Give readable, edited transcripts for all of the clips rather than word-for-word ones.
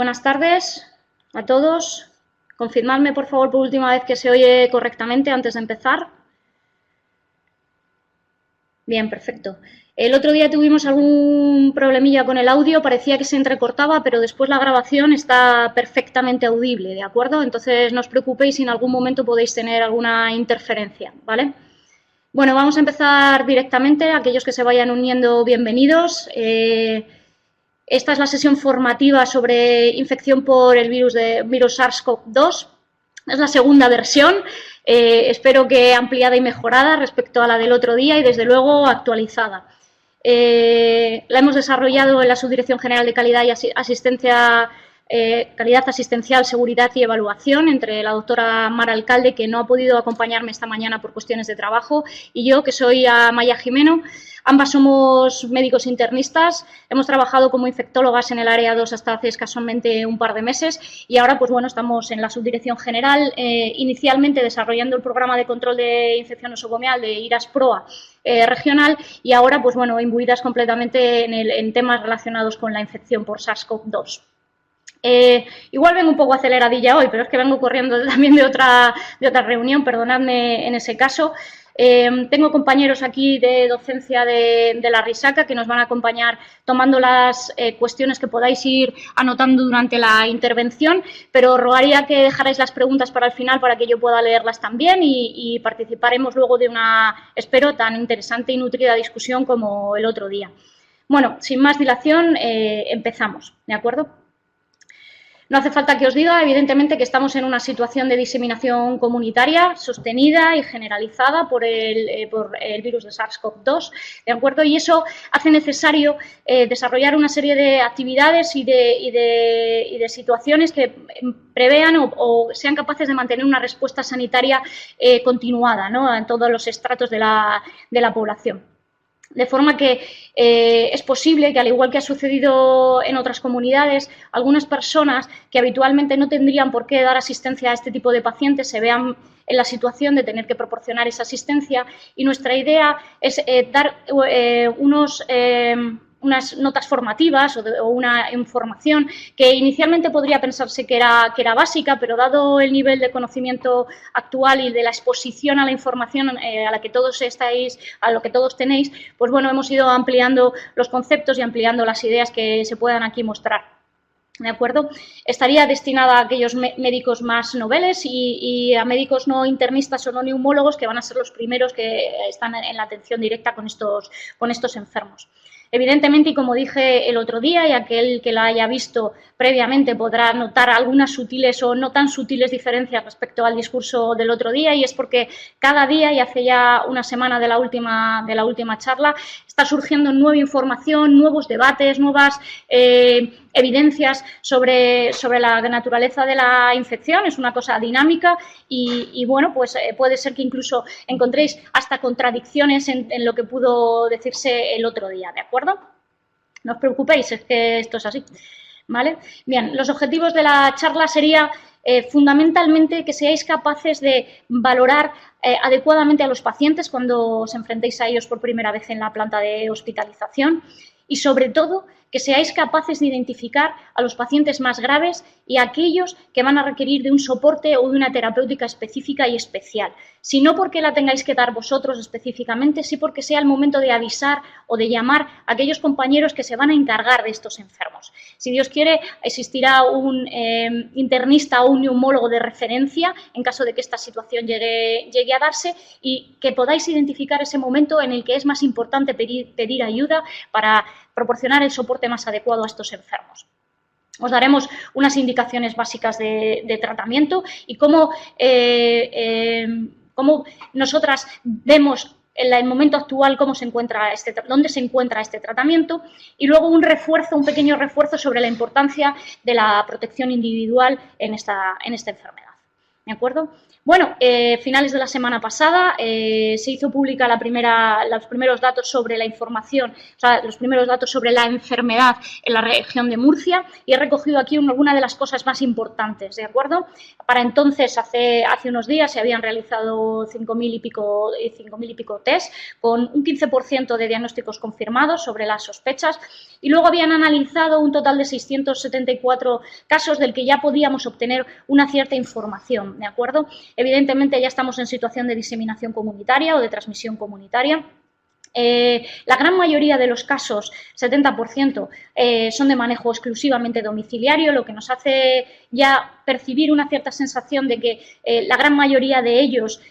Buenas tardes a todos. Confirmadme, por favor, por última vez que se oye correctamente antes de empezar. Bien, perfecto. El otro día tuvimos algún problemilla con el audio, parecía que se entrecortaba, pero después la grabación está perfectamente audible, ¿de acuerdo? Entonces no os preocupéis si en algún momento podéis tener alguna interferencia, ¿vale? Bueno, vamos a empezar directamente. Aquellos que se vayan uniendo, bienvenidos. Esta es la sesión formativa sobre infección por el virus SARS-CoV-2. Es la segunda versión, espero que ampliada y mejorada respecto a la del otro día y, desde luego, actualizada. La hemos desarrollado en la Subdirección General de Calidad y Calidad Asistencial, Seguridad y Evaluación, entre la doctora Mara Alcalde, que no ha podido acompañarme esta mañana por cuestiones de trabajo, y yo, que soy Amaya Jimeno. Ambas somos médicos internistas, hemos trabajado como infectólogas en el área 2 hasta hace escasamente un par de meses y ahora, pues bueno, estamos en la Subdirección General, inicialmente desarrollando el programa de control de infección nosocomial de IRAS-PROA regional y ahora, pues bueno, imbuidas completamente en temas relacionados con la infección por SARS-CoV-2. Igual vengo un poco aceleradilla hoy, pero es que vengo corriendo también de otra reunión, perdonadme en ese caso. Tengo compañeros aquí de docencia de la Risaca que nos van a acompañar tomando las cuestiones que podáis ir anotando durante la intervención, pero rogaría que dejarais las preguntas para el final para que yo pueda leerlas también y participaremos luego de una, espero, tan interesante y nutrida discusión como el otro día. Bueno, sin más dilación, empezamos, ¿de acuerdo? No hace falta que os diga, evidentemente, que estamos en una situación de diseminación comunitaria sostenida y generalizada por el virus de SARS-CoV-2, ¿de acuerdo? Y eso hace necesario desarrollar una serie de actividades y de situaciones que prevean o sean capaces de mantener una respuesta sanitaria continuada, ¿no?, en todos los estratos de la población. De forma que es posible que, al igual que ha sucedido en otras comunidades, algunas personas que habitualmente no tendrían por qué dar asistencia a este tipo de pacientes se vean en la situación de tener que proporcionar esa asistencia, y nuestra idea es dar unas notas formativas o una información que inicialmente podría pensarse que era básica, pero dado el nivel de conocimiento actual y de la exposición a la información a lo que todos tenéis, pues bueno, hemos ido ampliando los conceptos y ampliando las ideas que se puedan aquí mostrar. ¿De acuerdo? Estaría destinada a aquellos médicos más noveles y a médicos no internistas o no neumólogos, que van a ser los primeros que están en la atención directa con estos enfermos. Evidentemente, y como dije el otro día, y aquel que la haya visto previamente podrá notar algunas sutiles o no tan sutiles diferencias respecto al discurso del otro día, y es porque cada día, y hace ya una semana de la última charla, está surgiendo nueva información, nuevos debates, nuevas evidencias sobre la naturaleza de la infección. Es una cosa dinámica y bueno, pues puede ser que incluso encontréis hasta contradicciones en lo que pudo decirse el otro día, ¿de acuerdo? No os preocupéis, es que esto es así, ¿vale? Bien, los objetivos de la charla sería fundamentalmente que seáis capaces de valorar adecuadamente a los pacientes cuando os enfrentéis a ellos por primera vez en la planta de hospitalización y, sobre todo, que seáis capaces de identificar a los pacientes más graves y a aquellos que van a requerir de un soporte o de una terapéutica específica y especial. Si no porque la tengáis que dar vosotros específicamente, sí porque sea el momento de avisar o de llamar a aquellos compañeros que se van a encargar de estos enfermos. Si Dios quiere, existirá un internista o un neumólogo de referencia en caso de que esta situación llegue a darse, y que podáis identificar ese momento en el que es más importante pedir ayuda para proporcionar el soporte más adecuado a estos enfermos. Os daremos unas indicaciones básicas de tratamiento y cómo nosotras vemos en el momento actual dónde se encuentra este tratamiento, y luego un pequeño refuerzo sobre la importancia de la protección individual en esta enfermedad. ¿De acuerdo? Bueno, finales de la semana pasada se hizo pública los primeros datos sobre la información, o sea, los primeros datos sobre la enfermedad en la región de Murcia, y he recogido aquí algunas de las cosas más importantes, ¿de acuerdo? Para entonces, hace unos días, se habían realizado 5.000 y pico test, con un 15% de diagnósticos confirmados sobre las sospechas, y luego habían analizado un total de 674 casos del que ya podíamos obtener una cierta información, ¿de acuerdo? Evidentemente ya estamos en situación de diseminación comunitaria o de transmisión comunitaria. La gran mayoría de los casos, 70%, son de manejo exclusivamente domiciliario, lo que nos hace ya percibir una cierta sensación de que la gran mayoría de ellos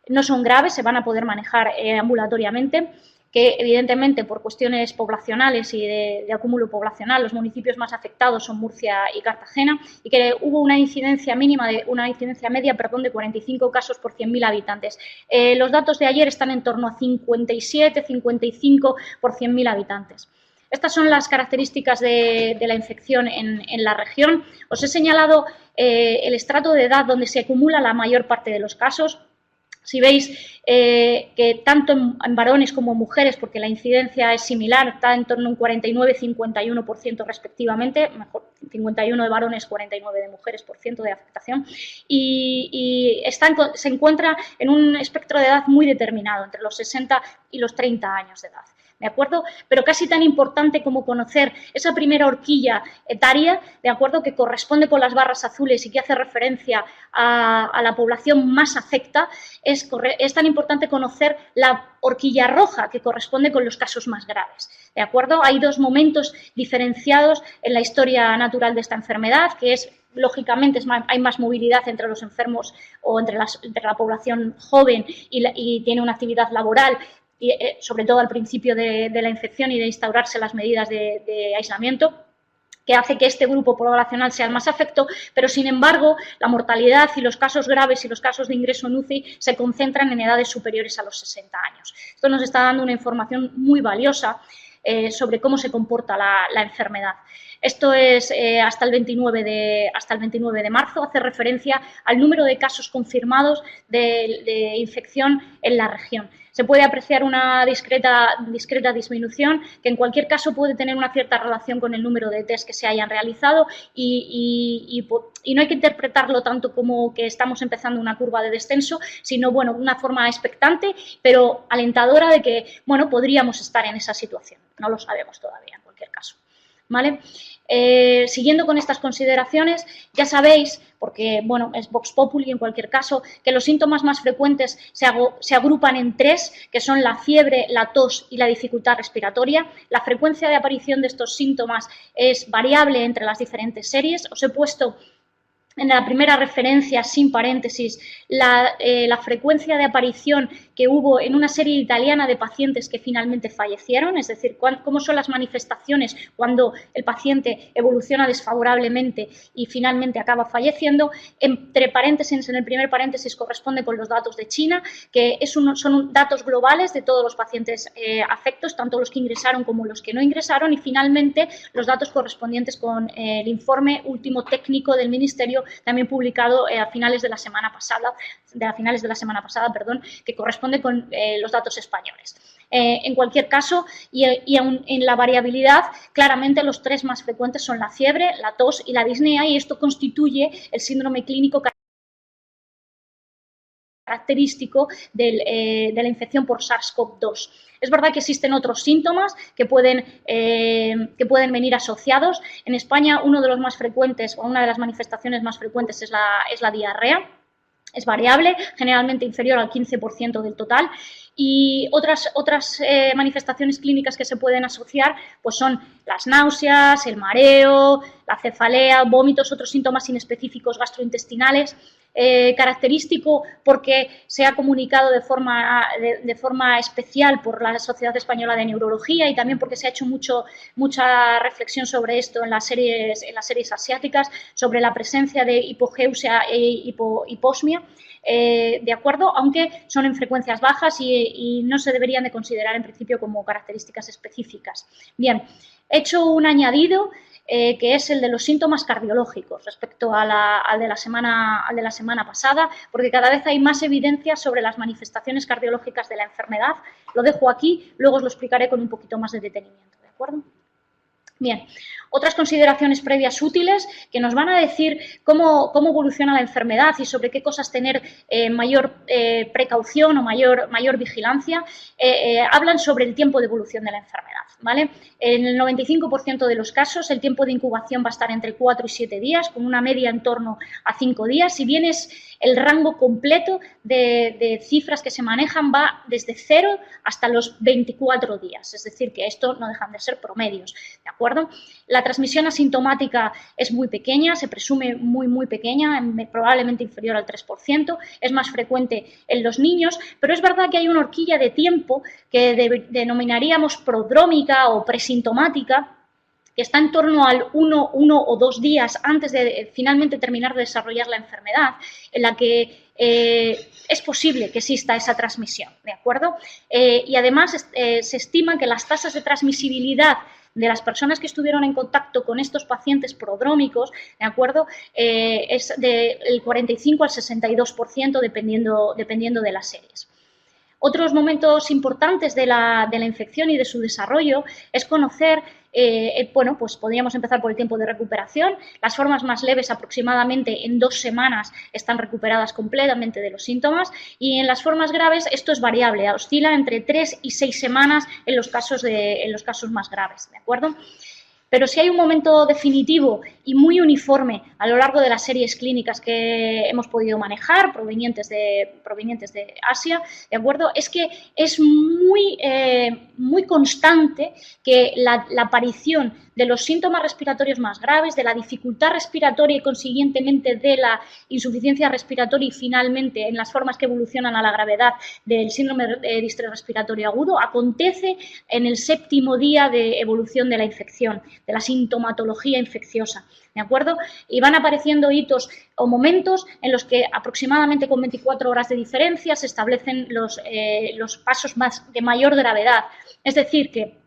no son graves, se van a poder manejar ambulatoriamente, que evidentemente por cuestiones poblacionales y de acúmulo poblacional los municipios más afectados son Murcia y Cartagena, y que hubo una incidencia media de 45 casos por 100.000 habitantes. Los datos de ayer están en torno a 57, 55 por 100.000 habitantes. Estas son las características de la infección en la región. Os he señalado el estrato de edad donde se acumula la mayor parte de los casos. Si veis que tanto en varones como en mujeres, porque la incidencia es similar, está en torno a un 49-51% respectivamente, mejor 51 de varones, 49 de mujeres por ciento de afectación, y se encuentra en un espectro de edad muy determinado, entre los 60 y los 30 años de edad. ¿De acuerdo? Pero casi tan importante como conocer esa primera horquilla etaria, ¿de acuerdo?, que corresponde con las barras azules y que hace referencia a la población más afecta, es tan importante conocer la horquilla roja, que corresponde con los casos más graves. ¿De acuerdo? Hay dos momentos diferenciados en la historia natural de esta enfermedad, que es, lógicamente, hay más movilidad entre los enfermos o entre la población joven y tiene una actividad laboral, y, sobre todo al principio de la infección y de instaurarse las medidas de aislamiento, que hace que este grupo poblacional sea el más afecto, pero sin embargo la mortalidad y los casos graves y los casos de ingreso en UCI se concentran en edades superiores a los 60 años. Esto nos está dando una información muy valiosa sobre cómo se comporta la enfermedad. Esto es hasta el 29 de marzo, hace referencia al número de casos confirmados de infección en la región. Se puede apreciar una discreta disminución, que en cualquier caso puede tener una cierta relación con el número de test que se hayan realizado, y no hay que interpretarlo tanto como que estamos empezando una curva de descenso, sino, bueno, una forma expectante, pero alentadora de que, bueno, podríamos estar en esa situación. No lo sabemos todavía, en cualquier caso. ¿Vale? Siguiendo con estas consideraciones, ya sabéis, porque bueno, es Vox Populi en cualquier caso, que los síntomas más frecuentes se agrupan en tres, que son la fiebre, la tos y la dificultad respiratoria. La frecuencia de aparición de estos síntomas es variable entre las diferentes series. Os he puesto en la primera referencia, sin paréntesis, la frecuencia de aparición que hubo en una serie italiana de pacientes que finalmente fallecieron, es decir, cómo son las manifestaciones cuando el paciente evoluciona desfavorablemente y finalmente acaba falleciendo. Entre paréntesis, en el primer paréntesis corresponde con los datos de China, que son datos globales de todos los pacientes afectos, tanto los que ingresaron como los que no ingresaron, y finalmente los datos correspondientes con el informe último técnico del Ministerio, también publicado a finales de la semana pasada, que corresponde con los datos españoles. En cualquier caso, y aún en la variabilidad, claramente los tres más frecuentes son la fiebre, la tos y la disnea, y esto constituye el síndrome clínico característico de la infección por SARS-CoV-2. Es verdad que existen otros síntomas que pueden venir asociados. En España, uno de los más frecuentes, o una de las manifestaciones más frecuentes, es la diarrea. Es variable, generalmente inferior al 15% del total. Y otras manifestaciones clínicas que se pueden asociar pues son las náuseas, el mareo, la cefalea, vómitos, otros síntomas inespecíficos gastrointestinales. Característico porque se ha comunicado de forma especial por la Sociedad Española de Neurología, y también porque se ha hecho mucha reflexión sobre esto en las series asiáticas, sobre la presencia de hipogeusia e hiposmia. De acuerdo, aunque son en frecuencias bajas y no se deberían de considerar en principio como características específicas. Bien, he hecho un añadido que es el de los síntomas cardiológicos respecto al de la semana pasada, porque cada vez hay más evidencia sobre las manifestaciones cardiológicas de la enfermedad. Lo dejo aquí, luego os lo explicaré con un poquito más de detenimiento, ¿de acuerdo? Bien, otras consideraciones previas útiles que nos van a decir cómo evoluciona la enfermedad y sobre qué cosas tener mayor precaución o mayor vigilancia, hablan sobre el tiempo de evolución de la enfermedad, ¿vale? En el 95% de los casos el tiempo de incubación va a estar entre 4 y 7 días, con una media en torno a 5 días, si bien es el rango completo de cifras que se manejan va desde 0 hasta los 24 días, es decir, que esto no dejan de ser promedios, ¿de acuerdo? La transmisión asintomática es muy pequeña, se presume muy pequeña, probablemente inferior al 3%, es más frecuente en los niños, pero es verdad que hay una horquilla de tiempo que denominaríamos prodrómica o presintomática, que está en torno al 1 o 2 días antes de finalmente terminar de desarrollar la enfermedad, en la que es posible que exista esa transmisión, ¿de acuerdo? Y además se estima que las tasas de transmisibilidad de las personas que estuvieron en contacto con estos pacientes prodrómicos, ¿de acuerdo? Es del 45 al 62% dependiendo de las series. Otros momentos importantes de la infección y de su desarrollo es conocer, bueno, pues podríamos empezar por el tiempo de recuperación. Las formas más leves aproximadamente en 2 semanas están recuperadas completamente de los síntomas y en las formas graves esto es variable, oscila entre 3 y 6 semanas en los casos más graves, ¿de acuerdo? Pero si hay un momento definitivo y muy uniforme a lo largo de las series clínicas que hemos podido manejar, provenientes de Asia, ¿de acuerdo? Es que es muy constante que la aparición de los síntomas respiratorios más graves, de la dificultad respiratoria y consiguientemente de la insuficiencia respiratoria y finalmente en las formas que evolucionan a la gravedad del síndrome de distrés respiratorio agudo, acontece en el 7º día de evolución de la infección, de la sintomatología infecciosa, ¿de acuerdo? Y van apareciendo hitos o momentos en los que aproximadamente con 24 horas de diferencia se establecen los pasos de mayor gravedad. Es decir, que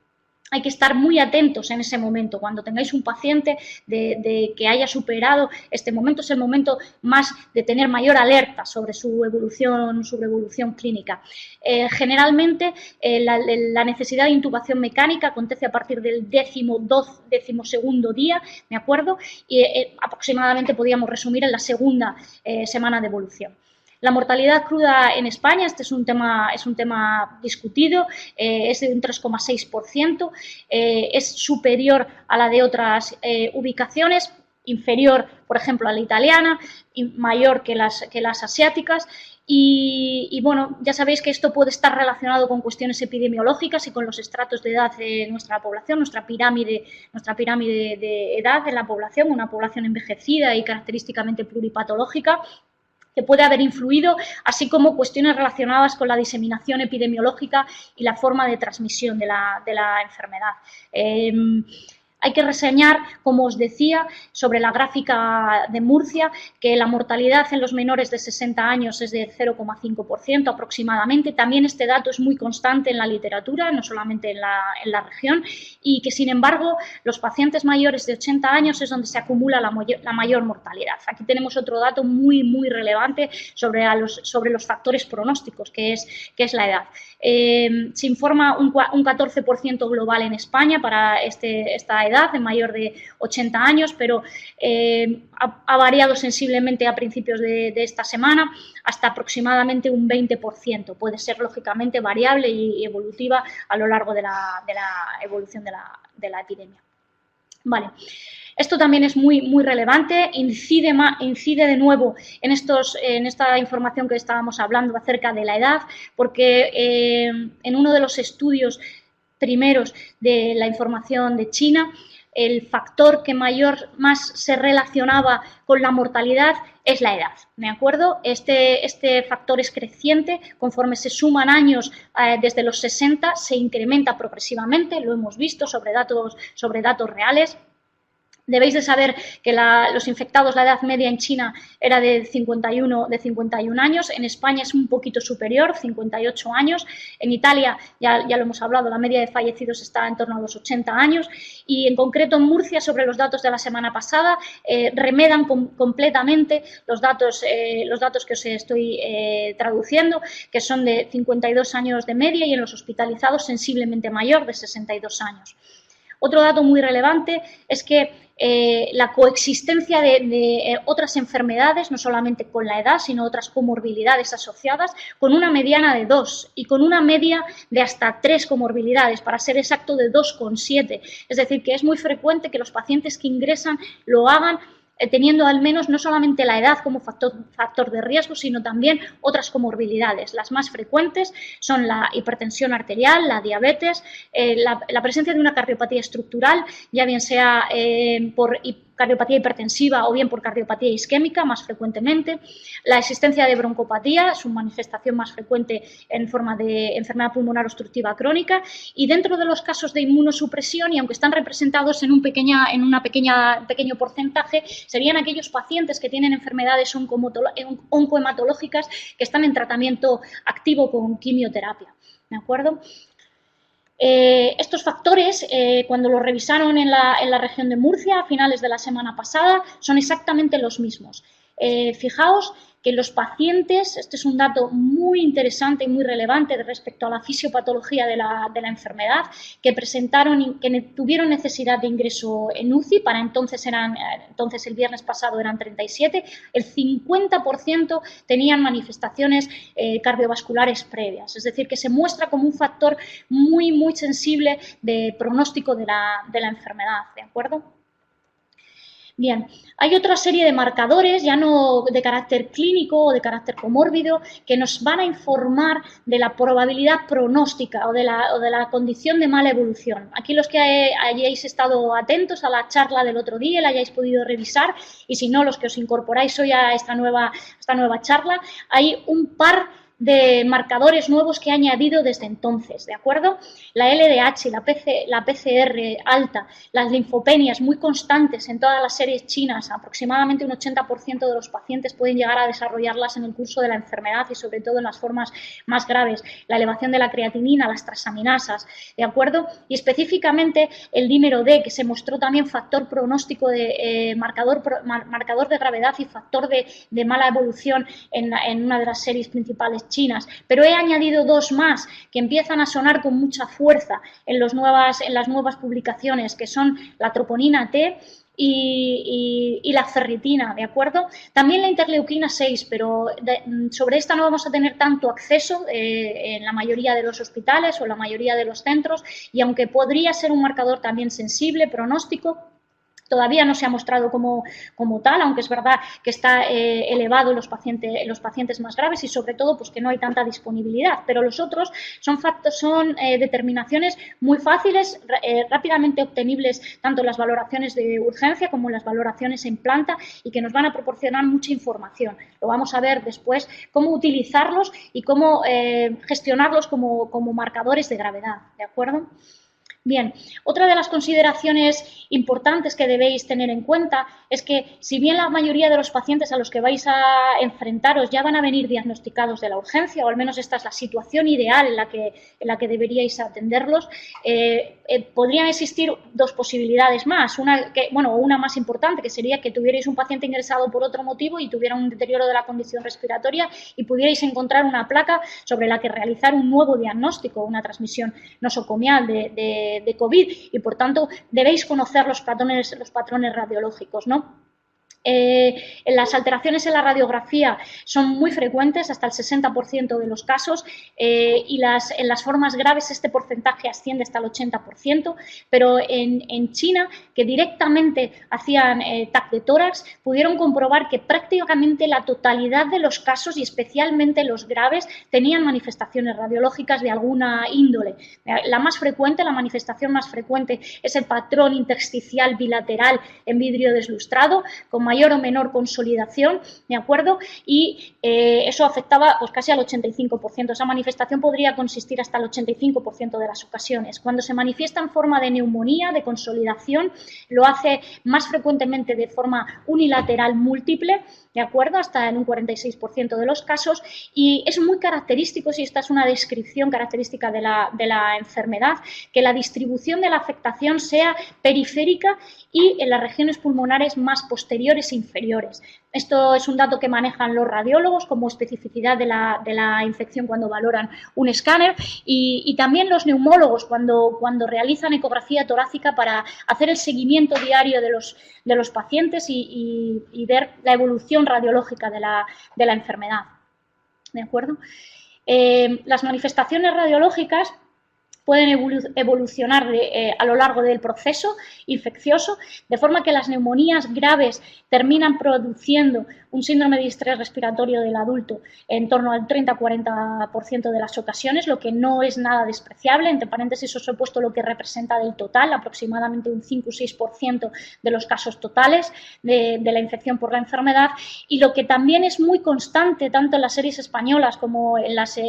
hay que estar muy atentos en ese momento. Cuando tengáis un paciente de que haya superado este momento, es el momento más de tener mayor alerta sobre su evolución clínica. Generalmente la necesidad de intubación mecánica acontece a partir del 12º día, ¿de acuerdo? Y aproximadamente podríamos resumir en la segunda semana de evolución. La mortalidad cruda en España, este es un tema discutido, es de un 3,6%, es superior a la de otras ubicaciones, inferior, por ejemplo, a la italiana, y mayor que las asiáticas. Y bueno, ya sabéis que esto puede estar relacionado con cuestiones epidemiológicas y con los estratos de edad de nuestra población, nuestra pirámide de edad en la población, una población envejecida y característicamente pluripatológica, que puede haber influido, así como cuestiones relacionadas con la diseminación epidemiológica y la forma de transmisión de la enfermedad. Hay que reseñar, como os decía, sobre la gráfica de Murcia, que la mortalidad en los menores de 60 años es de 0,5% aproximadamente. También este dato es muy constante en la literatura, no solamente en la región, y que, sin embargo, los pacientes mayores de 80 años es donde se acumula la mayor mortalidad. Aquí tenemos otro dato muy relevante sobre los factores pronósticos, que es la edad. Se informa un 14% global en España para esta edad, de mayor de 80 años, pero ha variado sensiblemente a principios de esta semana hasta aproximadamente un 20%. Puede ser lógicamente variable y evolutiva a lo largo de la evolución de la epidemia. Vale. Esto también es muy relevante, incide de nuevo en esta información que estábamos hablando acerca de la edad, porque en uno de los estudios primeros de la información de China, el factor que más se relacionaba con la mortalidad es la edad, ¿de acuerdo? Este factor es creciente, conforme se suman años desde los 60 se incrementa progresivamente, lo hemos visto sobre datos reales. Debéis de saber que los infectados, la edad media en China era de 51 años, en España es un poquito superior, 58 años, en Italia, ya lo hemos hablado, la media de fallecidos está en torno a los 80 años y en concreto en Murcia, sobre los datos de la semana pasada, remedan completamente los datos que os estoy traduciendo, que son de 52 años de media y en los hospitalizados sensiblemente mayor, de 62 años. Otro dato muy relevante es que la coexistencia de otras enfermedades, no solamente con la edad, sino otras comorbilidades asociadas, con una mediana de 2 y con una media de hasta 3 comorbilidades, para ser exacto de 2,7. Es decir, que es muy frecuente que los pacientes que ingresan lo hagan teniendo al menos no solamente la edad como factor de riesgo, sino también otras comorbilidades. Las más frecuentes son la hipertensión arterial, la diabetes, la presencia de una cardiopatía estructural, ya bien sea por cardiopatía hipertensiva o bien por cardiopatía isquémica, más frecuentemente, la existencia de broncopatía, su manifestación más frecuente en forma de enfermedad pulmonar obstructiva crónica, y dentro de los casos de inmunosupresión, y aunque están representados en un pequeño porcentaje, serían aquellos pacientes que tienen enfermedades oncohematológicas que están en tratamiento activo con quimioterapia, ¿de acuerdo? Estos factores, cuando los revisaron en la región de Murcia a finales de la semana pasada, son exactamente los mismos. Fijaos que los pacientes, este es un dato muy interesante y muy relevante respecto a la fisiopatología de la enfermedad, que tuvieron necesidad de ingreso en UCI, para entonces el viernes pasado eran 37, el 50% tenían manifestaciones cardiovasculares previas, es decir, que se muestra como un factor muy, muy sensible de pronóstico de la enfermedad, ¿de acuerdo? Bien, hay otra serie de marcadores, ya no de carácter clínico o de carácter comórbido, que nos van a informar de la probabilidad pronóstica o de la condición de mala evolución. Aquí los que hayáis estado atentos a la charla del otro día, la hayáis podido revisar, y si no, los que os incorporáis hoy a esta nueva charla, hay un par de marcadores nuevos que he añadido desde entonces, ¿de acuerdo? La LDH, la PCR alta, las linfopenias muy constantes en todas las series chinas, aproximadamente un 80% de los pacientes pueden llegar a desarrollarlas en el curso de la enfermedad y sobre todo en las formas más graves, la elevación de la creatinina, las transaminasas, ¿de acuerdo? Y específicamente el dímero D, que se mostró también factor pronóstico de marcador de gravedad y factor de mala evolución en una de las series principales chinas, pero he añadido dos más que empiezan a sonar con mucha fuerza en las nuevas publicaciones, que son la troponina T y la ferritina, ¿de acuerdo? También la interleuquina 6, pero sobre esta no vamos a tener tanto acceso en la mayoría de los hospitales o la mayoría de los centros, y aunque podría ser un marcador también sensible, pronóstico, todavía no se ha mostrado como tal, aunque es verdad que está elevado en los pacientes más graves y sobre todo pues que no hay tanta disponibilidad, pero los otros son determinaciones muy fáciles, rápidamente obtenibles tanto en las valoraciones de urgencia como en las valoraciones en planta, y que nos van a proporcionar mucha información. Lo vamos a ver después, cómo utilizarlos y cómo gestionarlos como marcadores de gravedad, ¿de acuerdo? Bien, otra de las consideraciones importantes que debéis tener en cuenta es que, si bien la mayoría de los pacientes a los que vais a enfrentaros ya van a venir diagnosticados de la urgencia, o al menos esta es la situación ideal en la que deberíais atenderlos, podrían existir dos posibilidades más. Una más importante, que sería que tuvierais un paciente ingresado por otro motivo y tuviera un deterioro de la condición respiratoria y pudierais encontrar una placa sobre la que realizar un nuevo diagnóstico, una transmisión nosocomial de COVID, y por tanto debéis conocer los patrones radiológicos, ¿no? Las alteraciones en la radiografía son muy frecuentes, hasta el 60% de los casos, y en las formas graves este porcentaje asciende hasta el 80%, pero en China, que directamente hacían TAC de tórax, pudieron comprobar que prácticamente la totalidad de los casos, y especialmente los graves, tenían manifestaciones radiológicas de alguna índole. La manifestación más frecuente es el patrón intersticial bilateral en vidrio deslustrado, con mayor o menor consolidación, ¿de acuerdo? Y eso afectaba pues casi al 85%. Esa manifestación podría consistir hasta el 85% de las ocasiones. Cuando se manifiesta en forma de neumonía, de consolidación, lo hace más frecuentemente de forma unilateral múltiple, ¿de acuerdo? Hasta en un 46% de los casos, y es muy característico, si esta es una descripción característica de la enfermedad, que la distribución de la afectación sea periférica y en las regiones pulmonares más posteriores e inferiores. Esto es un dato que manejan los radiólogos como especificidad de la infección cuando valoran un escáner, y también los neumólogos cuando realizan ecografía torácica para hacer el seguimiento diario de los pacientes y ver la evolución radiológica de la enfermedad. ¿De acuerdo? Las manifestaciones radiológicas pueden evolucionar a lo largo del proceso infeccioso, de forma que las neumonías graves terminan produciendo un síndrome de distrés respiratorio del adulto en torno al 30-40% de las ocasiones, lo que no es nada despreciable. Entre paréntesis os he puesto lo que representa del total, aproximadamente un 5-6% de los casos totales de la infección por la enfermedad, y lo que también es muy constante tanto en las series españolas como en las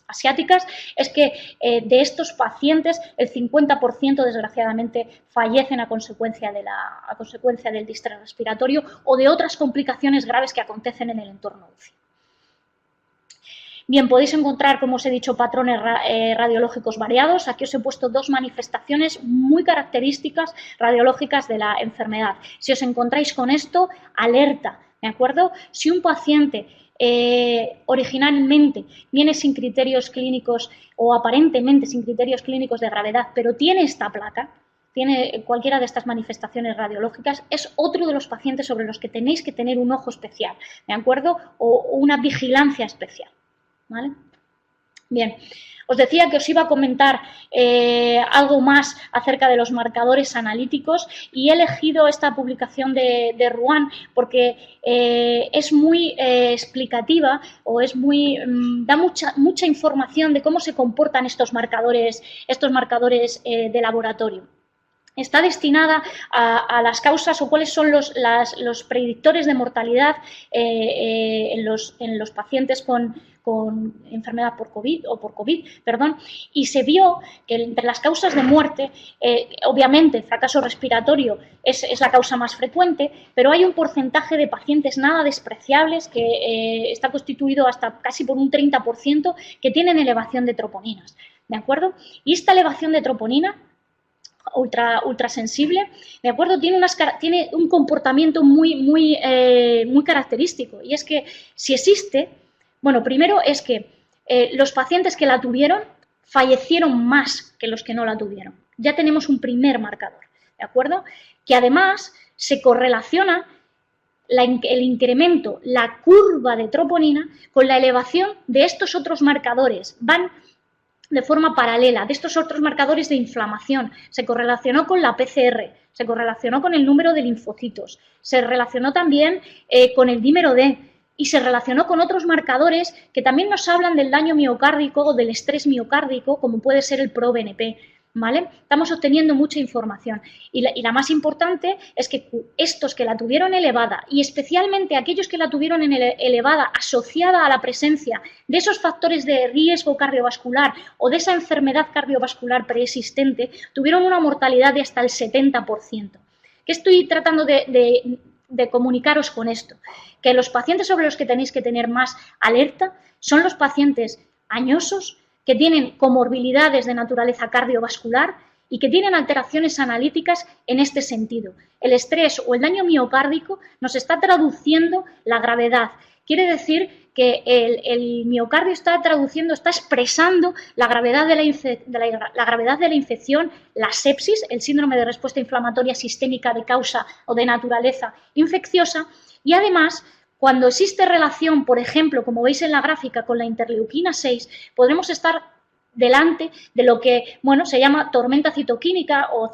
asiáticas es que de estos pacientes el 50% desgraciadamente fallecen a consecuencia del distrés respiratorio o de otras complicaciones graves que acontecen en el entorno UCI. Bien, podéis encontrar, como os he dicho, patrones radiológicos variados. Aquí os he puesto dos manifestaciones muy características radiológicas de la enfermedad. Si os encontráis con esto, alerta, ¿de acuerdo? Si un paciente originalmente viene sin criterios clínicos o aparentemente sin criterios clínicos de gravedad, pero tiene esta placa, tiene cualquiera de estas manifestaciones radiológicas, es otro de los pacientes sobre los que tenéis que tener un ojo especial, ¿de acuerdo? O una vigilancia especial, ¿vale? Bien. Os decía que os iba a comentar algo más acerca de los marcadores analíticos, y he elegido esta publicación de Rouen porque es muy explicativa, o es da mucha información de cómo se comportan estos marcadores de laboratorio. Está destinada a las causas o cuáles son los predictores de mortalidad en los pacientes con enfermedad por COVID, y se vio que entre las causas de muerte, obviamente el fracaso respiratorio es la causa más frecuente, pero hay un porcentaje de pacientes nada despreciables que está constituido hasta casi por un 30% que tienen elevación de troponinas, ¿de acuerdo? Y esta elevación de troponina ultra sensible, ¿de acuerdo? Tiene un comportamiento muy característico, y es que si existe, bueno, primero es que los pacientes que la tuvieron fallecieron más que los que no la tuvieron. Ya tenemos un primer marcador, ¿de acuerdo? Que además se correlaciona el incremento, la curva de troponina, con la elevación de estos otros marcadores. Van de forma paralela, de estos otros marcadores de inflamación. Se correlacionó con la PCR, se correlacionó con el número de linfocitos, se relacionó también con el dímero D, y se relacionó con otros marcadores que también nos hablan del daño miocárdico o del estrés miocárdico, como puede ser el ProBNP, ¿vale? Estamos obteniendo mucha información, y la más importante es que estos que la tuvieron elevada, y especialmente aquellos que la tuvieron elevada asociada a la presencia de esos factores de riesgo cardiovascular o de esa enfermedad cardiovascular preexistente, tuvieron una mortalidad de hasta el 70%. ¿Qué estoy tratando de comunicaros con esto? Que los pacientes sobre los que tenéis que tener más alerta son los pacientes añosos, que tienen comorbilidades de naturaleza cardiovascular y que tienen alteraciones analíticas en este sentido. El estrés o el daño miocárdico nos está traduciendo la gravedad. Quiere decir que el miocardio está expresando la gravedad de la infección, la sepsis, el síndrome de respuesta inflamatoria sistémica de causa o de naturaleza infecciosa, y además, cuando existe relación, por ejemplo, como veis en la gráfica, con la interleuquina 6, podremos estar delante de lo que se llama tormenta citoquínica o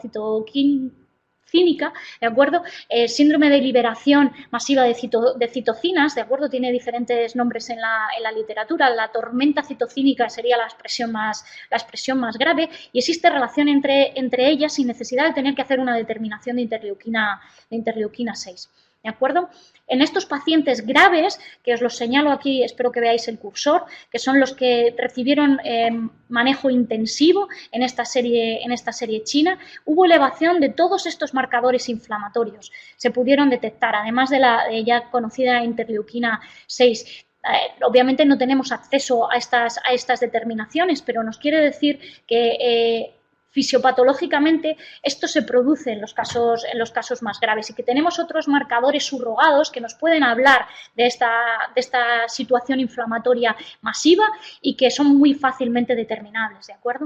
cínica, ¿de acuerdo? Síndrome de liberación masiva de citocinas, ¿de acuerdo? Tiene diferentes nombres en la literatura. La tormenta citocínica sería la expresión más grave y existe relación entre ellas sin necesidad de tener que hacer una determinación de interleuquina 6. ¿De acuerdo? En estos pacientes graves, que os los señalo aquí, espero que veáis el cursor, que son los que recibieron manejo intensivo en esta serie china, hubo elevación de todos estos marcadores inflamatorios. Se pudieron detectar, además de la ya conocida interleuquina 6. Obviamente no tenemos acceso a estas determinaciones, pero nos quiere decir que fisiopatológicamente esto se produce en los casos más graves y que tenemos otros marcadores subrogados que nos pueden hablar de esta situación inflamatoria masiva y que son muy fácilmente determinables, ¿de acuerdo?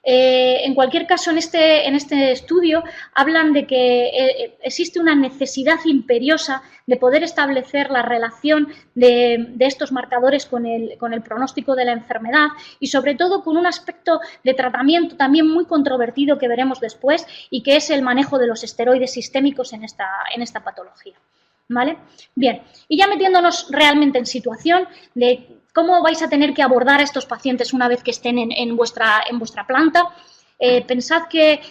En cualquier caso, en este estudio hablan de que existe una necesidad imperiosa de poder establecer la relación de estos marcadores con el pronóstico de la enfermedad y sobre todo con un aspecto de tratamiento también muy controvertido que veremos después y que es el manejo de los esteroides sistémicos en esta patología. ¿Vale? Bien, y ya metiéndonos realmente en situación de cómo vais a tener que abordar a estos pacientes una vez que estén en vuestra planta. Pensad que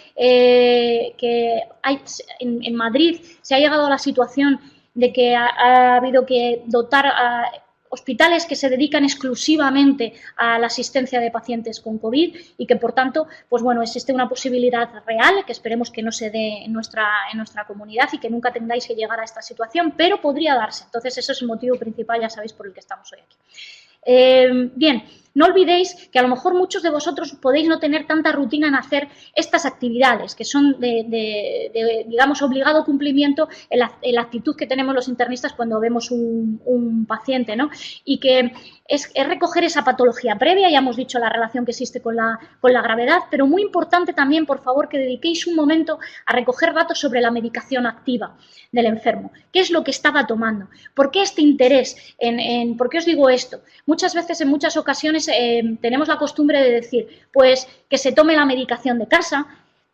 en Madrid se ha llegado a la situación de que ha habido que dotar a hospitales que se dedican exclusivamente a la asistencia de pacientes con COVID y que, por tanto, pues bueno, existe una posibilidad real que esperemos que no se dé en nuestra comunidad y que nunca tengáis que llegar a esta situación, pero podría darse. Entonces, eso es el motivo principal, ya sabéis, por el que estamos hoy aquí. Bien, no olvidéis que a lo mejor muchos de vosotros podéis no tener tanta rutina en hacer estas actividades, que son digamos, obligado cumplimiento en la actitud que tenemos los internistas cuando vemos un paciente, ¿no? Y que es recoger esa patología previa, ya hemos dicho la relación que existe con la gravedad, pero muy importante también, por favor, que dediquéis un momento a recoger datos sobre la medicación activa del enfermo. ¿Qué es lo que estaba tomando? ¿Por qué este interés? ¿Por qué os digo esto? Muchas veces, en muchas ocasiones, tenemos la costumbre de decir, pues, que se tome la medicación de casa,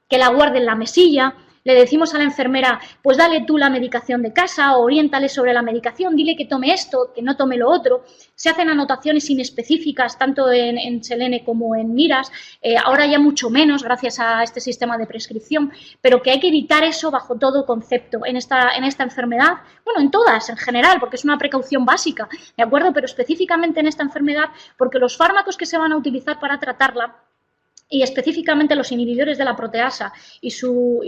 que la guarde en la mesilla. Le decimos a la enfermera, pues dale tú la medicación de casa, oriéntale sobre la medicación, dile que tome esto, que no tome lo otro. Se hacen anotaciones inespecíficas tanto en Selene como en Miras, ahora ya mucho menos gracias a este sistema de prescripción, pero que hay que evitar eso bajo todo concepto en esta enfermedad, bueno, en todas en general, porque es una precaución básica, ¿de acuerdo? Pero específicamente en esta enfermedad, porque los fármacos que se van a utilizar para tratarla, y específicamente los inhibidores de la proteasa y su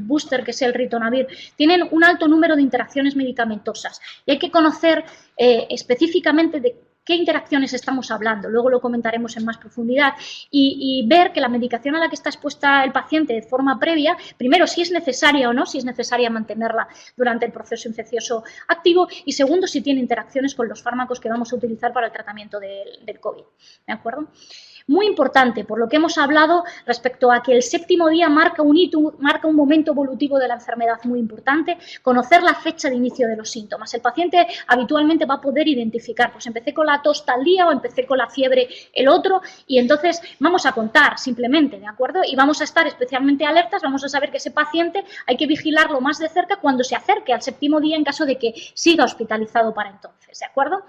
booster, que es el ritonavir, tienen un alto número de interacciones medicamentosas. Y hay que conocer específicamente de qué interacciones estamos hablando. Luego lo comentaremos en más profundidad y ver que la medicación a la que está expuesta el paciente de forma previa, primero, si es necesaria o no, si es necesaria mantenerla durante el proceso infeccioso activo y segundo, si tiene interacciones con los fármacos que vamos a utilizar para el tratamiento del COVID. ¿De acuerdo? Muy importante, por lo que hemos hablado respecto a que el séptimo día marca un hito, marca un momento evolutivo de la enfermedad muy importante, conocer la fecha de inicio de los síntomas. El paciente habitualmente va a poder identificar, pues empecé con la tos tal día o empecé con la fiebre el otro y entonces vamos a contar simplemente, ¿de acuerdo? Y vamos a estar especialmente alertas, vamos a saber que ese paciente hay que vigilarlo más de cerca cuando se acerque al séptimo día en caso de que siga hospitalizado para entonces, ¿de acuerdo?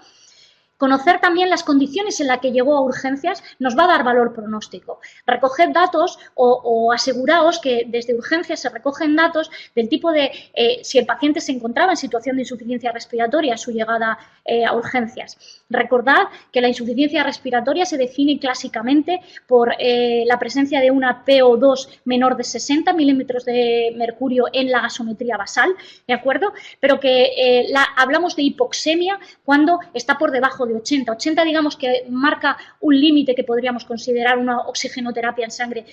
Conocer también las condiciones en las que llegó a urgencias nos va a dar valor pronóstico. Recoged datos o aseguraos que desde urgencias se recogen datos del tipo de si el paciente se encontraba en situación de insuficiencia respiratoria a su llegada a urgencias. Recordad que la insuficiencia respiratoria se define clásicamente por la presencia de una PO2 menor de 60 milímetros de mercurio en la gasometría basal, ¿de acuerdo? Pero que hablamos de hipoxemia cuando está por debajo de 80. 80 digamos que marca un límite que podríamos considerar una oxigenoterapia en sangre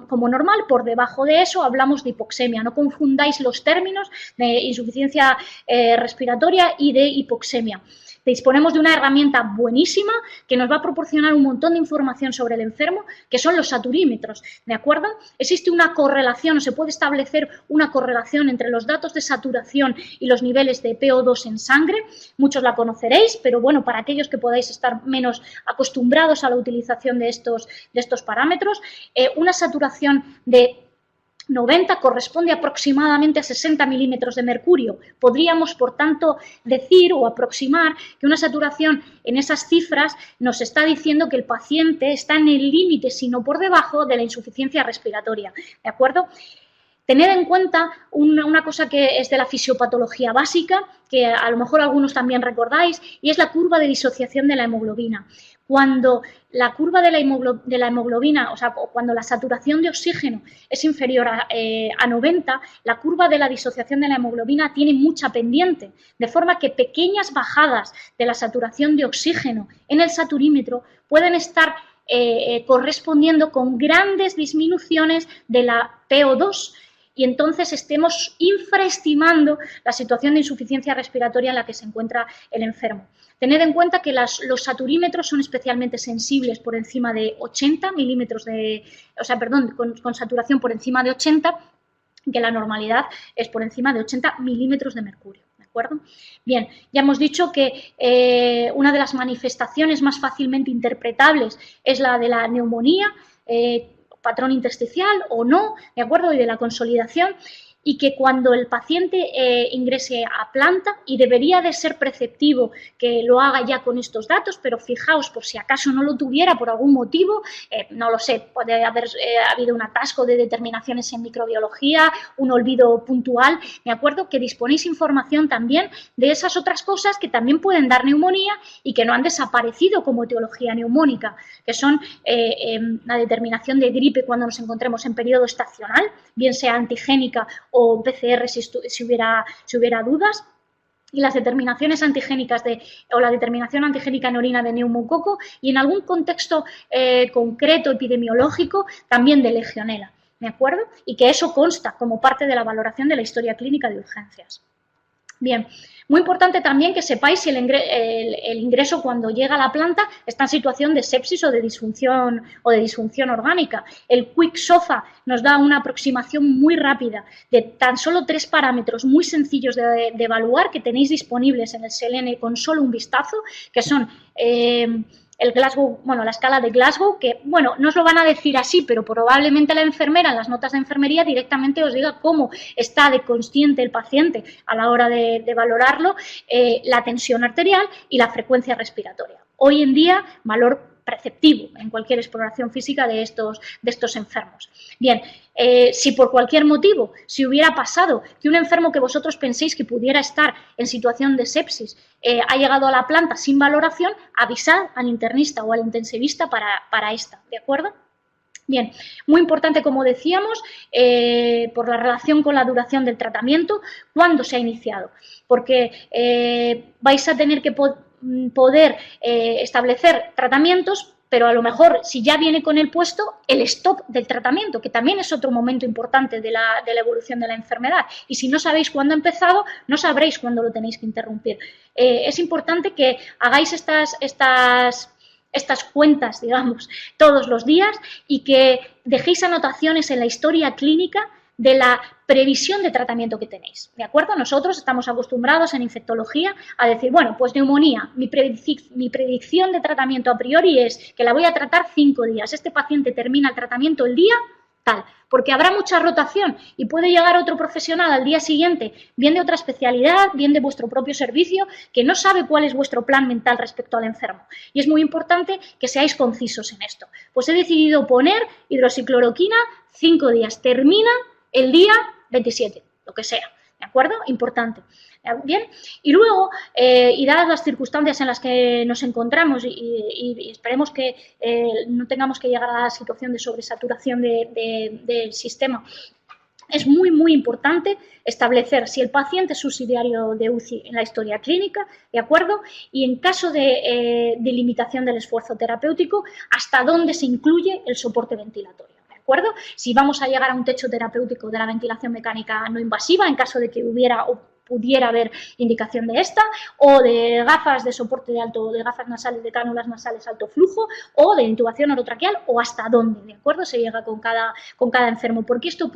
como normal. Por debajo de eso hablamos de hipoxemia. No confundáis los términos de insuficiencia respiratoria y de hipoxemia. Disponemos de una herramienta buenísima que nos va a proporcionar un montón de información sobre el enfermo, que son los saturímetros, ¿de acuerdo? Existe una correlación, o se puede establecer una correlación entre los datos de saturación y los niveles de PO2 en sangre. Muchos la conoceréis, pero bueno, para aquellos que podáis estar menos acostumbrados a la utilización de estos parámetros, una saturación de 90 corresponde aproximadamente a 60 milímetros de mercurio. Podríamos, por tanto, decir o aproximar que una saturación en esas cifras nos está diciendo que el paciente está en el límite, si no por debajo, de la insuficiencia respiratoria. ¿De acuerdo? Tened en cuenta una cosa que es de la fisiopatología básica, que a lo mejor algunos también recordáis, y es la curva de disociación de la hemoglobina. Cuando la curva de la hemoglobina, o sea, cuando la saturación de oxígeno es inferior a 90, la curva de la disociación de la hemoglobina tiene mucha pendiente, de forma que pequeñas bajadas de la saturación de oxígeno en el saturímetro pueden estar correspondiendo con grandes disminuciones de la PO2, y entonces estemos infraestimando la situación de insuficiencia respiratoria en la que se encuentra el enfermo. Tened en cuenta que los saturímetros son especialmente sensibles por encima de 80 milímetros con saturación por encima de 80, que la normalidad es por encima de 80 milímetros de mercurio. ¿De acuerdo? Bien, ya hemos dicho que una de las manifestaciones más fácilmente interpretables es la de la neumonía, patrón intersticial o no, ¿de acuerdo? Y de la consolidación, y que cuando el paciente ingrese a planta, y debería de ser preceptivo que lo haga ya con estos datos, pero fijaos, por si acaso no lo tuviera por algún motivo, no lo sé, puede haber habido un atasco de determinaciones en microbiología, un olvido puntual, ¿de acuerdo? Que disponéis información también de esas otras cosas que también pueden dar neumonía y que no han desaparecido como etiología neumónica, que son la determinación de gripe cuando nos encontremos en periodo estacional, bien sea antigénica o PCR si hubiera dudas, y las determinaciones antigénicas o la determinación antigénica en orina de neumococo, y en algún contexto concreto epidemiológico también de legionela, ¿de acuerdo? Y que eso consta como parte de la valoración de la historia clínica de urgencias. Bien, muy importante también que sepáis si el ingreso cuando llega a la planta está en situación de sepsis o de disfunción orgánica. El Quick SOFA nos da una aproximación muy rápida de tan solo 3 parámetros muy sencillos de evaluar que tenéis disponibles en el Selene con solo un vistazo, que son el Glasgow, la escala de Glasgow, que, no os lo van a decir así, pero probablemente la enfermera en las notas de enfermería directamente os diga cómo está de consciente el paciente a la hora de valorarlo, la tensión arterial y la frecuencia respiratoria. Hoy en día, valor preceptivo en cualquier exploración física de estos enfermos. Bien, si por cualquier motivo, si hubiera pasado que un enfermo que vosotros penséis que pudiera estar en situación de sepsis ha llegado a la planta sin valoración, avisad al internista o al intensivista para esta, ¿de acuerdo? Bien, muy importante, como decíamos, por la relación con la duración del tratamiento, cuándo se ha iniciado, porque vais a tener que poder establecer tratamientos, pero a lo mejor, si ya viene con el puesto, el stop del tratamiento, que también es otro momento importante de la evolución de la enfermedad. Y si no sabéis cuándo ha empezado, no sabréis cuándo lo tenéis que interrumpir. Es importante que hagáis estas cuentas, digamos, todos los días, y que dejéis anotaciones en la historia clínica de la previsión de tratamiento que tenéis, ¿de acuerdo? Nosotros estamos acostumbrados en infectología a decir, bueno, pues neumonía, mi predicción de tratamiento a priori es que la voy a tratar 5 días, este paciente termina el tratamiento el día tal, porque habrá mucha rotación y puede llegar otro profesional al día siguiente, bien de otra especialidad, bien de vuestro propio servicio, que no sabe cuál es vuestro plan mental respecto al enfermo. Y es muy importante que seáis concisos en esto. Pues he decidido poner hidroxicloroquina 5 días, termina el día 27, lo que sea, ¿de acuerdo? Importante. Bien, y luego, y dadas las circunstancias en las que nos encontramos y esperemos que no tengamos que llegar a la situación de sobresaturación del sistema, es muy, muy importante establecer si el paciente es subsidiario de UCI en la historia clínica, ¿de acuerdo? Y en caso de limitación del esfuerzo terapéutico, hasta dónde se incluye el soporte ventilatorio. ¿De acuerdo? Si vamos a llegar a un techo terapéutico de la ventilación mecánica no invasiva, en caso de que hubiera o pudiera haber indicación de esta, o de gafas de soporte de gafas nasales, de cánulas nasales alto flujo, o de intubación orotraqueal, o hasta dónde, ¿de acuerdo? Se llega con cada enfermo, porque esto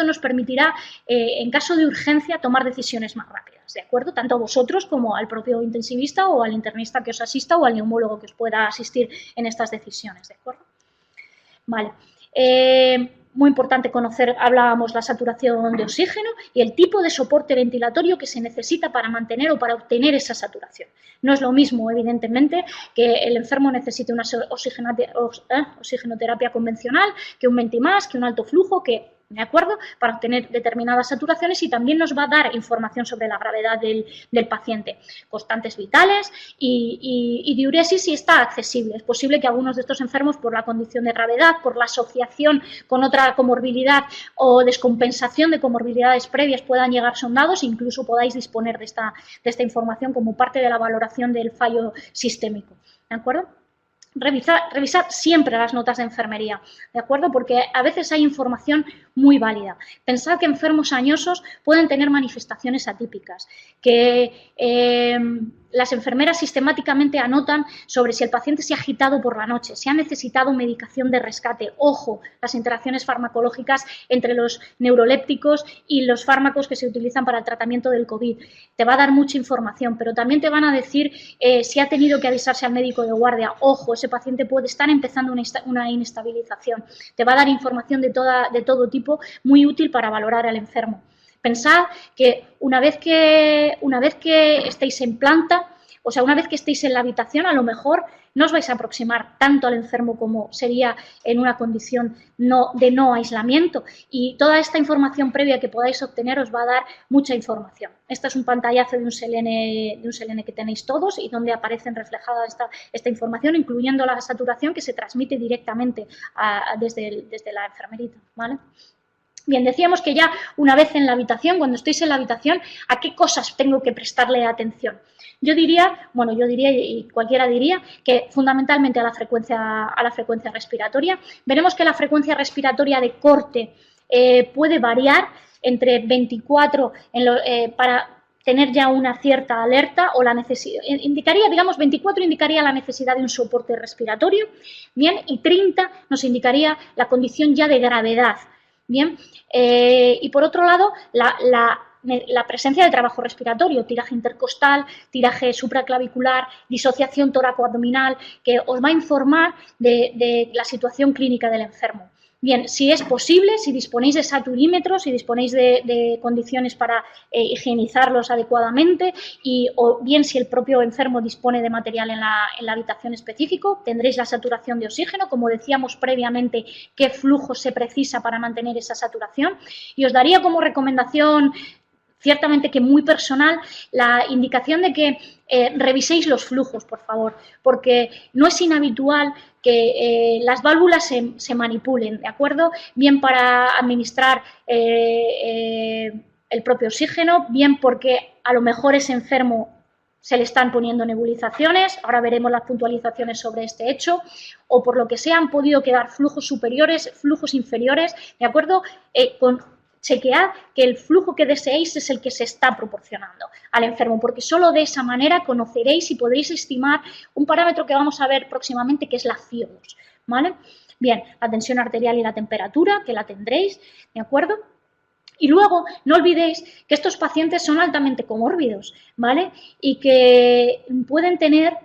nos permitirá, en caso de urgencia, tomar decisiones más rápidas, ¿de acuerdo? Tanto a vosotros como al propio intensivista o al internista que os asista o al neumólogo que os pueda asistir en estas decisiones, ¿de acuerdo? Vale. muy importante conocer, hablábamos, la saturación de oxígeno y el tipo de soporte ventilatorio que se necesita para mantener o para obtener esa saturación. No es lo mismo, evidentemente, que el enfermo necesite una oxigenoterapia convencional, que un Ventibás, que un alto flujo, ¿de acuerdo? Para obtener determinadas saturaciones, y también nos va a dar información sobre la gravedad del paciente. Constantes vitales y diuresis si está accesible. Es posible que algunos de estos enfermos, por la condición de gravedad, por la asociación con otra comorbilidad o descompensación de comorbilidades previas, puedan llegar sondados, e incluso podáis disponer de esta información como parte de la valoración del fallo sistémico. ¿De acuerdo? Revisar siempre las notas de enfermería, ¿de acuerdo? Porque a veces hay información muy válida. Pensad que enfermos añosos pueden tener manifestaciones atípicas, que las enfermeras sistemáticamente anotan sobre si el paciente se ha agitado por la noche, si ha necesitado medicación de rescate. Ojo, las interacciones farmacológicas entre los neurolépticos y los fármacos que se utilizan para el tratamiento del COVID. Te va a dar mucha información, pero también te van a decir si ha tenido que avisarse al médico de guardia. Ojo, ese paciente puede estar empezando una inestabilización. Te va a dar información de todo tipo, muy útil para valorar al enfermo. Pensad que una vez que estéis en planta, o sea, una vez que estéis en la habitación, a lo mejor no os vais a aproximar tanto al enfermo como sería en una condición de no aislamiento, y toda esta información previa que podáis obtener os va a dar mucha información. Este es un pantallazo de un selene que tenéis todos y donde aparecen reflejada esta información, incluyendo la saturación que se transmite directamente desde la enfermerita, ¿vale? Bien, decíamos que ya una vez en la habitación, cuando estéis en la habitación, ¿a qué cosas tengo que prestarle atención? Yo diría y cualquiera diría que fundamentalmente a la frecuencia respiratoria. Veremos que la frecuencia respiratoria de corte puede variar entre 24 para tener ya una cierta alerta, o la necesidad, indicaría, digamos, 24 indicaría la necesidad de un soporte respiratorio, bien, y 30 nos indicaría la condición ya de gravedad. Bien, y por otro lado, la presencia de trabajo respiratorio, tiraje intercostal, tiraje supraclavicular, disociación tóraco-abdominal, que os va a informar de la situación clínica del enfermo. Bien, si es posible, si disponéis de saturímetros, si disponéis de condiciones para higienizarlos adecuadamente, o bien si el propio enfermo dispone de material en la habitación específico, tendréis la saturación de oxígeno, como decíamos previamente, qué flujo se precisa para mantener esa saturación, y os daría como recomendación, ciertamente que muy personal, la indicación de que reviséis los flujos, por favor, porque no es inhabitual que las válvulas se manipulen, ¿de acuerdo? Bien para administrar el propio oxígeno, bien porque a lo mejor ese enfermo se le están poniendo nebulizaciones, ahora veremos las puntualizaciones sobre este hecho, o por lo que sea han podido quedar flujos superiores, flujos inferiores, ¿de acuerdo? Chequead que el flujo que deseéis es el que se está proporcionando al enfermo, porque solo de esa manera conoceréis y podréis estimar un parámetro que vamos a ver próximamente, que es la FiO2, ¿vale? Bien, la tensión arterial y la temperatura, que la tendréis, ¿de acuerdo? Y luego, no olvidéis que estos pacientes son altamente comórbidos, ¿vale? Y que pueden tener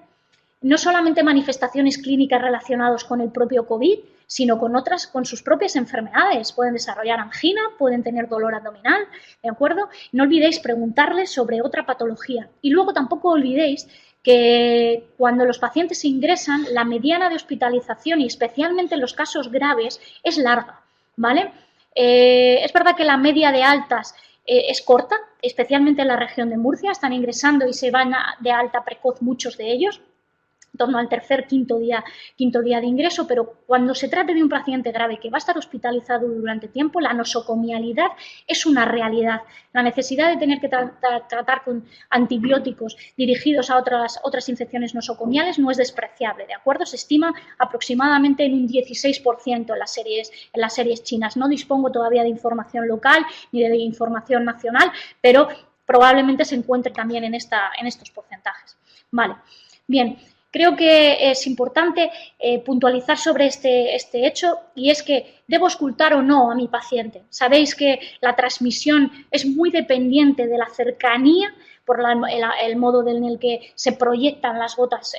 no solamente manifestaciones clínicas relacionadas con el propio COVID, sino con sus propias enfermedades. Pueden desarrollar angina, pueden tener dolor abdominal, ¿de acuerdo? No olvidéis preguntarles sobre otra patología. Y luego tampoco olvidéis que cuando los pacientes se ingresan, la mediana de hospitalización, y especialmente en los casos graves, es larga, ¿vale? Es verdad que la media de altas es corta, especialmente en la región de Murcia, están ingresando y se van de alta precoz muchos de ellos, en torno al quinto día de ingreso, pero cuando se trate de un paciente grave que va a estar hospitalizado durante tiempo, la nosocomialidad es una realidad. La necesidad de tener que tratar con antibióticos dirigidos a otras infecciones nosocomiales no es despreciable, ¿de acuerdo? Se estima aproximadamente en un 16% en las series chinas. No dispongo todavía de información local ni de información nacional, pero probablemente se encuentre también en estos porcentajes. Vale, bien. Creo que es importante puntualizar sobre este hecho, y es que debo auscultar o no a mi paciente. Sabéis que la transmisión es muy dependiente de la cercanía, el modo en el que se proyectan las gotas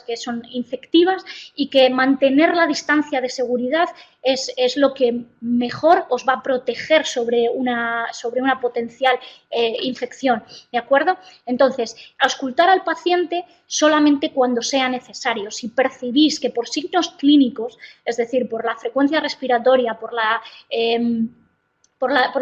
que son infectivas, y que mantener la distancia de seguridad es lo que mejor os va a proteger sobre una potencial infección, ¿de acuerdo? Entonces, auscultar al paciente solamente cuando sea necesario. Si percibís que por signos clínicos, es decir, por la frecuencia respiratoria, por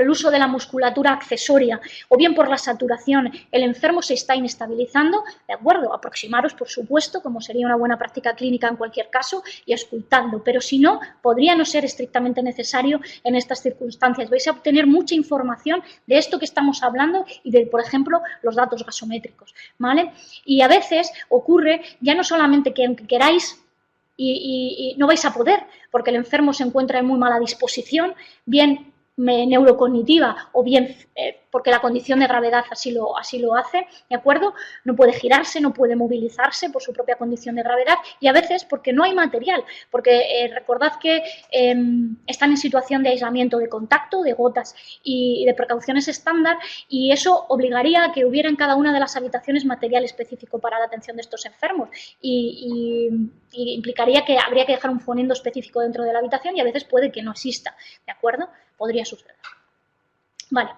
el uso de la musculatura accesoria o bien por la saturación, el enfermo se está inestabilizando, de acuerdo, aproximaros, por supuesto, como sería una buena práctica clínica en cualquier caso, y auscultando, pero si no, podría no ser estrictamente necesario en estas circunstancias. Vais a obtener mucha información de esto que estamos hablando y de, por ejemplo, los datos gasométricos, ¿vale? Y a veces ocurre ya no solamente que aunque queráis y no vais a poder, porque el enfermo se encuentra en muy mala disposición, bien neurocognitiva o bien porque la condición de gravedad así lo hace, ¿de acuerdo? No puede girarse, no puede movilizarse por su propia condición de gravedad, y a veces porque no hay material, porque recordad que están en situación de aislamiento de contacto, de gotas y de precauciones estándar, y eso obligaría a que hubiera en cada una de las habitaciones material específico para la atención de estos enfermos, y implicaría que habría que dejar un fonendo específico dentro de la habitación, y a veces puede que no exista, ¿de acuerdo? Podría suceder. Vale,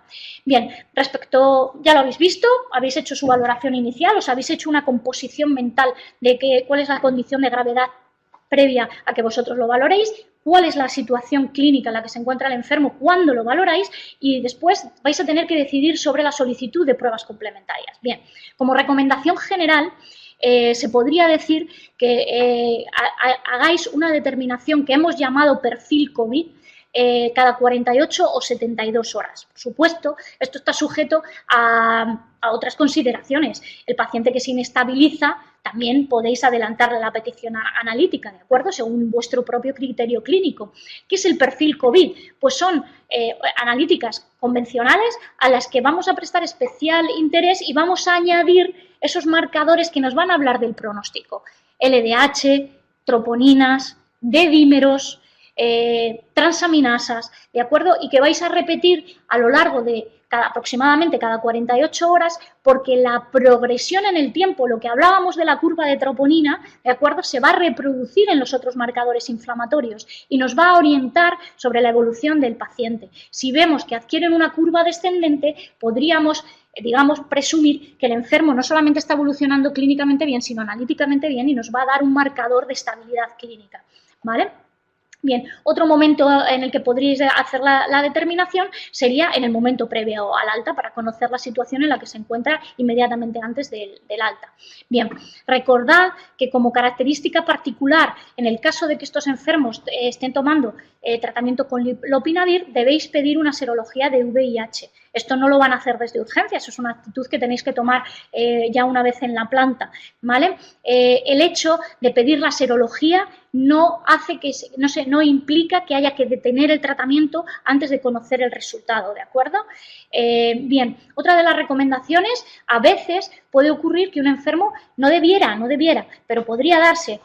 bien, respecto, ya lo habéis visto, habéis hecho su valoración inicial, os habéis hecho una composición mental de cuál es la condición de gravedad previa a que vosotros lo valoréis, cuál es la situación clínica en la que se encuentra el enfermo cuando lo valoráis, y después vais a tener que decidir sobre la solicitud de pruebas complementarias. Bien, como recomendación general, se podría decir que hagáis una determinación que hemos llamado perfil COVID, cada 48 o 72 horas. Por supuesto, esto está sujeto a otras consideraciones. El paciente que se inestabiliza, también podéis adelantarle la petición analítica, ¿de acuerdo? Según vuestro propio criterio clínico. ¿Qué es el perfil COVID? Pues son analíticas convencionales a las que vamos a prestar especial interés y vamos a añadir esos marcadores que nos van a hablar del pronóstico. LDH, troponinas, D-dímeros, transaminasas, ¿de acuerdo? Y que vais a repetir a lo largo de aproximadamente cada 48 horas, porque la progresión en el tiempo, lo que hablábamos de la curva de troponina, ¿de acuerdo?, se va a reproducir en los otros marcadores inflamatorios y nos va a orientar sobre la evolución del paciente. Si vemos que adquieren una curva descendente, podríamos, digamos, presumir que el enfermo no solamente está evolucionando clínicamente bien, sino analíticamente bien, y nos va a dar un marcador de estabilidad clínica, ¿vale? Bien, otro momento en el que podríais hacer la determinación sería en el momento previo al alta, para conocer la situación en la que se encuentra inmediatamente antes del alta. Bien, recordad que como característica particular, en el caso de que estos enfermos estén tomando tratamiento con lopinavir, debéis pedir una serología de VIH. Esto no lo van a hacer desde urgencias, es una actitud que tenéis que tomar ya una vez en la planta, ¿vale? El hecho de pedir la serología no hace que, no implica que haya que detener el tratamiento antes de conocer el resultado, ¿de acuerdo? Bien, otra de las recomendaciones, a veces puede ocurrir que un enfermo no debiera, pero podría darse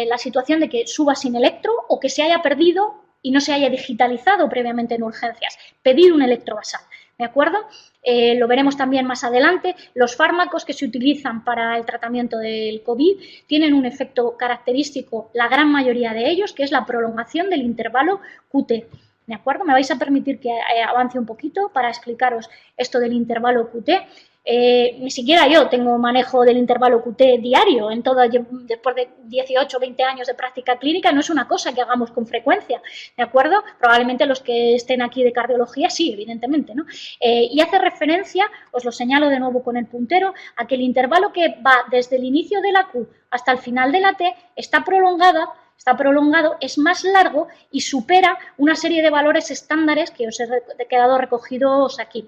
la situación de que suba sin electro o que se haya perdido y no se haya digitalizado previamente en urgencias. Pedir un electrobasal, ¿de acuerdo? Lo veremos también más adelante. Los fármacos que se utilizan para el tratamiento del COVID tienen un efecto característico, la gran mayoría de ellos, que es la prolongación del intervalo QT. ¿De acuerdo? Me vais a permitir que avance un poquito para explicaros esto del intervalo QT. Ni siquiera yo tengo manejo del intervalo QT diario, después de 18 o 20 años de práctica clínica, no es una cosa que hagamos con frecuencia, ¿de acuerdo? Probablemente los que estén aquí de cardiología sí, evidentemente, ¿no? Y hace referencia, os lo señalo de nuevo con el puntero, a que el intervalo que va desde el inicio de la Q hasta el final de la T está prolongado, es más largo y supera una serie de valores estándares que os he quedado recogidos aquí.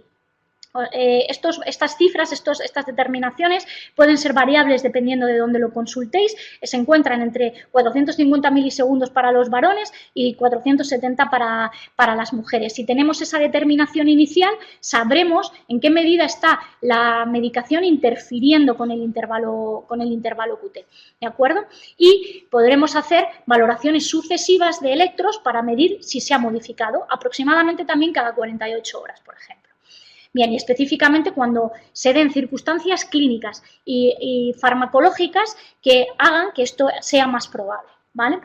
Estas cifras, estas determinaciones pueden ser variables dependiendo de dónde lo consultéis. Se encuentran entre 450 milisegundos para los varones y 470 para las mujeres. Si tenemos esa determinación inicial, sabremos en qué medida está la medicación interfiriendo con el intervalo QT, ¿de acuerdo? Y podremos hacer valoraciones sucesivas de electros para medir si se ha modificado, aproximadamente también cada 48 horas, por ejemplo. Bien, y específicamente cuando se den circunstancias clínicas y farmacológicas que hagan que esto sea más probable, ¿vale?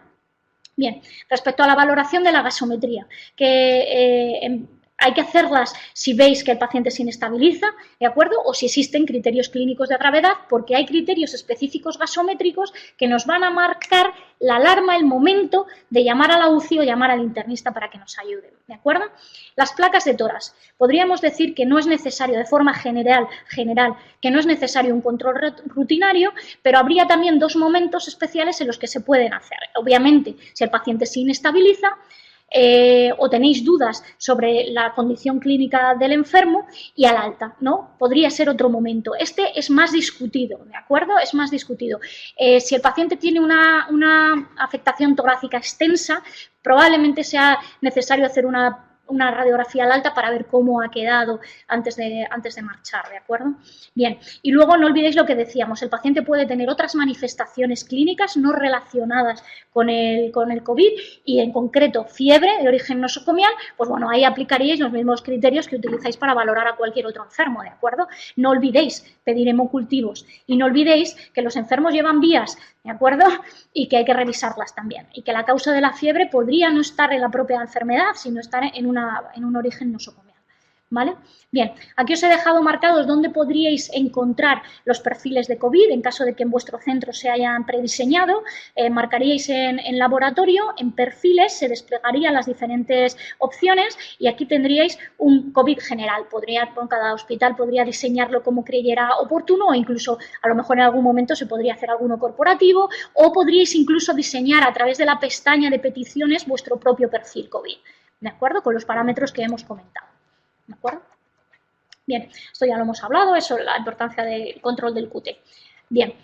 Bien, respecto a la valoración de la gasometría, que hay que hacerlas si veis que el paciente se inestabiliza, ¿de acuerdo? O si existen criterios clínicos de gravedad, porque hay criterios específicos gasométricos que nos van a marcar la alarma, el momento de llamar a la UCI o llamar al internista para que nos ayude, ¿de acuerdo? Las placas de tórax. Podríamos decir que no es necesario, de forma general, que no es necesario un control rutinario, pero habría también dos momentos especiales en los que se pueden hacer. Obviamente, si el paciente se inestabiliza, o tenéis dudas sobre la condición clínica del enfermo y al alta, ¿no? Podría ser otro momento. Este es más discutido, ¿de acuerdo? Es más discutido. Si el paciente tiene una afectación torácica extensa, probablemente sea necesario hacer una radiografía al alta para ver cómo ha quedado antes de marchar, ¿de acuerdo? Bien, y luego no olvidéis lo que decíamos, el paciente puede tener otras manifestaciones clínicas no relacionadas con el COVID y en concreto fiebre de origen nosocomial, pues bueno, ahí aplicaríais los mismos criterios que utilizáis para valorar a cualquier otro enfermo, ¿de acuerdo? No olvidéis pedir hemocultivos y no olvidéis que los enfermos llevan vías, ¿de acuerdo? Y que hay que revisarlas también. Y que la causa de la fiebre podría no estar en la propia enfermedad, sino estar en un origen nosocomial, ¿vale? Bien, aquí os he dejado marcados dónde podríais encontrar los perfiles de COVID, en caso de que en vuestro centro se hayan prediseñado, marcaríais en laboratorio, en perfiles, se desplegarían las diferentes opciones y aquí tendríais un COVID general. Cada hospital podría diseñarlo como creyera oportuno o incluso a lo mejor en algún momento se podría hacer alguno corporativo o podríais incluso diseñar a través de la pestaña de peticiones vuestro propio perfil COVID, ¿de acuerdo? Con los parámetros que hemos comentado, ¿de acuerdo? Bien, esto ya lo hemos hablado, eso, la importancia del control del QT. Bien,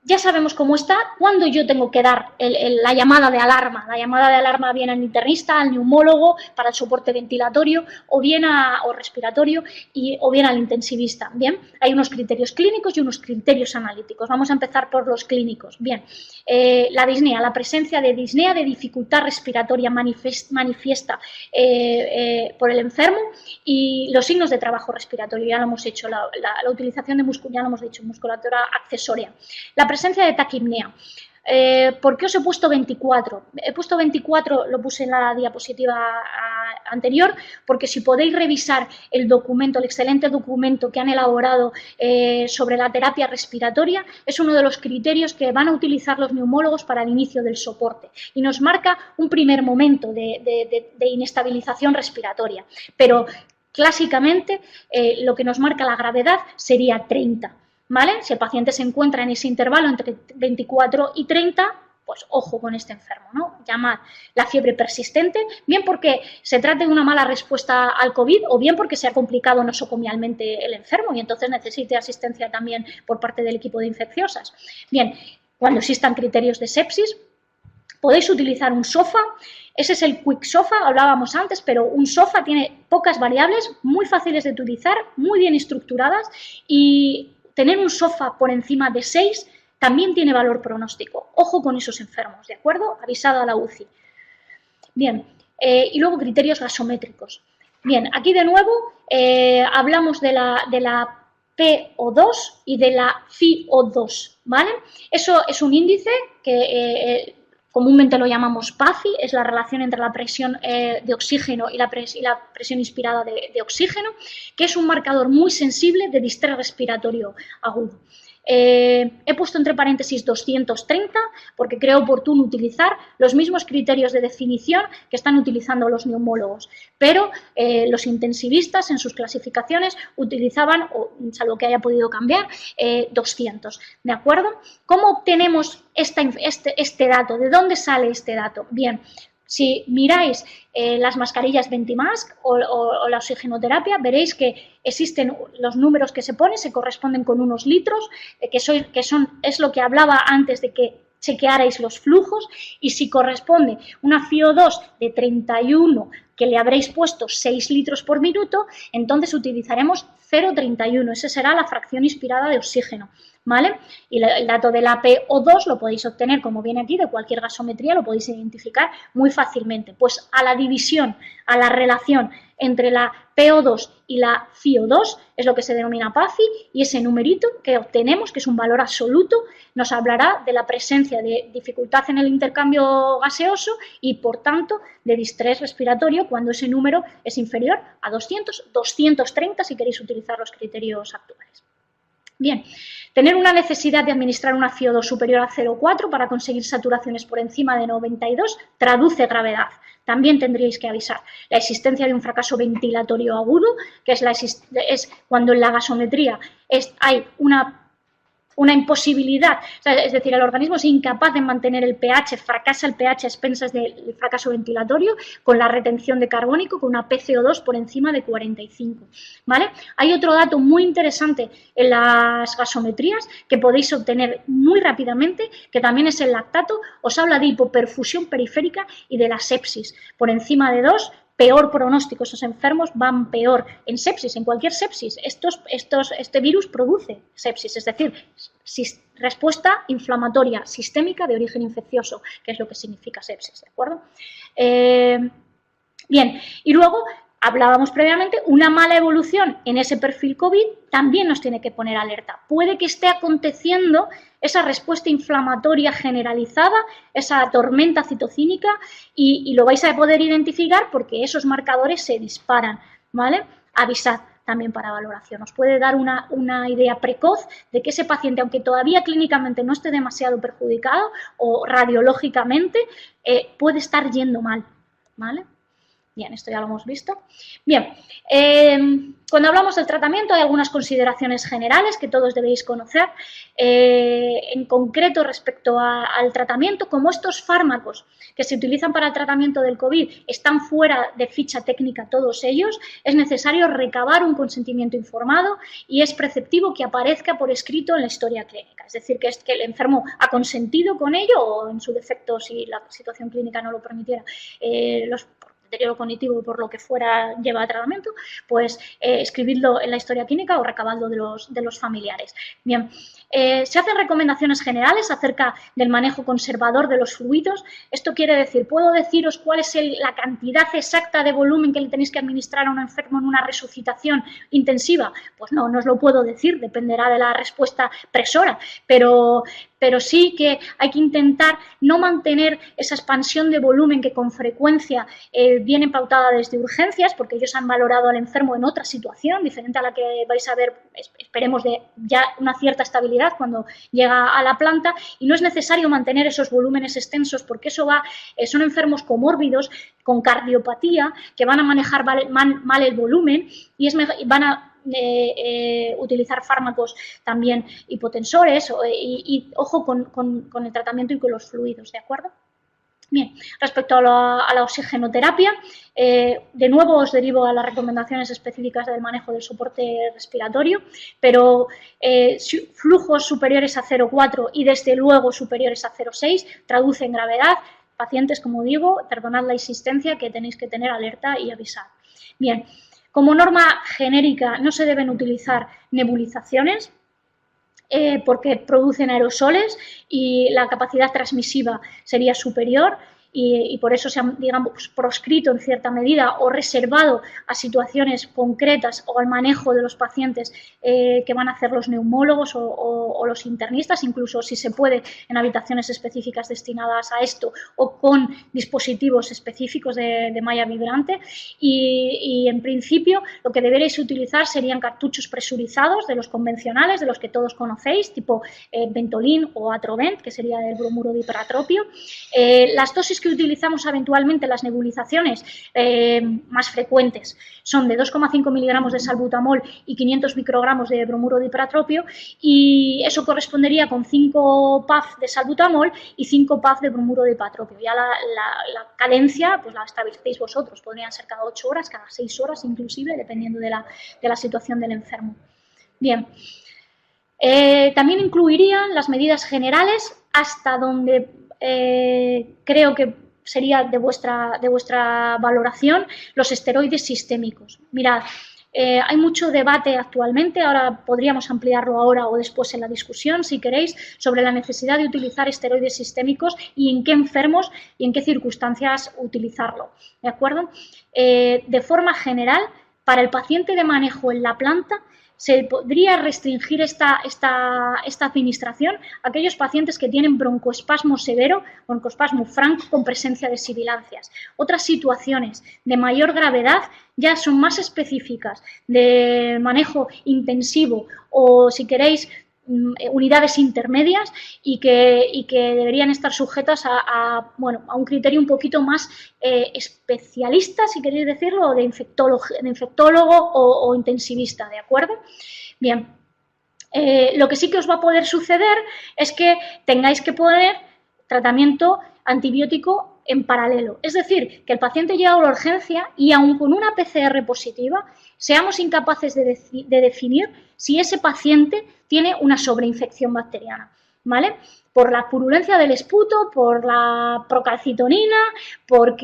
ya sabemos cómo está, cuándo yo tengo que dar la llamada de alarma. La llamada de alarma viene al internista, al neumólogo para el soporte ventilatorio o bien o respiratorio o bien al intensivista. Bien, hay unos criterios clínicos y unos criterios analíticos. Vamos a empezar por los clínicos. Bien, la disnea, la presencia de disnea de dificultad respiratoria manifiesta por el enfermo y los signos de trabajo respiratorio, ya lo hemos hecho, la utilización de ya lo hemos dicho, musculatura accesoria. La presencia de taquipnea. ¿Por qué os he puesto 24? He puesto 24, lo puse en la diapositiva anterior, porque si podéis revisar el documento, el excelente documento que han elaborado sobre la terapia respiratoria, es uno de los criterios que van a utilizar los neumólogos para el inicio del soporte y nos marca un primer momento de inestabilización respiratoria, pero clásicamente lo que nos marca la gravedad sería 30. ¿Vale? Si el paciente se encuentra en ese intervalo entre 24 y 30, pues ojo con este enfermo, ¿no? Llamad la fiebre persistente, bien porque se trate de una mala respuesta al COVID o bien porque se ha complicado nosocomialmente el enfermo y entonces necesite asistencia también por parte del equipo de infecciosas. Bien, cuando existan criterios de sepsis, podéis utilizar un SOFA. Ese es el Quick SOFA, hablábamos antes, pero un SOFA tiene pocas variables, muy fáciles de utilizar, muy bien estructuradas y tener un SOFA por encima de 6 también tiene valor pronóstico. Ojo con esos enfermos, ¿de acuerdo? Avisado a la UCI. Bien, y luego criterios gasométricos. Bien, aquí de nuevo hablamos de la PO2 y de la FiO2, ¿vale? Eso es un índice que comúnmente lo llamamos PAFI, es la relación entre la presión de oxígeno y la presión inspirada de oxígeno, que es un marcador muy sensible de distrés respiratorio agudo. He puesto entre paréntesis 230 porque creo oportuno utilizar los mismos criterios de definición que están utilizando los neumólogos, pero los intensivistas en sus clasificaciones utilizaban, salvo que haya podido cambiar, 200, ¿de acuerdo? ¿Cómo obtenemos este dato? ¿De dónde sale este dato? Bien, si miráis las mascarillas Ventimask o la oxigenoterapia, veréis que existen los números que se ponen, se corresponden con unos litros, es lo que hablaba antes de que chequearais los flujos, y si corresponde una FiO2 de 31 que le habréis puesto 6 litros por minuto, entonces utilizaremos 0,31, esa será la fracción inspirada de oxígeno. ¿vale? Y el dato de la PO2 lo podéis obtener, como viene aquí, de cualquier gasometría, lo podéis identificar muy fácilmente. Pues a la división, a la relación entre la PO2 y la FiO2 es lo que se denomina PAFI, y ese numerito que obtenemos, que es un valor absoluto, nos hablará de la presencia de dificultad en el intercambio gaseoso y, por tanto, de distrés respiratorio cuando ese número es inferior a 200, 230 si queréis utilizar los criterios actuales. Bien, tener una necesidad de administrar una FiO2 superior a 0,4 para conseguir saturaciones por encima de 92 traduce gravedad. También tendríais que avisar la existencia de un fracaso ventilatorio agudo, que es cuando en la gasometría hay una imposibilidad, o sea, es decir, el organismo es incapaz de mantener el pH, fracasa el pH a expensas del fracaso ventilatorio con la retención de carbónico, con una PCO2 por encima de 45, ¿vale? Hay otro dato muy interesante en las gasometrías que podéis obtener muy rápidamente, que también es el lactato. Os habla de hipoperfusión periférica y de la sepsis. Por encima de 2, peor pronóstico, esos enfermos van peor en sepsis, en cualquier sepsis. Este virus produce sepsis, es decir, respuesta inflamatoria sistémica de origen infeccioso, que es lo que significa sepsis, ¿de acuerdo? Bien, y luego hablábamos previamente, una mala evolución en ese perfil COVID también nos tiene que poner alerta. Puede que esté aconteciendo esa respuesta inflamatoria generalizada, esa tormenta citocínica, y lo vais a poder identificar porque esos marcadores se disparan, ¿vale? Avisad también para valoración. Os puede dar una idea precoz de que ese paciente, aunque todavía clínicamente no esté demasiado perjudicado o radiológicamente, puede estar yendo mal, ¿vale? Bien, esto ya lo hemos visto. Bien, cuando hablamos del tratamiento hay algunas consideraciones generales que todos debéis conocer. En concreto, respecto al tratamiento, como estos fármacos que se utilizan para el tratamiento del COVID están fuera de ficha técnica todos ellos, es necesario recabar un consentimiento informado y es preceptivo que aparezca por escrito en la historia clínica. Es decir, que el enfermo ha consentido con ello o, en su defecto, si la situación clínica no lo permitiera, deterioro cognitivo y por lo que fuera lleva a tratamiento, pues escribidlo en la historia clínica o recabadlo de los familiares. Bien, se hacen recomendaciones generales acerca del manejo conservador de los fluidos. Esto quiere decir, ¿puedo deciros cuál es la cantidad exacta de volumen que le tenéis que administrar a un enfermo en una resucitación intensiva? Pues no os lo puedo decir, dependerá de la respuesta presora, pero sí que hay que intentar no mantener esa expansión de volumen que con frecuencia viene pautada desde urgencias, porque ellos han valorado al enfermo en otra situación, diferente a la que vais a ver, esperemos, de ya una cierta estabilidad cuando llega a la planta, y no es necesario mantener esos volúmenes extensos porque son enfermos comórbidos, con cardiopatía, que van a manejar mal el volumen y van a utilizar fármacos también hipotensores y ojo con el tratamiento y con los fluidos, ¿de acuerdo? Bien, respecto a la oxigenoterapia, de nuevo os derivo a las recomendaciones específicas del manejo del soporte respiratorio, pero flujos superiores a 0,4 y desde luego superiores a 0,6 traducen gravedad. Pacientes, como digo, perdonad la insistencia, que tenéis que tener alerta y avisar. Bien, como norma genérica no se deben utilizar nebulizaciones porque producen aerosoles y la capacidad transmisiva sería superior y por eso se han, digamos, proscrito en cierta medida o reservado a situaciones concretas o al manejo de los pacientes que van a hacer los neumólogos o los internistas, incluso si se puede en habitaciones específicas destinadas a esto o con dispositivos específicos de malla vibrante y en principio lo que deberéis utilizar serían cartuchos presurizados de los convencionales, de los que todos conocéis, tipo Ventolin o Atrovent, que sería el bromuro de hiperatropio. Las dosis que utilizamos habitualmente en las nebulizaciones más frecuentes son de 2,5 miligramos de salbutamol y 500 microgramos de bromuro de hiperatropio, y eso correspondería con 5 PAF de salbutamol y 5 PAF de bromuro de hiperatropio. Ya la cadencia pues la estableceis vosotros, podrían ser cada 8 horas, cada 6 horas inclusive, dependiendo de la situación del enfermo. Bien, también incluirían las medidas generales hasta donde creo que sería de vuestra valoración los esteroides sistémicos. Mirad, Hay mucho debate actualmente, ahora podríamos ampliarlo ahora o después en la discusión, si queréis, sobre la necesidad de utilizar esteroides sistémicos y en qué enfermos y en qué circunstancias utilizarlo, ¿de acuerdo? De forma general, para el paciente de manejo en la planta, se podría restringir esta administración a aquellos pacientes que tienen broncoespasmo severo, broncoespasmo franco con presencia de sibilancias. Otras situaciones de mayor gravedad ya son más específicas, de manejo intensivo o, si queréis, unidades intermedias y que deberían estar sujetas a un criterio un poquito más especialista, si queréis decirlo, o de infectólogo o intensivista, ¿de acuerdo? Bien, lo que sí que os va a poder suceder es que tengáis que poner tratamiento antibiótico en paralelo. Es decir, que el paciente llega a la urgencia y aun con una PCR positiva seamos incapaces de definir si ese paciente tiene una sobreinfección bacteriana, ¿vale? Por la purulencia del esputo, por la procalcitonina, por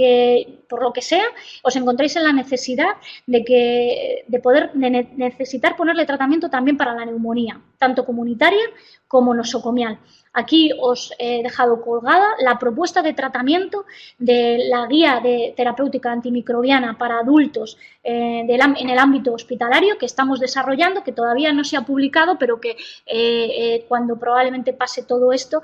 lo que sea, os encontráis en la necesidad de necesitar ponerle tratamiento también para la neumonía, tanto comunitaria como nosocomial. Aquí os he dejado colgada la propuesta de tratamiento de la guía de terapéutica antimicrobiana para adultos en el ámbito hospitalario que estamos desarrollando, que todavía no se ha publicado, pero que cuando probablemente pase todo esto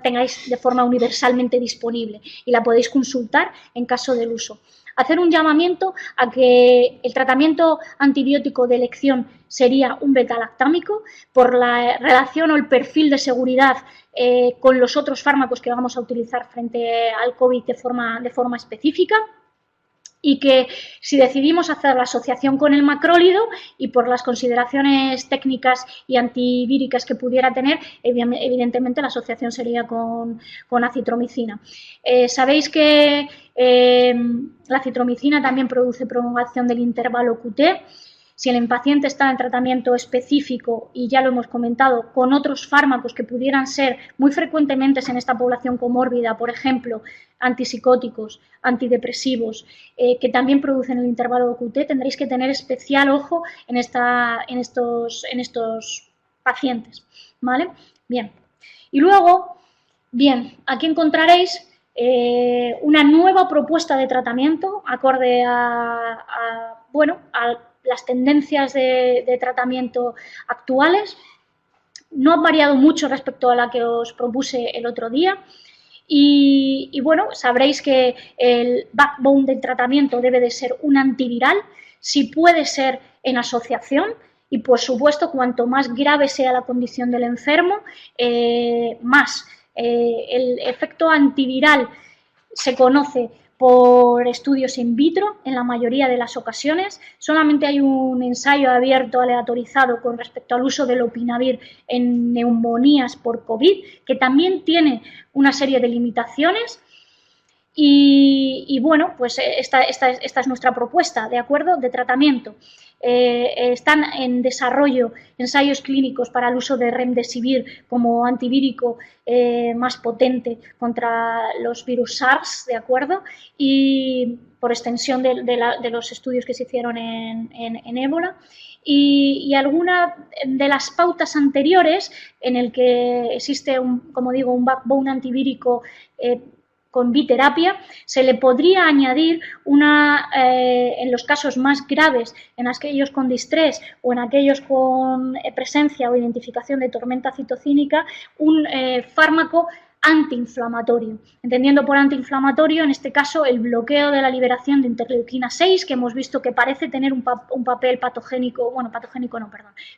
tengáis de forma universalmente disponible y la podéis consultar en caso del uso. Hacer un llamamiento a que el tratamiento antibiótico de elección sería un beta-lactámico por la relación o el perfil de seguridad con los otros fármacos que vamos a utilizar frente al COVID de forma específica. Y que si decidimos hacer la asociación con el macrólido y por las consideraciones técnicas y antivíricas que pudiera tener, evidentemente la asociación sería con acitromicina. Sabéis que la acitromicina también produce prolongación del intervalo QT. Si el paciente está en tratamiento específico, y ya lo hemos comentado, con otros fármacos que pudieran ser muy frecuentemente en esta población comórbida, por ejemplo, antipsicóticos, antidepresivos, que también producen el intervalo QT, tendréis que tener especial ojo en estos pacientes, ¿vale? Bien. Y luego, bien, aquí encontraréis una nueva propuesta de tratamiento acorde a las tendencias de tratamiento actuales. No ha variado mucho respecto a la que os propuse el otro día y bueno, sabréis que el backbone del tratamiento debe de ser un antiviral, si puede ser en asociación y, por supuesto, cuanto más grave sea la condición del enfermo, más. El efecto antiviral se conoce por estudios in vitro en la mayoría de las ocasiones. Solamente hay un ensayo abierto aleatorizado con respecto al uso del lopinavir en neumonías por COVID, que también tiene una serie de limitaciones. Y bueno, pues esta es nuestra propuesta, ¿de acuerdo?, de tratamiento. Están en desarrollo ensayos clínicos para el uso de remdesivir como antivírico más potente contra los virus SARS, ¿de acuerdo? Y por extensión de los estudios que se hicieron en ébola. Y alguna de las pautas anteriores en el que existe, como digo, un backbone antivírico con biterapia, se le podría añadir en los casos más graves, en aquellos con distrés o en aquellos con presencia o identificación de tormenta citocínica, un fármaco antiinflamatorio, entendiendo por antiinflamatorio en este caso el bloqueo de la liberación de interleuquina 6, que hemos visto que parece tener un papel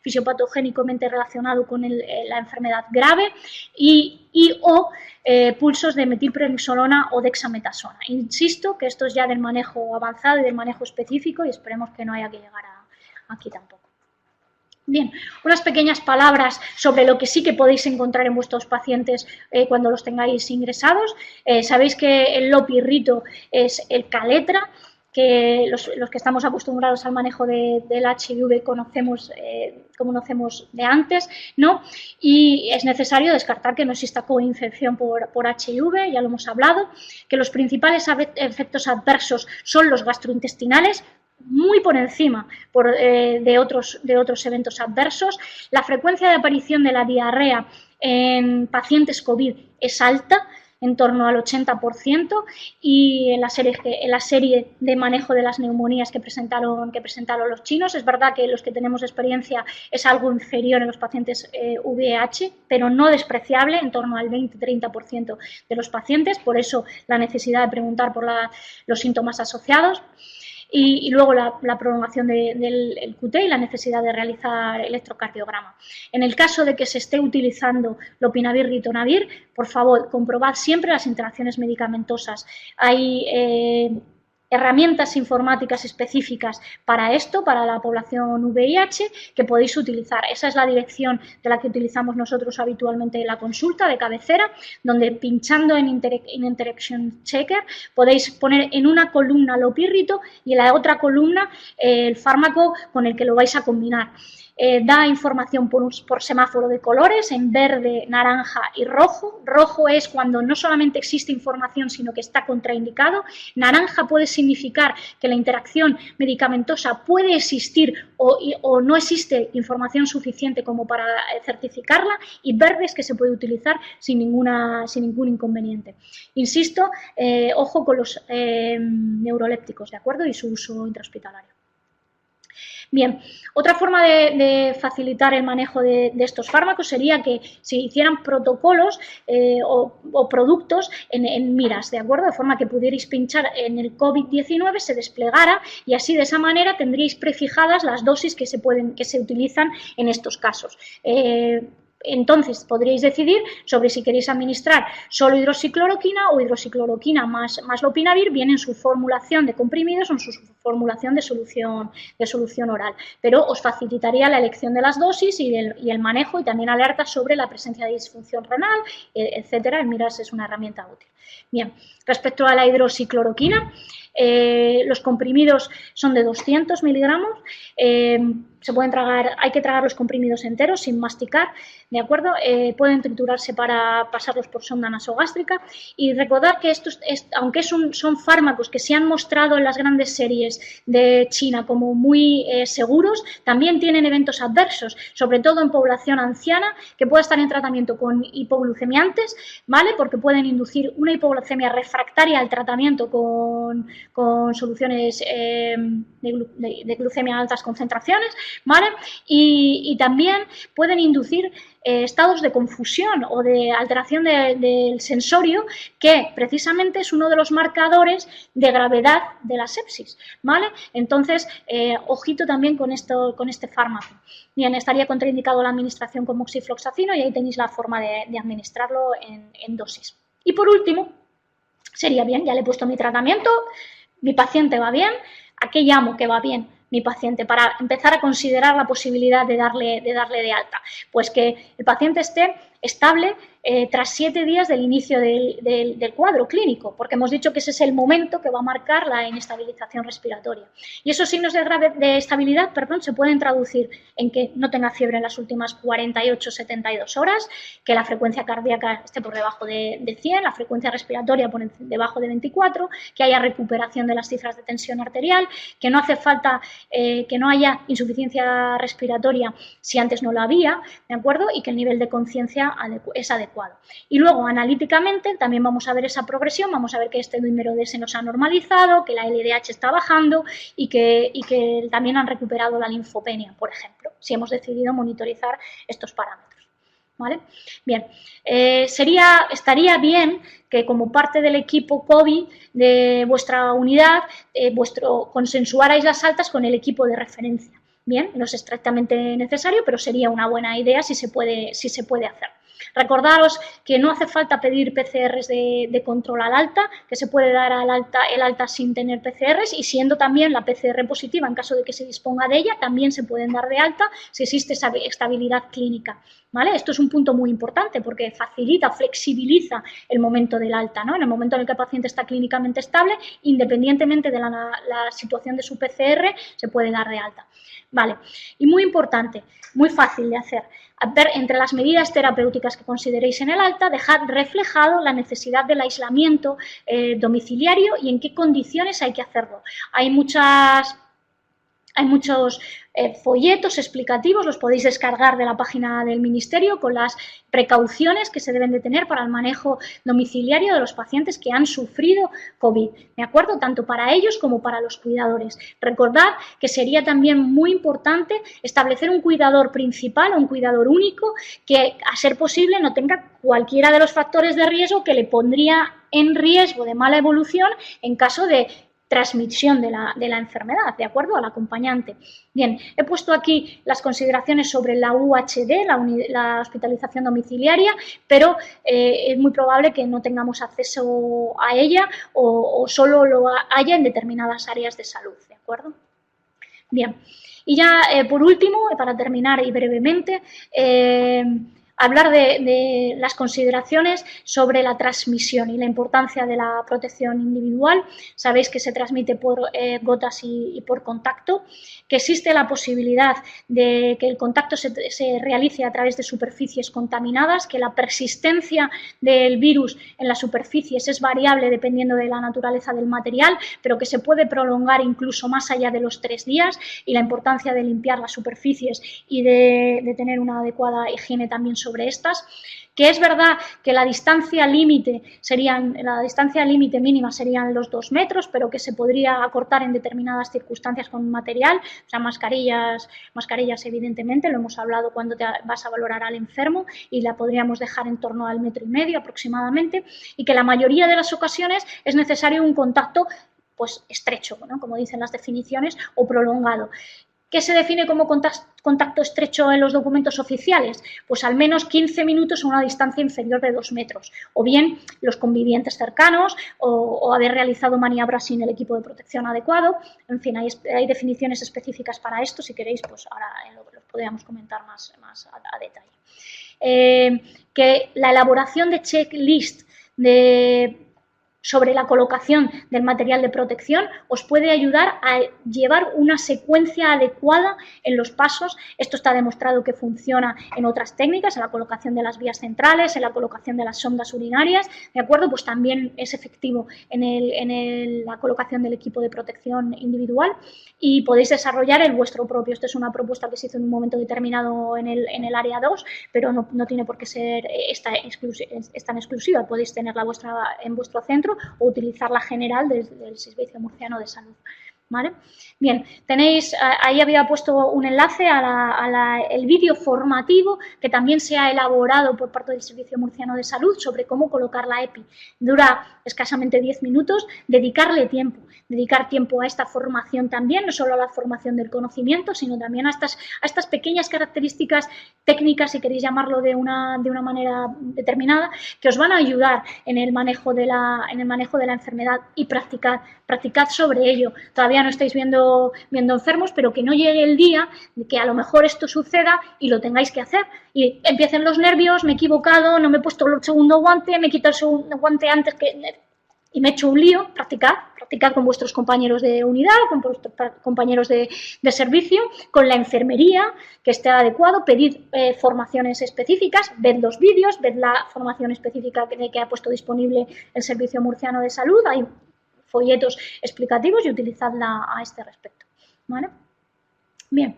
fisiopatogénicamente relacionado con la enfermedad grave o pulsos de metilprednisolona o dexametasona. Insisto que esto es ya del manejo avanzado y del manejo específico y esperemos que no haya que llegar aquí tampoco. Bien, unas pequeñas palabras sobre lo que sí que podéis encontrar en vuestros pacientes cuando los tengáis ingresados. Sabéis que el lopirrito es el caletra, que los que estamos acostumbrados al manejo del HIV conocemos de antes, ¿no? Y es necesario descartar que no exista coinfección por HIV, ya lo hemos hablado, que los principales efectos adversos son los gastrointestinales, muy por encima de otros eventos adversos. La frecuencia de aparición de la diarrea en pacientes COVID es alta, en torno al 80%, y en la serie de manejo de las neumonías que presentaron los chinos. Es verdad que los que tenemos experiencia es algo inferior en los pacientes VIH, pero no despreciable, en torno al 20-30% de los pacientes, por eso la necesidad de preguntar por los síntomas asociados. Y luego la prolongación del QT y la necesidad de realizar electrocardiograma. En el caso de que se esté utilizando lopinavir-ritonavir, por favor, comprobad siempre las interacciones medicamentosas. Hay herramientas informáticas específicas para esto, para la población VIH, que podéis utilizar. Esa es la dirección de la que utilizamos nosotros habitualmente en la consulta de cabecera, donde pinchando en Interaction Checker podéis poner en una columna lopirrito y en la otra columna el fármaco con el que lo vais a combinar. Da información por semáforo de colores, en verde, naranja y rojo. Rojo es cuando no solamente existe información, sino que está contraindicado. Naranja puede significar que la interacción medicamentosa puede existir o no existe información suficiente como para certificarla, y verde es que se puede utilizar sin ningún inconveniente. Insisto, ojo con los neurolépticos, ¿de acuerdo? Y su uso intrahospitalario. Bien, otra forma de facilitar el manejo de estos fármacos sería que se hicieran protocolos o productos en miras, ¿de acuerdo? De forma que pudierais pinchar en el COVID-19, se desplegara, y así de esa manera tendríais prefijadas las dosis que se utilizan en estos casos. Entonces podríais decidir sobre si queréis administrar solo hidroxicloroquina o hidroxicloroquina más lopinavir, bien en su formulación de comprimidos o en su formulación de solución oral. Pero os facilitaría la elección de las dosis y el manejo, y también alertas sobre la presencia de disfunción renal, etcétera. El MIRAS es una herramienta útil. Bien, respecto a la hidroxicloroquina, los comprimidos son de 200 miligramos. Se pueden tragar, hay que tragar los comprimidos enteros sin masticar, ¿de acuerdo? Pueden triturarse para pasarlos por sonda nasogástrica, y recordar que aunque son fármacos que se han mostrado en las grandes series de China como muy seguros, también tienen eventos adversos, sobre todo en población anciana que pueda estar en tratamiento con hipoglucemiantes, ¿vale? Porque pueden inducir una hipoglucemia refractaria al tratamiento con soluciones de glucemia a altas concentraciones, ¿vale? Y también pueden inducir estados de confusión o de alteración del sensorio, que precisamente es uno de los marcadores de gravedad de la sepsis, ¿vale? Entonces, ojito también con este fármaco. Bien, estaría contraindicado la administración con moxifloxacino, y ahí tenéis la forma de administrarlo en dosis. Y por último, sería bien, ya le he puesto mi tratamiento, mi paciente va bien, ¿a qué llamo que va bien mi paciente para empezar a considerar la posibilidad de darle de alta? Pues que el paciente esté estable tras 7 días del inicio del cuadro clínico, porque hemos dicho que ese es el momento que va a marcar la inestabilización respiratoria. Y esos signos de estabilidad, se pueden traducir en que no tenga fiebre en las últimas 48-72 horas, que la frecuencia cardíaca esté por debajo de 100, la frecuencia respiratoria por debajo de 24, que haya recuperación de las cifras de tensión arterial, que no hace falta que no haya insuficiencia respiratoria si antes no la había, ¿de acuerdo? Y que el nivel de conciencia es adecuado. Y luego, analíticamente, también vamos a ver esa progresión, vamos a ver que este dímero D se nos ha normalizado, que la LDH está bajando y que también han recuperado la linfopenia, por ejemplo, si hemos decidido monitorizar estos parámetros, ¿vale? Bien, estaría bien que como parte del equipo COVID de vuestra unidad, consensuarais las altas con el equipo de referencia. Bien, no es estrictamente necesario, pero sería una buena idea si se puede hacer. Recordaros que no hace falta pedir PCRs de control al alta, que se puede dar el alta sin tener PCRs, y siendo también la PCR positiva, en caso de que se disponga de ella, también se pueden dar de alta si existe esa estabilidad clínica, ¿vale? Esto es un punto muy importante porque flexibiliza el momento del alta, ¿no? En el momento en el que el paciente está clínicamente estable, independientemente de la situación de su PCR, se puede dar de alta, ¿vale? Y muy importante, muy fácil de hacer. Ver entre las medidas terapéuticas que consideréis en el alta, dejad reflejado la necesidad del aislamiento domiciliario y en qué condiciones hay que hacerlo. Hay muchas Hay muchos folletos explicativos, los podéis descargar de la página del Ministerio con las precauciones que se deben de tener para el manejo domiciliario de los pacientes que han sufrido COVID, ¿de acuerdo? Tanto para ellos como para los cuidadores. Recordad que sería también muy importante establecer un cuidador principal o un cuidador único que, a ser posible, no tenga cualquiera de los factores de riesgo que le pondría en riesgo de mala evolución en caso de transmisión de la enfermedad, ¿de acuerdo? Al acompañante. Bien, he puesto aquí las consideraciones sobre la UHD, la hospitalización domiciliaria, pero es muy probable que no tengamos acceso a ella o solo lo haya en determinadas áreas de salud, ¿de acuerdo? Bien, y ya por último, para terminar y brevemente, hablar de las consideraciones sobre la transmisión y la importancia de la protección individual. Sabéis que se transmite por gotas y por contacto, que existe la posibilidad de que el contacto se realice a través de superficies contaminadas, que la persistencia del virus en las superficies es variable dependiendo de la naturaleza del material, pero que se puede prolongar incluso más allá de los 3 días, y la importancia de limpiar las superficies y de tener una adecuada higiene también sobre estas, que es verdad que la distancia límite mínima serían los 2 metros, pero que se podría acortar en determinadas circunstancias con material, o sea, mascarillas evidentemente, lo hemos hablado cuando te vas a valorar al enfermo, y la podríamos dejar en torno al 1,5 metros aproximadamente, y que la mayoría de las ocasiones es necesario un contacto pues estrecho, ¿no? Como dicen las definiciones, o prolongado. ¿Qué se define como contacto estrecho en los documentos oficiales? Pues al menos 15 minutos a una distancia inferior de 2 metros, o bien los convivientes cercanos, o haber realizado maniobras sin el equipo de protección adecuado. En fin, hay definiciones específicas para esto, si queréis, pues ahora lo podríamos comentar más a detalle. Que la elaboración de checklist sobre la colocación del material de protección os puede ayudar a llevar una secuencia adecuada en los pasos. Esto está demostrado que funciona en otras técnicas, en la colocación de las vías centrales, en la colocación de las sondas urinarias, ¿de acuerdo? Pues también es efectivo en la colocación del equipo de protección individual, y podéis desarrollar el vuestro propio. Esto es una propuesta que se hizo en un momento determinado en el área 2, pero no tiene por qué ser esta en exclusiva. Podéis tenerla en vuestro centro o utilizar la general del Servicio Murciano de Salud. ¿Vale? Bien, tenéis, ahí había puesto un enlace el vídeo formativo que también se ha elaborado por parte del Servicio Murciano de Salud sobre cómo colocar la EPI. Dura escasamente 10 minutos, dedicar tiempo a esta formación también, no solo a la formación del conocimiento, sino también a estas pequeñas características técnicas, si queréis llamarlo de una manera determinada, que os van a ayudar en el manejo de la enfermedad, y practicad sobre ello. Todavía no estáis viendo enfermos, pero que no llegue el día de que a lo mejor esto suceda y lo tengáis que hacer. Y empiecen los nervios, me he equivocado, no me he puesto el segundo guante, me he quitado el segundo guante antes y me he hecho un lío. Practicad con vuestros compañeros de unidad, con vuestros compañeros de servicio, con la enfermería, que esté adecuado. Pedid formaciones específicas, ved los vídeos, ved la formación específica que ha puesto disponible el Servicio Murciano de Salud. Hay folletos explicativos y utilizadla a este respecto, ¿vale? Bien,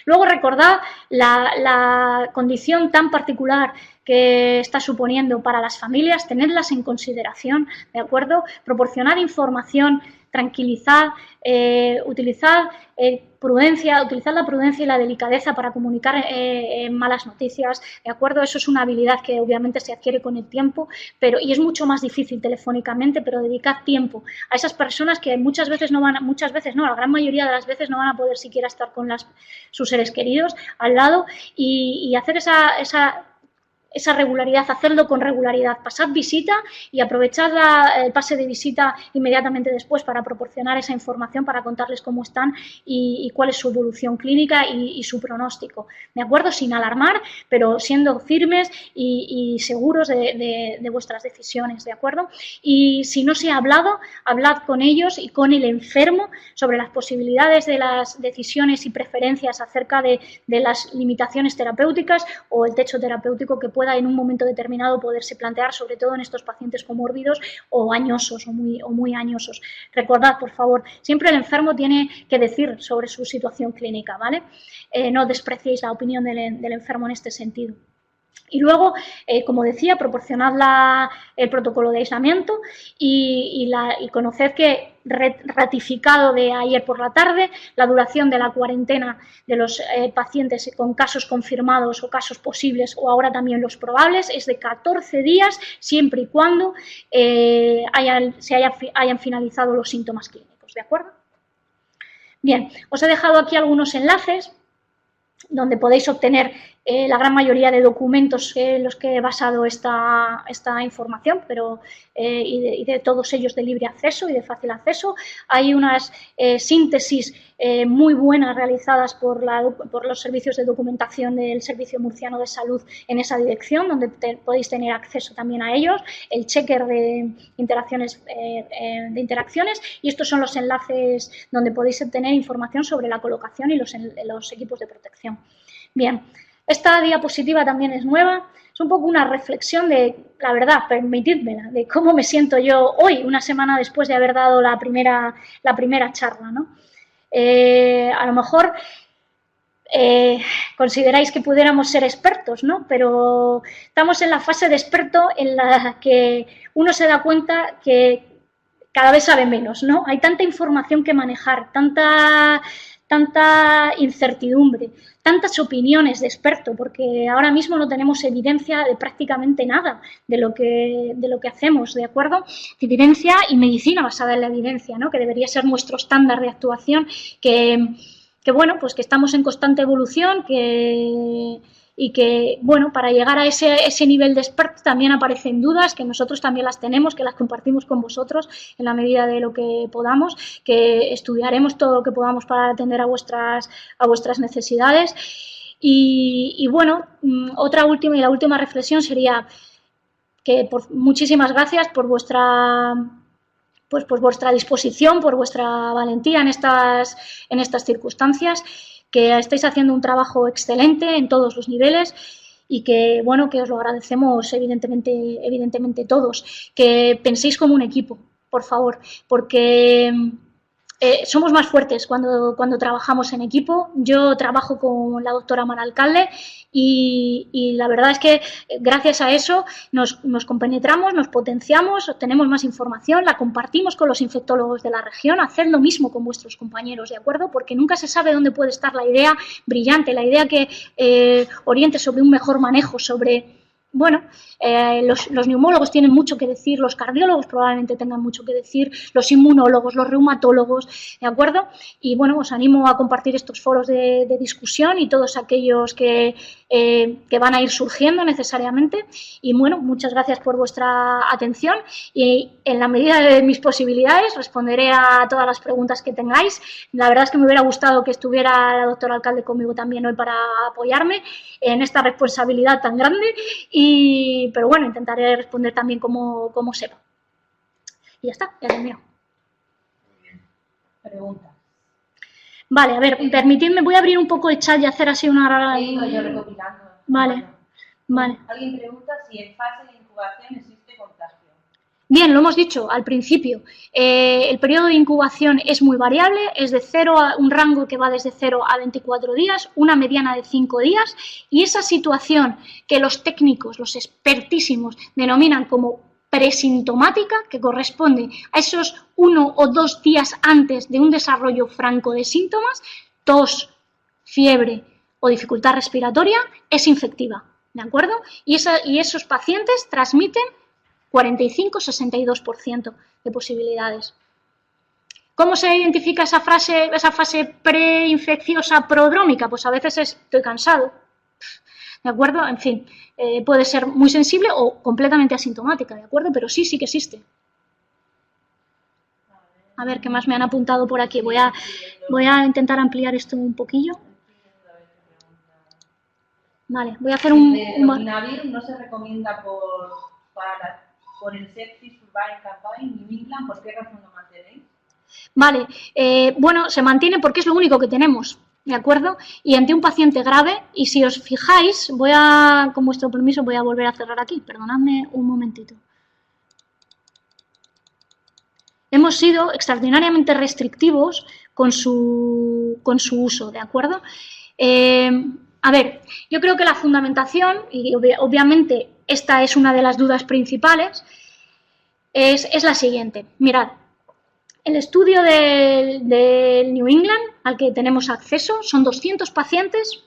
luego recordad la condición tan particular que está suponiendo para las familias, tenedlas en consideración, ¿de acuerdo? Proporcionad información, tranquilizad, utilizad la prudencia y la delicadeza para comunicar malas noticias, ¿de acuerdo? Eso es una habilidad que obviamente se adquiere con el tiempo, y es mucho más difícil telefónicamente, pero dedicad tiempo a esas personas que la gran mayoría de las veces no van a poder siquiera estar con sus seres queridos al lado, y hacer esa regularidad, hacerlo con regularidad. Pasad visita y aprovechad el pase de visita inmediatamente después para proporcionar esa información, para contarles cómo están y cuál es su evolución clínica y su pronóstico, ¿de acuerdo? Sin alarmar, pero siendo firmes y seguros de vuestras decisiones, ¿de acuerdo? Y si no se ha hablado, hablad con ellos y con el enfermo sobre las posibilidades de las decisiones y preferencias acerca de las limitaciones terapéuticas o el techo terapéutico que pueda pueda en un momento determinado poderse plantear, sobre todo en estos pacientes comórbidos o añosos o muy añosos. Recordad, por favor, siempre el enfermo tiene que decir sobre su situación clínica, ¿vale? No despreciéis la opinión del enfermo en este sentido. Y luego, como decía, proporcionad el protocolo de aislamiento y conoced que ratificado de ayer por la tarde, la duración de la cuarentena de los pacientes con casos confirmados o casos posibles o ahora también los probables es de 14 días siempre y cuando hayan finalizado los síntomas clínicos, ¿de acuerdo? Bien, os he dejado aquí algunos enlaces donde podéis obtener la gran mayoría de documentos en los que he basado esta información, pero y de todos ellos de libre acceso y de fácil acceso. Hay unas síntesis muy buenas realizadas por los servicios de documentación del Servicio Murciano de Salud en esa dirección, donde podéis tener acceso también a ellos, el checker de interacciones, y estos son los enlaces donde podéis obtener información sobre la colocación y los equipos de protección. Bien, esta diapositiva también es nueva, es un poco una reflexión de, la verdad, permitidmela, de cómo me siento yo hoy, una semana después de haber dado la primera charla, ¿no? A lo mejor consideráis que pudiéramos ser expertos, ¿no? Pero estamos en la fase de experto en la que uno se da cuenta que cada vez sabe menos, ¿no? Hay tanta información que manejar, tanta incertidumbre, tantas opiniones de experto, porque ahora mismo no tenemos evidencia de prácticamente nada de lo que hacemos, ¿de acuerdo? Evidencia y medicina basada en la evidencia, ¿no? Que debería ser nuestro estándar de actuación, que bueno, pues que estamos en constante evolución, y que, bueno, para llegar a ese nivel de experto también aparecen dudas, que nosotros también las tenemos, que las compartimos con vosotros en la medida de lo que podamos, que estudiaremos todo lo que podamos para atender a vuestras necesidades. Y bueno, la última reflexión sería que muchísimas gracias por vuestra disposición, por vuestra valentía en estas circunstancias, que estáis haciendo un trabajo excelente en todos los niveles y que, bueno, que os lo agradecemos evidentemente todos, que penséis como un equipo, por favor, porque somos más fuertes cuando trabajamos en equipo. Yo trabajo con la doctora Mara Alcalde y la verdad es que gracias a eso nos compenetramos, nos potenciamos, obtenemos más información, la compartimos con los infectólogos de la región. Haced lo mismo con vuestros compañeros, ¿de acuerdo? Porque nunca se sabe dónde puede estar la idea brillante, la idea que oriente sobre un mejor manejo, sobre... Bueno, los neumólogos tienen mucho que decir, los cardiólogos probablemente tengan mucho que decir, los inmunólogos, los reumatólogos, ¿de acuerdo? Y bueno, os animo a compartir estos foros de discusión y todos aquellos que van a ir surgiendo necesariamente. Y bueno, muchas gracias por vuestra atención y en la medida de mis posibilidades responderé a todas las preguntas que tengáis. La verdad es que me hubiera gustado que estuviera la doctora Alcalde conmigo también hoy para apoyarme en esta responsabilidad tan grande. Pero bueno, intentaré responder también como sepa. Y ya está, ya termino. Pregunta. Vale, a ver, permitidme, voy a abrir un poco el chat y hacer así una... Yo recopilando. Vale. Alguien pregunta si en fase de incubación existe contagio. Bien, lo hemos dicho al principio. El periodo de incubación es muy variable, es de un rango que va desde 0 a 24 días, una mediana de 5 días, y esa situación que los técnicos, los expertísimos, denominan como presintomática, que corresponde a esos 1 o 2 días antes de un desarrollo franco de síntomas, tos, fiebre o dificultad respiratoria, es infectiva, ¿de acuerdo? Y esos pacientes transmiten 45-62% de posibilidades. ¿Cómo se identifica esa fase preinfecciosa prodrómica? Pues a veces estoy cansado, ¿de acuerdo? En fin, puede ser muy sensible o completamente asintomática, ¿de acuerdo? Pero sí que existe. A ver, ¿qué más me han apuntado por aquí? Voy a intentar ampliar esto un poquillo. Vale, voy a hacer un... Dominavir no se recomienda por el sepsis Survival Campaign New England, ¿por qué razón lo mantenéis? Vale, bueno, se mantiene porque es lo único que tenemos. ¿de acuerdo? Y ante un paciente grave, y si os fijáis, con vuestro permiso, voy a volver a cerrar aquí, perdonadme un momentito. Hemos sido extraordinariamente restrictivos con su uso, ¿de acuerdo? A ver, yo creo que la fundamentación, y obviamente esta es una de las dudas principales, es la siguiente. Mirad, el estudio del New England al que tenemos acceso son 200 pacientes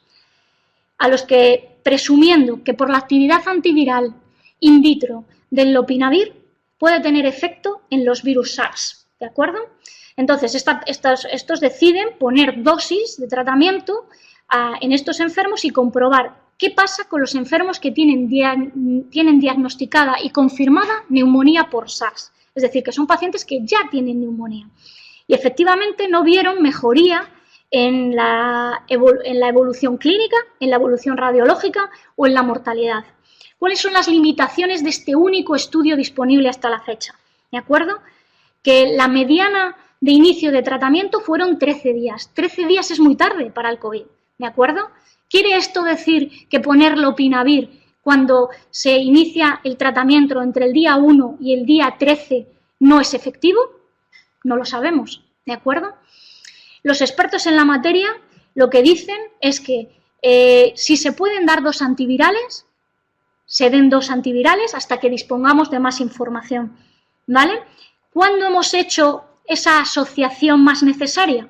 a los que, presumiendo que por la actividad antiviral in vitro del lopinavir puede tener efecto en los virus SARS, ¿de acuerdo? Entonces, estos deciden poner dosis de tratamiento en estos enfermos y comprobar qué pasa con los enfermos que tienen diagnosticada y confirmada neumonía por SARS. Es decir, que son pacientes que ya tienen neumonía. Y efectivamente no vieron mejoría en la evolución clínica, en la evolución radiológica o en la mortalidad. ¿Cuáles son las limitaciones de este único estudio disponible hasta la fecha? ¿De acuerdo? Que la mediana de inicio de tratamiento fueron 13 días. 13 días es muy tarde para el COVID, ¿de acuerdo? ¿Quiere esto decir que poner lopinavir cuando se inicia el tratamiento entre el día 1 y el día 13 no es efectivo? No lo sabemos, ¿de acuerdo? Los expertos en la materia lo que dicen es que si se pueden dar 2 antivirales, se den 2 antivirales hasta que dispongamos de más información, ¿vale? ¿Cuándo hemos hecho esa asociación más necesaria?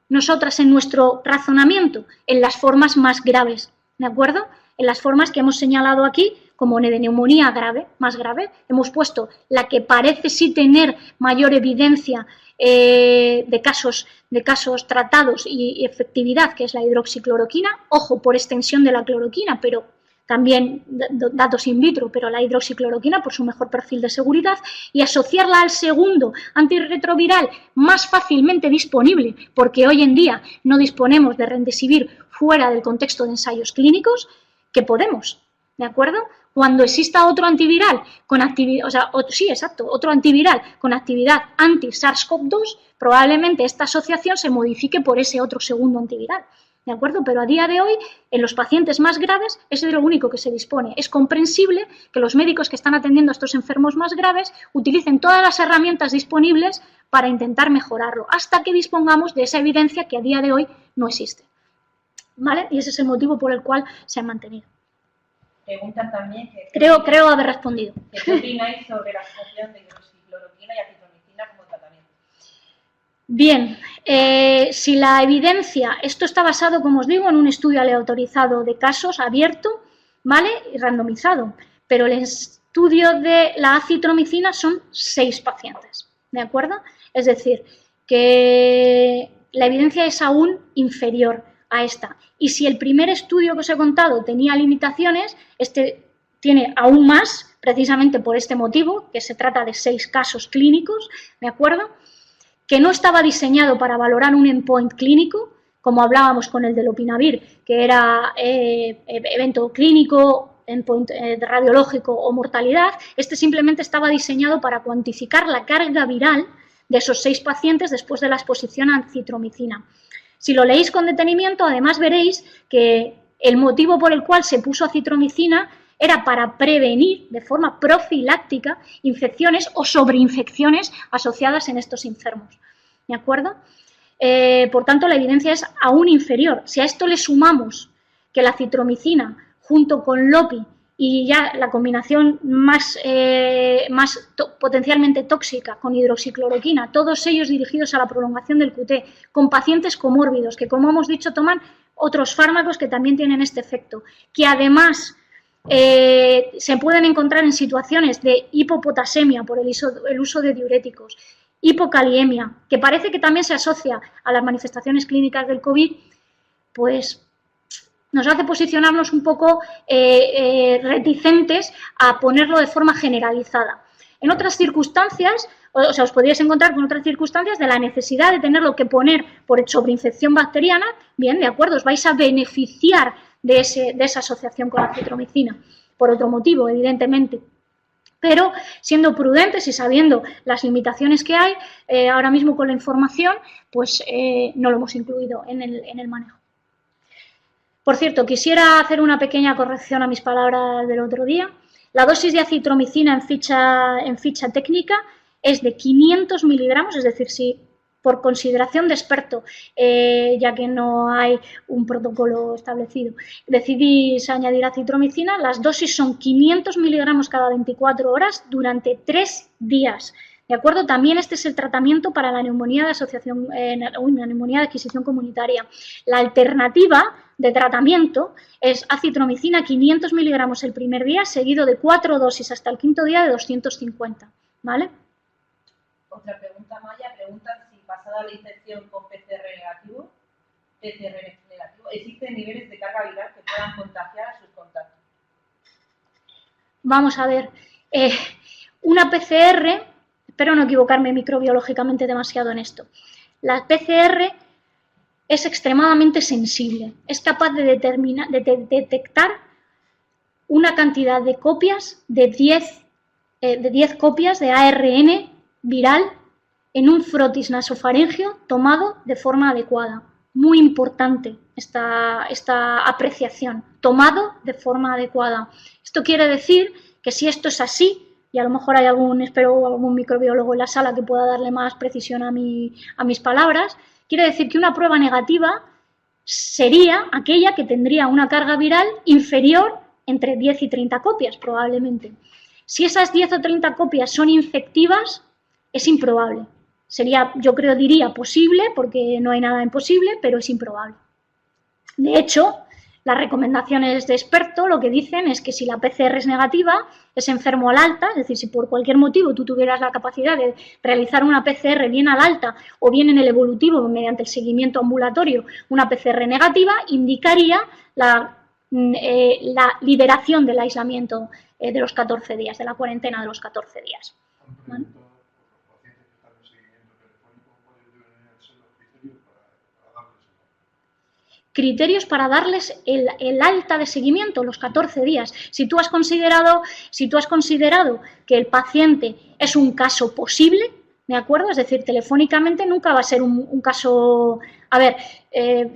Nosotras en nuestro razonamiento, en las formas más graves, ¿de acuerdo? En las formas que hemos señalado aquí como de neumonía grave, más grave, hemos puesto la que parece sí tener mayor evidencia de casos tratados y efectividad, que es la hidroxicloroquina, ojo, por extensión de la cloroquina, pero también datos in vitro, pero la hidroxicloroquina por su mejor perfil de seguridad, y asociarla al segundo antirretroviral más fácilmente disponible, porque hoy en día no disponemos de remdesivir fuera del contexto de ensayos clínicos, que podemos, ¿de acuerdo? Cuando exista otro antiviral con actividad, otro antiviral con actividad anti-SARS-CoV-2, probablemente esta asociación se modifique por ese otro segundo antiviral. ¿De acuerdo? Pero a día de hoy, en los pacientes más graves, es de lo único que se dispone. Es comprensible que los médicos que están atendiendo a estos enfermos más graves utilicen todas las herramientas disponibles para intentar mejorarlo, hasta que dispongamos de esa evidencia que a día de hoy no existe. ¿Vale? Y ese es el motivo por el cual se ha mantenido. Preguntan también que... Creo haber respondido. ¿Qué opináis sobre la asociación de hidroxicloroquina y acitromicina como tratamiento? Bien, si la evidencia, esto está basado, como os digo, en un estudio aleatorizado de casos abierto, ¿vale? Y randomizado, pero el estudio de la acitromicina son 6 pacientes, ¿de acuerdo? Es decir, que la evidencia es aún inferior a esta. Y si el primer estudio que os he contado tenía limitaciones, este tiene aún más, precisamente por este motivo, que se trata de 6 casos clínicos, ¿de acuerdo?, que no estaba diseñado para valorar un endpoint clínico, como hablábamos con el del lopinavir, que era evento clínico, endpoint radiológico o mortalidad. Este simplemente estaba diseñado para cuantificar la carga viral de esos 6 pacientes después de la exposición a acitromicina. Si lo leéis con detenimiento, además veréis que el motivo por el cual se puso acitromicina era para prevenir de forma profiláctica infecciones o sobreinfecciones asociadas en estos enfermos, ¿de acuerdo? Por tanto, la evidencia es aún inferior. Si a esto le sumamos que la acitromicina junto con LOPI y ya la combinación más potencialmente tóxica con hidroxicloroquina, todos ellos dirigidos a la prolongación del QT, con pacientes comórbidos que, como hemos dicho, toman otros fármacos que también tienen este efecto, que además se pueden encontrar en situaciones de hipopotasemia por el uso de diuréticos, hipokaliemia, que parece que también se asocia a las manifestaciones clínicas del COVID, pues nos hace posicionarnos un poco reticentes a ponerlo de forma generalizada. En otras circunstancias, o sea, os podríais encontrar con otras circunstancias de la necesidad de tenerlo que poner por sobreinfección bacteriana, bien, de acuerdo, os vais a beneficiar de esa asociación con la acitromicina, por otro motivo, evidentemente. Pero siendo prudentes y sabiendo las limitaciones que hay, ahora mismo con la información, pues no lo hemos incluido en el manejo. Por cierto, quisiera hacer una pequeña corrección a mis palabras del otro día. La dosis de acitromicina en ficha técnica es de 500 miligramos, es decir, si por consideración de experto, ya que no hay un protocolo establecido, decidís añadir acitromicina, las dosis son 500 miligramos cada 24 horas durante 3 días. ¿De acuerdo? También este es el tratamiento para la neumonía de neumonía de adquisición comunitaria. La alternativa de tratamiento es acitromicina 500 miligramos el primer día, seguido de 4 dosis hasta el quinto día de 250. ¿Vale? Otra pregunta, Maya. Preguntan si pasada la infección con PCR negativo, existen niveles de carga viral que puedan contagiar a sus contactos. Vamos a ver. Una PCR, espero no equivocarme microbiológicamente demasiado en esto. La PCR es extremadamente sensible, es capaz de detectar una cantidad de copias de 10 copias de ARN viral en un frotis nasofaringeo tomado de forma adecuada. Muy importante esta apreciación, tomado de forma adecuada. Esto quiere decir que si esto es así, y a lo mejor hay algún microbiólogo en la sala que pueda darle más precisión a mis palabras, quiere decir que una prueba negativa sería aquella que tendría una carga viral inferior entre 10 y 30 copias, probablemente. Si esas 10 o 30 copias son infectivas, es improbable. Sería, yo creo, diría posible, porque no hay nada imposible, pero es improbable. De hecho, las recomendaciones de experto lo que dicen es que si la PCR es negativa, es enfermo al alta, es decir, si por cualquier motivo tú tuvieras la capacidad de realizar una PCR bien al alta o bien en el evolutivo mediante el seguimiento ambulatorio, una PCR negativa, indicaría la liberación del aislamiento de los 14 días, de la cuarentena de los 14 días. ¿Vale? Criterios para darles el alta de seguimiento, los 14 días. Si tú has considerado que el paciente es un caso posible, ¿de acuerdo? Es decir, telefónicamente nunca va a ser un caso... A ver,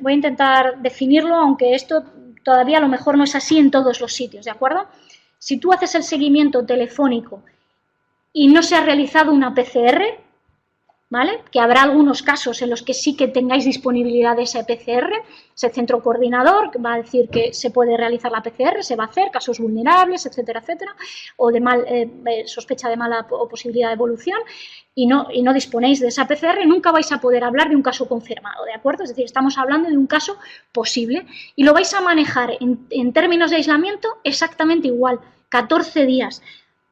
voy a intentar definirlo, aunque esto todavía a lo mejor no es así en todos los sitios, ¿de acuerdo? Si tú haces el seguimiento telefónico y no se ha realizado una PCR, ¿vale? Que habrá algunos casos en los que sí que tengáis disponibilidad de ese PCR, ese centro coordinador que va a decir que se puede realizar la PCR, se va a hacer, casos vulnerables, etcétera, etcétera, o de sospecha de mala o posibilidad de evolución, y no disponéis de esa PCR, nunca vais a poder hablar de un caso confirmado, ¿de acuerdo? Es decir, estamos hablando de un caso posible y lo vais a manejar en términos de aislamiento exactamente igual, 14 días.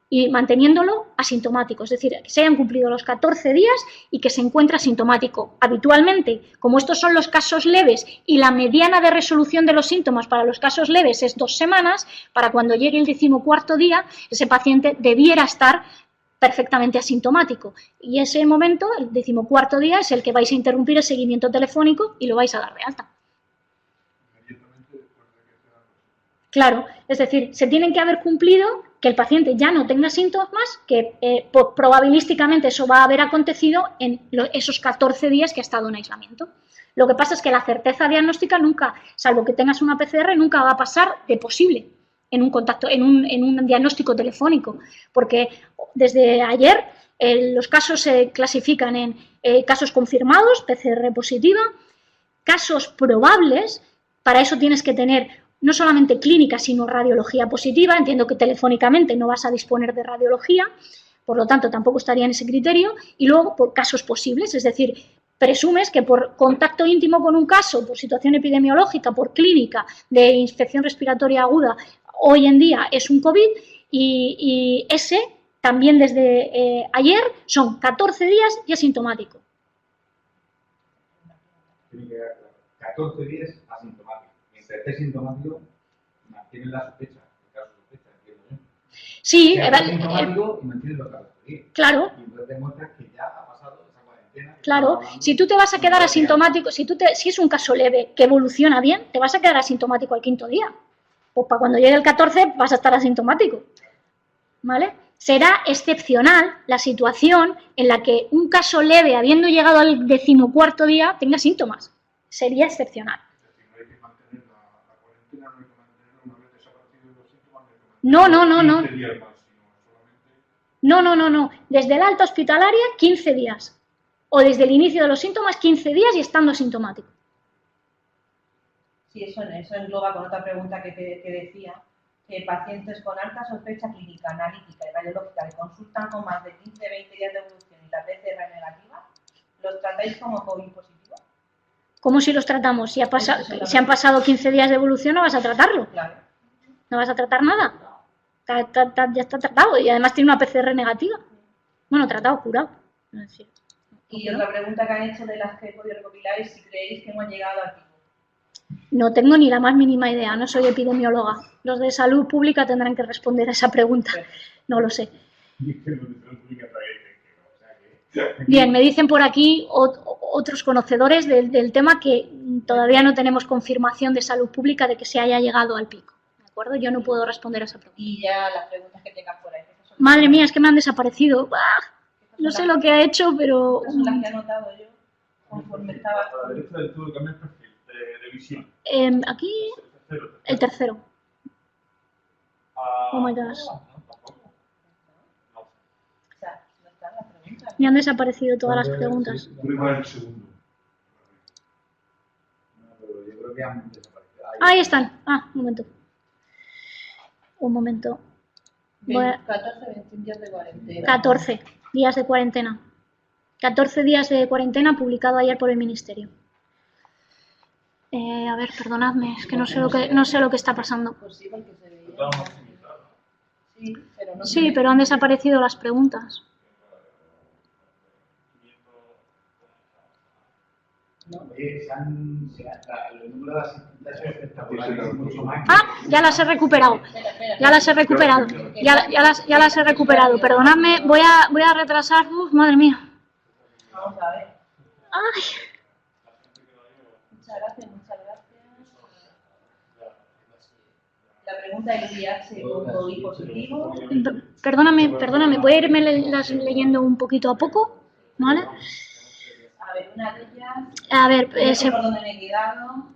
Y manteniéndolo asintomático, es decir, que se hayan cumplido los 14 días y que se encuentre asintomático. Habitualmente, como estos son los casos leves y la mediana de resolución de los síntomas para los casos leves es 2 semanas, para cuando llegue el 14º día, ese paciente debiera estar perfectamente asintomático. Y ese momento, el 14º día, es el que vais a interrumpir el seguimiento telefónico y lo vais a dar de alta. Claro, es decir, se tienen que haber cumplido que el paciente ya no tenga síntomas, que probabilísticamente eso va a haber acontecido en esos 14 días que ha estado en aislamiento. Lo que pasa es que la certeza diagnóstica nunca, salvo que tengas una PCR, nunca va a pasar de posible en un contacto, en un diagnóstico telefónico, porque desde ayer los casos se clasifican en casos confirmados, PCR positiva, casos probables, para eso tienes que tener no solamente clínica, sino radiología positiva. Entiendo que telefónicamente no vas a disponer de radiología, por lo tanto tampoco estaría en ese criterio, y luego por casos posibles, es decir, presumes que por contacto íntimo con un caso, por situación epidemiológica, por clínica de infección respiratoria aguda, hoy en día es un COVID, y ese también desde ayer son 14 días y asintomático. 14 días asintomático. Mientras esté sintomático, mantienen la sospecha, el caso de sospecha, entiendo yo. Sí, asintomático y mantienen los 14 días. Claro. Y entonces demuestras que ya ha pasado esa cuarentena. Claro, si tú te vas a quedar asintomático, si es un caso leve que evoluciona bien, te vas a quedar asintomático al 5º día. Pues para cuando llegue el 14 vas a estar asintomático. ¿Vale? Será excepcional la situación en la que un caso leve, habiendo llegado al 14º día, tenga síntomas. Sería excepcional. No, no, no, no. 15 días máximo, solamente. No. Desde el alta hospitalaria, 15 días. O desde el inicio de los síntomas, 15 días y estando asintomático. Sí, eso engloba con otra pregunta que decía, que pacientes con alta sospecha clínica, analítica y radiológica que consultan con más de 15-20 días de evolución y la PCR negativa, ¿los tratáis como COVID positivo? ¿Cómo si los tratamos? Si han pasado 15 días de evolución, no vas a tratarlo. Claro. No vas a tratar nada. Ya está tratado y además tiene una PCR negativa. Bueno, tratado, curado. Es decir, Y otra pregunta que han hecho de las que he podido recopilar es si creéis que hemos llegado al pico. no tengo ni la más mínima idea, no soy epidemióloga. Los de salud pública tendrán que responder a esa pregunta. No lo sé. Bien, me dicen por aquí otros conocedores del tema que todavía no tenemos confirmación de salud pública de que se haya llegado al pico. ¿De acuerdo? Yo no puedo responder a esa pregunta. Y ya las preguntas que tengan por ahí. Madre mía, es que me han desaparecido. No sé lo que ha hecho, pero... Estas son las que he anotado yo conforme estaba. A la derecha del todo cambia el perfil de visión. Aquí, Tercero. el tercero. Oh my gosh. Tampoco. No. O sea, no están las preguntas. Me han desaparecido todas las preguntas. Prueba el segundo. No, pero yo creo que han desaparecido. Ahí están. Un momento. Voy a- 14-21 días de cuarentena. 14 días de cuarentena. 14 días de cuarentena publicado ayer por el Ministerio. A ver, perdonadme, es que no sé lo que está pasando. Pues sí, porque se veía. Estaba maximizado. Sí, pero no Sí, pero han desaparecido las preguntas. Oye, el número de asistentes es espectacular, es mucho más. Ya las he recuperado. Espera. Ya las he recuperado. Ya las he recuperado. Perdonadme, voy a retrasar. Madre mía. Vamos a ver. Ay, Muchas gracias. La pregunta del VIH con COVID positivo. perdóname, voy a irme las leyendo un poquito a poco, ¿vale? A ver, una de ellas. A ver, Por donde me he quedado.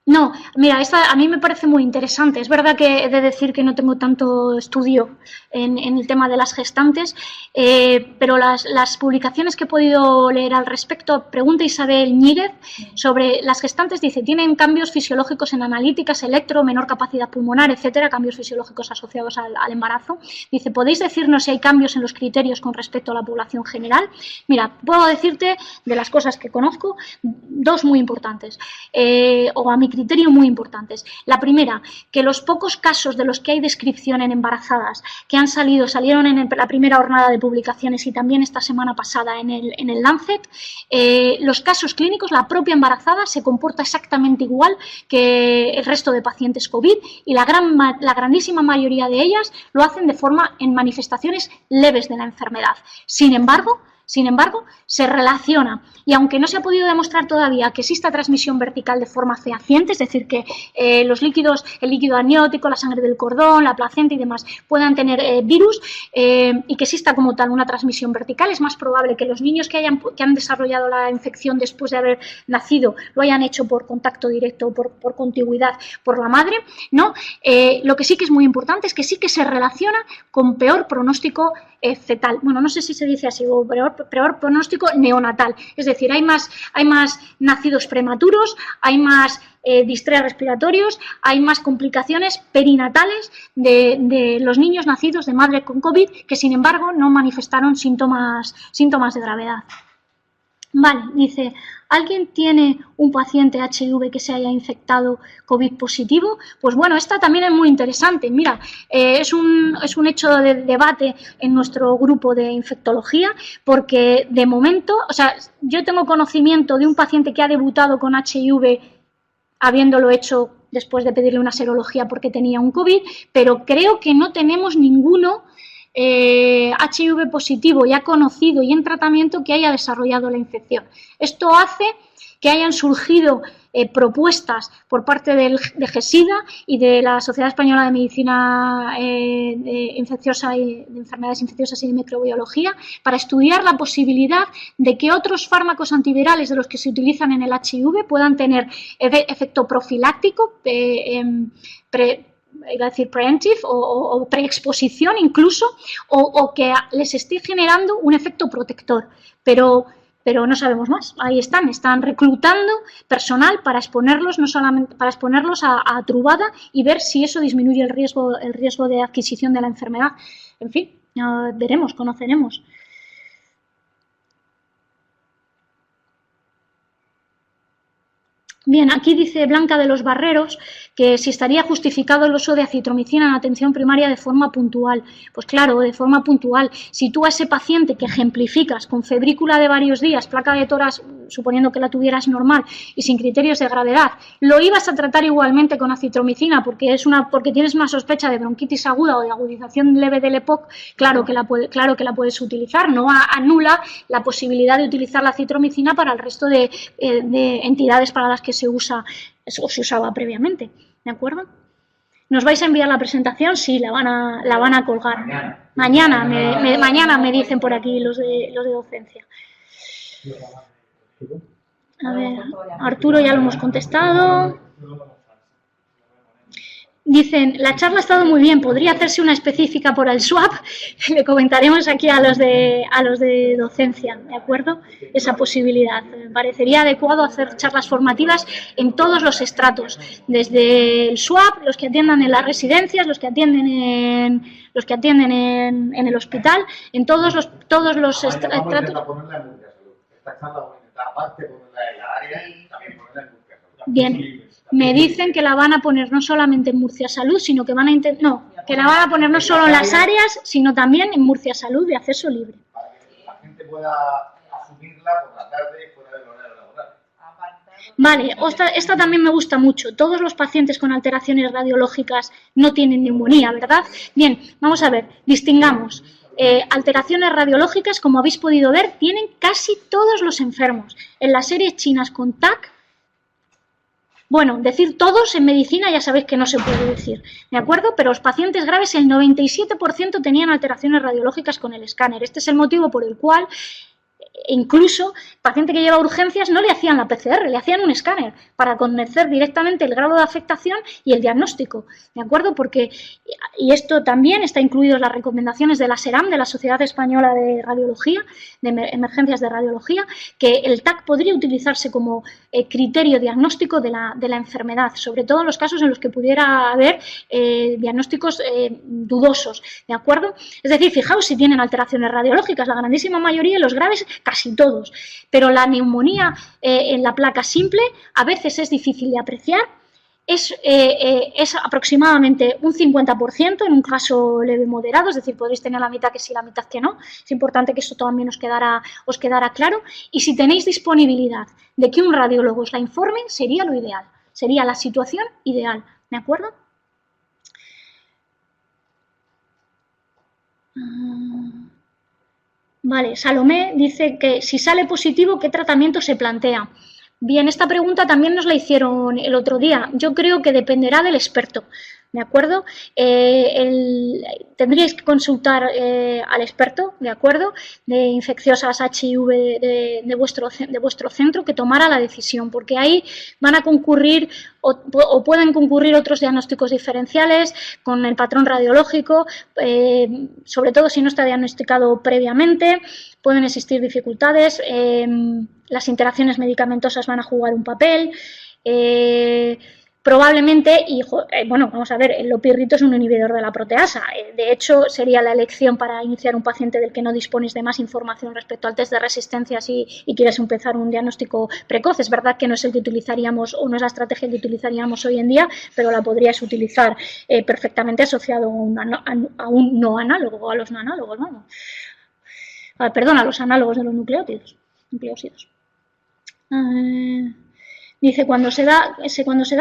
no, mira, esta a mí me parece muy interesante. Es verdad que he de decir que no tengo tanto estudio en el tema de las gestantes, pero las publicaciones que he podido leer al respecto, pregunta Isabel Ñíguez sobre las gestantes, dice, tienen cambios fisiológicos en analíticas, electro, menor capacidad pulmonar, etcétera, cambios fisiológicos asociados al embarazo. Dice, ¿podéis decirnos si hay cambios en los criterios con respecto a la población general? Mira, puedo decirte de las cosas que conozco, dos muy importantes, o a mi criterio muy importantes. La primera, que los pocos casos de los que hay descripción en embarazadas que salieron en la primera jornada de publicaciones y también esta semana pasada en el Lancet, los casos clínicos, la propia embarazada se comporta exactamente igual que el resto de pacientes COVID y la grandísima mayoría de ellas lo hacen en manifestaciones leves de la enfermedad. Sin embargo, se relaciona, y aunque no se ha podido demostrar todavía que exista transmisión vertical de forma fehaciente, es decir, que los líquidos, el líquido amniótico, la sangre del cordón, la placenta y demás puedan tener virus y que exista como tal una transmisión vertical, es más probable que los niños que han desarrollado la infección después de haber nacido lo hayan hecho por contacto directo, por contigüidad por la madre, ¿no? Lo que sí que es muy importante es que sí que se relaciona con peor pronóstico fetal. Bueno, no sé si se dice así, o peor pronóstico neonatal. Es decir, hay más nacidos prematuros, hay más distrés respiratorios, hay más complicaciones perinatales de los niños nacidos de madre con COVID que, sin embargo, no manifestaron síntomas de gravedad. Vale, dice, ¿alguien tiene un paciente HIV que se haya infectado COVID positivo? Pues bueno, esta también es muy interesante. Mira, es un hecho de debate en nuestro grupo de infectología porque de momento, o sea, yo tengo conocimiento de un paciente que ha debutado con HIV habiéndolo hecho después de pedirle una serología porque tenía un COVID, pero creo que no tenemos ninguno HIV positivo ya conocido y en tratamiento que haya desarrollado la infección. Esto hace que hayan surgido propuestas por parte de GESIDA y de la Sociedad Española de Medicina Infecciosa y de Enfermedades Infecciosas y de Microbiología para estudiar la posibilidad de que otros fármacos antivirales de los que se utilizan en el HIV puedan tener efecto profiláctico, iba a decir preemptive o preexposición incluso, o que les esté generando un efecto protector, pero no sabemos más. Ahí están reclutando personal para exponerlos, no solamente para exponerlos a trubada y ver si eso disminuye el riesgo de adquisición de la enfermedad. En fin, veremos, conoceremos. Bien, aquí dice Blanca de los Barreros que si estaría justificado el uso de acitromicina en atención primaria de forma puntual. Pues claro, de forma puntual. Si tú a ese paciente que ejemplificas con febrícula de varios días, placa de tórax, suponiendo que la tuvieras normal y sin criterios de gravedad, lo ibas a tratar igualmente con acitromicina porque tienes una sospecha de bronquitis aguda o de agudización leve del EPOC, claro que la puedes utilizar. No anula la posibilidad de utilizar la acitromicina para el resto de entidades para las que se usa o se usaba previamente, ¿de acuerdo? ¿Nos vais a enviar la presentación? Sí, la van a colgar. Mañana me dicen por aquí los de docencia. A ver, Arturo ya lo hemos contestado. Dicen, la charla ha estado muy bien, podría hacerse una específica por el SWAP, le comentaremos aquí a los de docencia, ¿de acuerdo? Esa posibilidad. Me parecería adecuado hacer charlas formativas en todos los estratos, desde el SWAP, los que atiendan en las residencias, los que atienden en el hospital, en todos los estratos. Esta charla vamos a intentar, aparte, ponerla en la área y también ponerla en Murcia Salud. Bien. Me dicen que la van a poner no solamente en Murcia Salud, sino que van a que la van a poner no solo en las áreas, sino también en Murcia Salud de acceso libre. Para que la gente pueda asumirla por la tarde fuera del horario laboral. Vale, esta también me gusta mucho. Todos los pacientes con alteraciones radiológicas no tienen neumonía, ¿verdad? Bien, vamos a ver, distingamos. Alteraciones radiológicas, como habéis podido ver, tienen casi todos los enfermos. En las series chinas con TAC, bueno, decir todos en medicina ya sabéis que no se puede decir, ¿de acuerdo? Pero los pacientes graves, el 97% tenían alteraciones radiológicas con el escáner. Este es el motivo por el cual incluso el paciente que lleva urgencias no le hacían la PCR, le hacían un escáner para conocer directamente el grado de afectación y el diagnóstico, ¿de acuerdo? Porque, y esto también está incluido en las recomendaciones de la SERAM, de la Sociedad Española de Radiología, de Emergencias de Radiología, que el TAC podría utilizarse como criterio diagnóstico de la enfermedad, sobre todo en los casos en los que pudiera haber diagnósticos dudosos, ¿de acuerdo? Es decir, fijaos si tienen alteraciones radiológicas, la grandísima mayoría y los graves casi todos, pero la neumonía en la placa simple a veces es difícil de apreciar, es aproximadamente un 50% en un caso leve moderado, es decir, podréis tener la mitad que sí, la mitad que no. Es importante que eso también os quedara claro. Y si tenéis disponibilidad de que un radiólogo os la informe, sería lo ideal, sería la situación ideal, ¿de acuerdo? Vale, Salomé dice que si sale positivo, ¿qué tratamiento se plantea? Bien, esta pregunta también nos la hicieron el otro día. Yo creo que dependerá del experto, ¿de acuerdo? Tendríais que consultar al experto, ¿de acuerdo? De infecciosas HIV de vuestro centro que tomara la decisión, porque ahí van a concurrir o pueden concurrir otros diagnósticos diferenciales con el patrón radiológico, sobre todo si no está diagnosticado previamente, pueden existir dificultades, las interacciones medicamentosas van a jugar un papel, probablemente, y bueno, vamos a ver, el lopirrito es un inhibidor de la proteasa, de hecho sería la elección para iniciar un paciente del que no dispones de más información respecto al test de resistencias y quieres empezar un diagnóstico precoz. Es verdad que no es el que utilizaríamos o no es la estrategia que utilizaríamos hoy en día, pero la podrías utilizar perfectamente asociado a un no análogo, a los no análogos, vamos. Perdón, a los análogos de los nucleósidos. Dice, cuando se da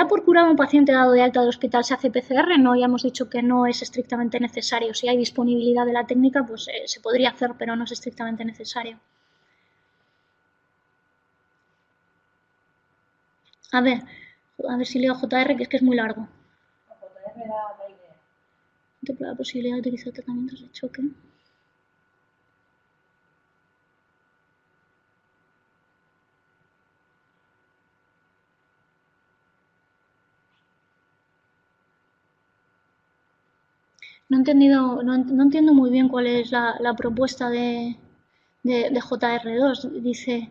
por curado un paciente dado de alta del hospital, ¿se hace PCR? No, ya hemos dicho que no es estrictamente necesario. Si hay disponibilidad de la técnica, pues se podría hacer, pero no es estrictamente necesario. A ver si leo JR, que es muy largo. JR da la idea. Contempla la posibilidad de utilizar tratamientos de choque. No entiendo muy bien cuál es la propuesta de JR2. Dice,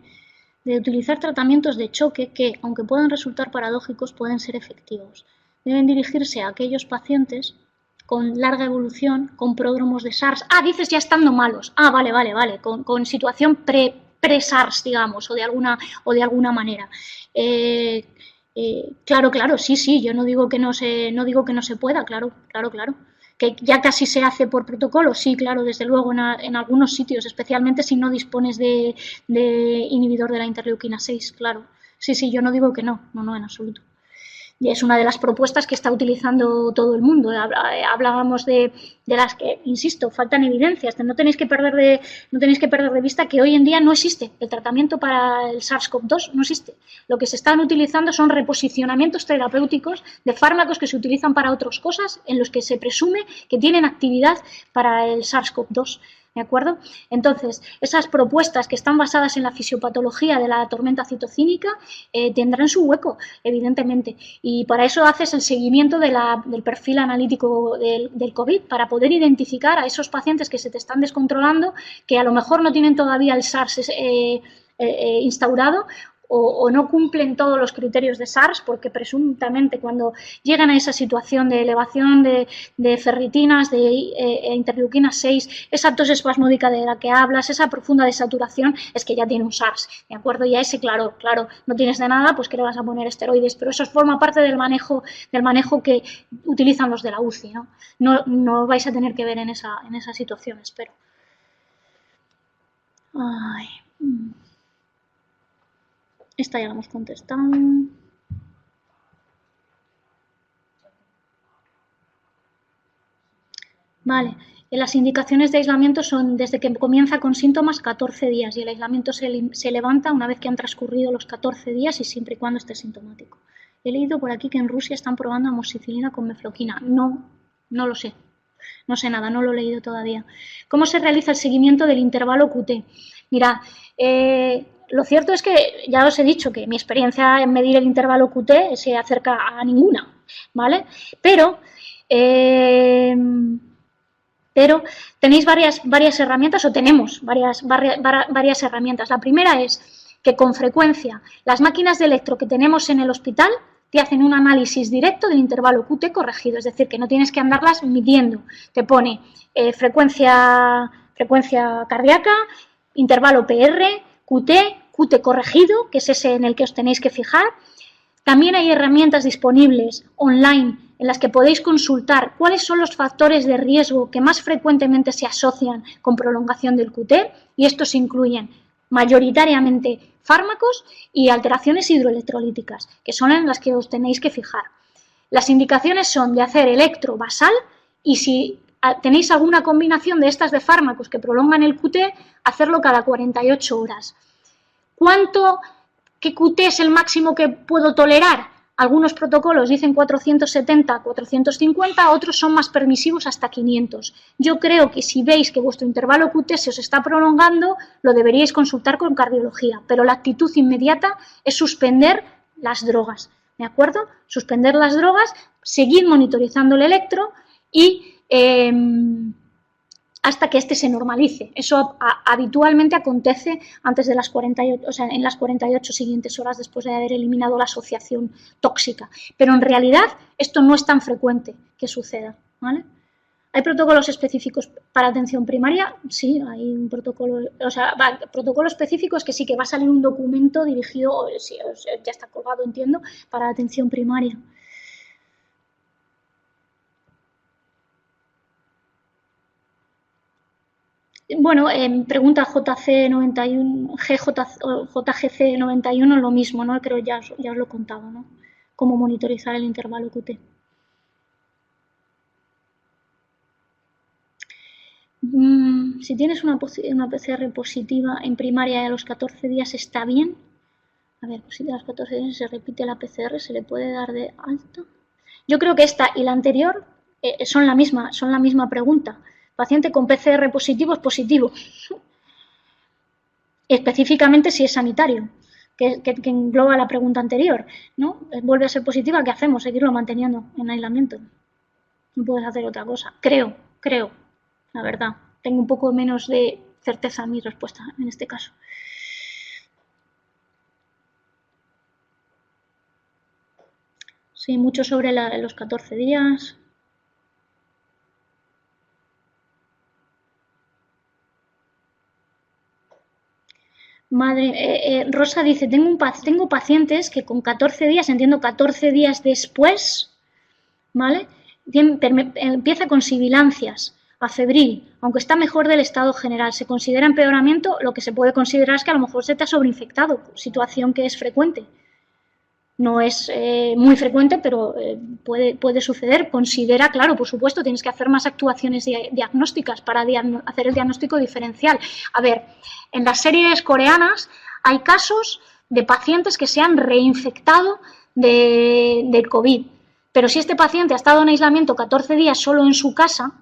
de utilizar tratamientos de choque que, aunque puedan resultar paradójicos, pueden ser efectivos. Deben dirigirse a aquellos pacientes con larga evolución, con pródromos de SARS. Ah, dices ya estando malos. Ah, vale, con situación pre-SARS, digamos, o de alguna manera. Claro, sí, yo no digo que no se pueda, claro. Que ya casi se hace por protocolo, sí, claro, desde luego en algunos sitios, especialmente si no dispones de inhibidor de la interleuquina 6, claro. Sí, yo no digo que no, en absoluto. Y es una de las propuestas que está utilizando todo el mundo. Hablábamos de las que, insisto, faltan evidencias. No tenéis que perder de vista que hoy en día no existe el tratamiento para el SARS-CoV-2, no existe. Lo que se están utilizando son reposicionamientos terapéuticos de fármacos que se utilizan para otras cosas en los que se presume que tienen actividad para el SARS-CoV-2. ¿De acuerdo? Entonces, esas propuestas que están basadas en la fisiopatología de la tormenta citocínica tendrán su hueco, evidentemente. Y para eso haces el seguimiento del perfil analítico del COVID, para poder identificar a esos pacientes que se te están descontrolando, que a lo mejor no tienen todavía el SARS instaurado, o no cumplen todos los criterios de SARS, porque presuntamente cuando llegan a esa situación de elevación de ferritinas, de interleuquina 6, esa tos espasmódica de la que hablas, esa profunda desaturación, es que ya tiene un SARS, ¿de acuerdo? Y a ese, claro, no tienes de nada, pues que le vas a poner esteroides, pero eso forma parte del manejo que utilizan los de la UCI, ¿no? No vais a tener que ver en esa situación, espero. Ay... Esta ya la hemos contestado. Vale, las indicaciones de aislamiento son desde que comienza con síntomas 14 días y el aislamiento se levanta una vez que han transcurrido los 14 días y siempre y cuando esté sintomático. He leído por aquí que en Rusia están probando amoxicilina con mefloquina. No lo sé. No sé nada, no lo he leído todavía. ¿Cómo se realiza el seguimiento del intervalo QT? Mirad, lo cierto es que ya os he dicho que mi experiencia en medir el intervalo QT se acerca a ninguna, ¿vale? Pero tenéis varias herramientas, o tenemos varias herramientas. La primera es que con frecuencia las máquinas de electro que tenemos en el hospital te hacen un análisis directo del intervalo QT corregido, es decir, que no tienes que andarlas midiendo. Te pone frecuencia cardíaca, intervalo PR, QT corregido, que es ese en el que os tenéis que fijar. También hay herramientas disponibles online en las que podéis consultar cuáles son los factores de riesgo que más frecuentemente se asocian con prolongación del QT, y estos incluyen mayoritariamente fármacos y alteraciones hidroelectrolíticas, que son en las que os tenéis que fijar. Las indicaciones son de hacer electro basal y si tenéis alguna combinación de estas de fármacos que prolongan el QT, hacerlo cada 48 horas. ¿Qué QT es el máximo que puedo tolerar? Algunos protocolos dicen 470, 450, otros son más permisivos hasta 500. Yo creo que si veis que vuestro intervalo QT se os está prolongando, lo deberíais consultar con cardiología, pero la actitud inmediata es suspender las drogas, ¿de acuerdo? Suspender las drogas, seguid monitorizando el electro y hasta que este se normalice. Eso habitualmente acontece antes de las 48, o sea, en las 48 siguientes horas después de haber eliminado la asociación tóxica. Pero en realidad esto no es tan frecuente que suceda, ¿vale? ¿Hay protocolos específicos para atención primaria? Sí, hay un protocolo, protocolo específico es que sí, que va a salir un documento dirigido, sí, ya está colgado, entiendo, para atención primaria. Bueno, pregunta JC91, JGC91 lo mismo, ¿no? Creo ya os lo he contado, ¿no? Cómo monitorizar el intervalo QT. Si tienes una PCR positiva en primaria y a los 14 días está bien. A ver, pues si a los 14 días se repite la PCR, ¿se le puede dar de alta? Yo creo que esta y la anterior son la misma pregunta. Paciente con PCR positivo es positivo. Específicamente si es sanitario, que engloba la pregunta anterior, ¿no? Vuelve a ser positiva, ¿qué hacemos? Seguirlo manteniendo en aislamiento. No puedes hacer otra cosa. Creo, la verdad. Tengo un poco menos de certeza en mi respuesta en este caso. Sí, mucho sobre los 14 días. Rosa dice, tengo pacientes que con 14 días, entiendo 14 días después, ¿vale? Empieza con sibilancias, afebril, aunque está mejor del estado general. Se considera empeoramiento, lo que se puede considerar es que a lo mejor se te ha sobreinfectado, situación que es frecuente. No es muy frecuente, pero puede suceder. Considera, claro, por supuesto, tienes que hacer más actuaciones diagnósticas para hacer el diagnóstico diferencial. A ver, en las series coreanas hay casos de pacientes que se han reinfectado de COVID. Pero si este paciente ha estado en aislamiento 14 días solo en su casa,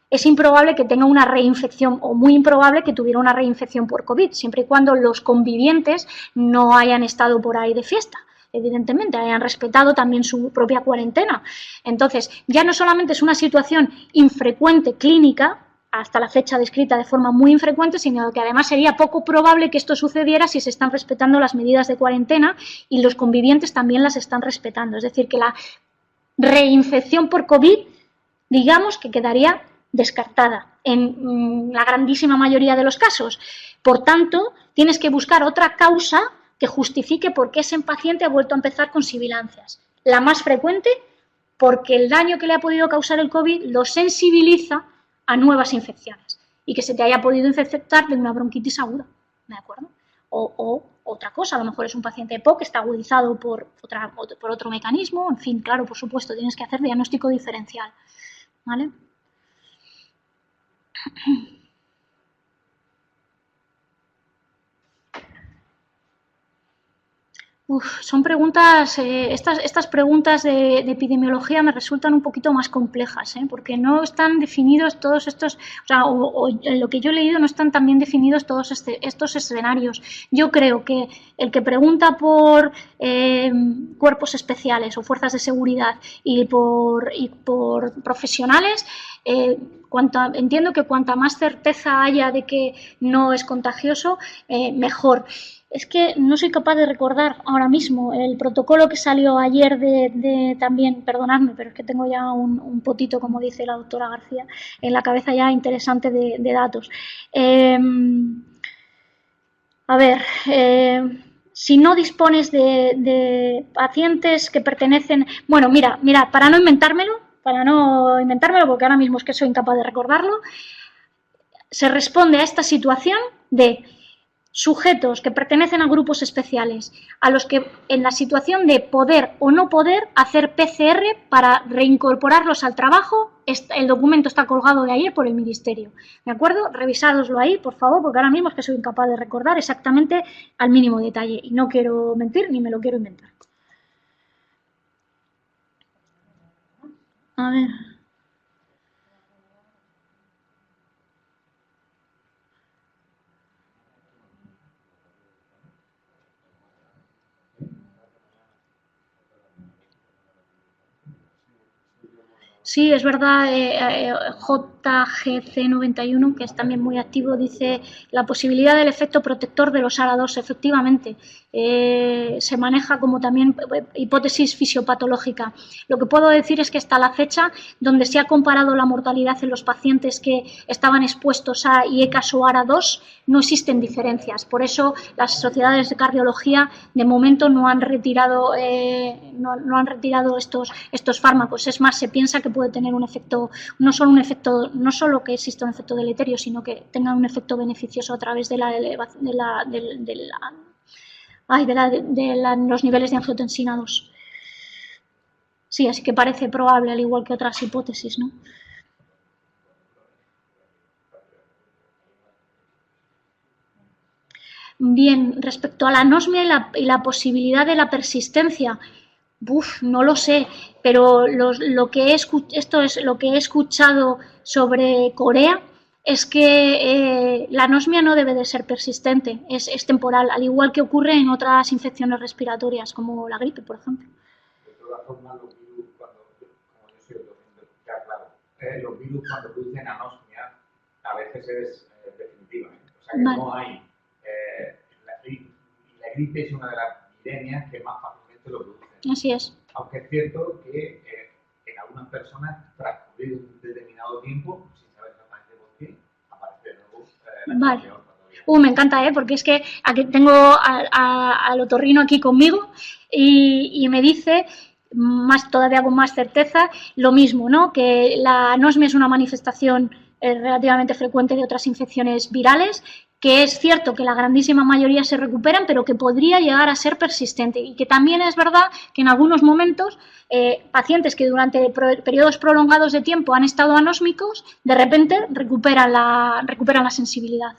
es improbable que tenga una reinfección o muy improbable que tuviera una reinfección por COVID, siempre y cuando los convivientes no hayan estado por ahí de fiesta. Evidentemente, hayan respetado también su propia cuarentena. Entonces, ya no solamente es una situación infrecuente clínica, hasta la fecha descrita de forma muy infrecuente, sino que además sería poco probable que esto sucediera si se están respetando las medidas de cuarentena y los convivientes también las están respetando. Es decir, que la reinfección por COVID, digamos que quedaría descartada en la grandísima mayoría de los casos. Por tanto, tienes que buscar otra causa que justifique por qué ese paciente ha vuelto a empezar con sibilancias. La más frecuente, porque el daño que le ha podido causar el COVID lo sensibiliza a nuevas infecciones y que se te haya podido infectar de una bronquitis aguda, ¿de acuerdo? O otra cosa, a lo mejor es un paciente EPOC que está agudizado por otro mecanismo, en fin, claro, por supuesto, tienes que hacer diagnóstico diferencial, ¿vale? Son preguntas, estas preguntas de epidemiología me resultan un poquito más complejas, porque no están definidos todos estos, o en lo que yo he leído no están tan bien definidos todos estos escenarios. Yo creo que el que pregunta por cuerpos especiales o fuerzas de seguridad y por profesionales, entiendo que cuanta más certeza haya de que no es contagioso, mejor. Es que no soy capaz de recordar ahora mismo el protocolo que salió ayer de también, perdonadme, pero es que tengo ya un potito, como dice la doctora García, en la cabeza ya interesante de datos. Si no dispones de pacientes que pertenecen... Bueno, mira, para no inventármelo, porque ahora mismo es que soy incapaz de recordarlo, se responde a esta situación de sujetos que pertenecen a grupos especiales, a los que en la situación de poder o no poder hacer PCR para reincorporarlos al trabajo. El documento está colgado de ayer por el Ministerio, ¿de acuerdo? Revisádoslo ahí, por favor, porque ahora mismo es que soy incapaz de recordar exactamente al mínimo detalle y no quiero mentir ni me lo quiero inventar. A ver... Sí, es verdad, JGC91, que es también muy activo, dice la posibilidad del efecto protector de los ARA2, efectivamente. Se maneja como también hipótesis fisiopatológica. Lo que puedo decir es que hasta la fecha, donde se ha comparado la mortalidad en los pacientes que estaban expuestos a IECAS o ARA2, no existen diferencias. Por eso las sociedades de cardiología de momento no han retirado, estos fármacos. Es más, se piensa que puede tener un efecto, no solo un efecto no solo que exista un efecto deleterio, sino que tenga un efecto beneficioso a través de los niveles de angiotensina 2. Sí, así que parece probable, al igual que otras hipótesis, ¿no? Bien, respecto a la anosmia y la posibilidad de la persistencia, no lo sé, pero lo que he escuchado sobre Corea es que la anosmia no debe de ser persistente, es temporal, al igual que ocurre en otras infecciones respiratorias, como la gripe, por ejemplo. De todas formas, los virus, como yo soy docente, ya claro, los virus cuando producen anosmia, a veces es definitiva, ¿eh? O sea que Vale. no hay. La gripe es una de las epidemias que más fácilmente lo producen. Así es. Aunque es cierto que en algunas personas, transcurrido un determinado tiempo, sin saber exactamente por qué, aparece de nuevo la Vale. peor patología. Me encanta, porque es que aquí tengo al otorrino aquí conmigo y me dice todavía con más certeza lo mismo, ¿no? Que la anosmia es una manifestación relativamente frecuente de otras infecciones virales, que es cierto que la grandísima mayoría se recuperan, pero que podría llegar a ser persistente, y que también es verdad que en algunos momentos pacientes que durante periodos prolongados de tiempo han estado anósmicos, de repente recuperan la sensibilidad.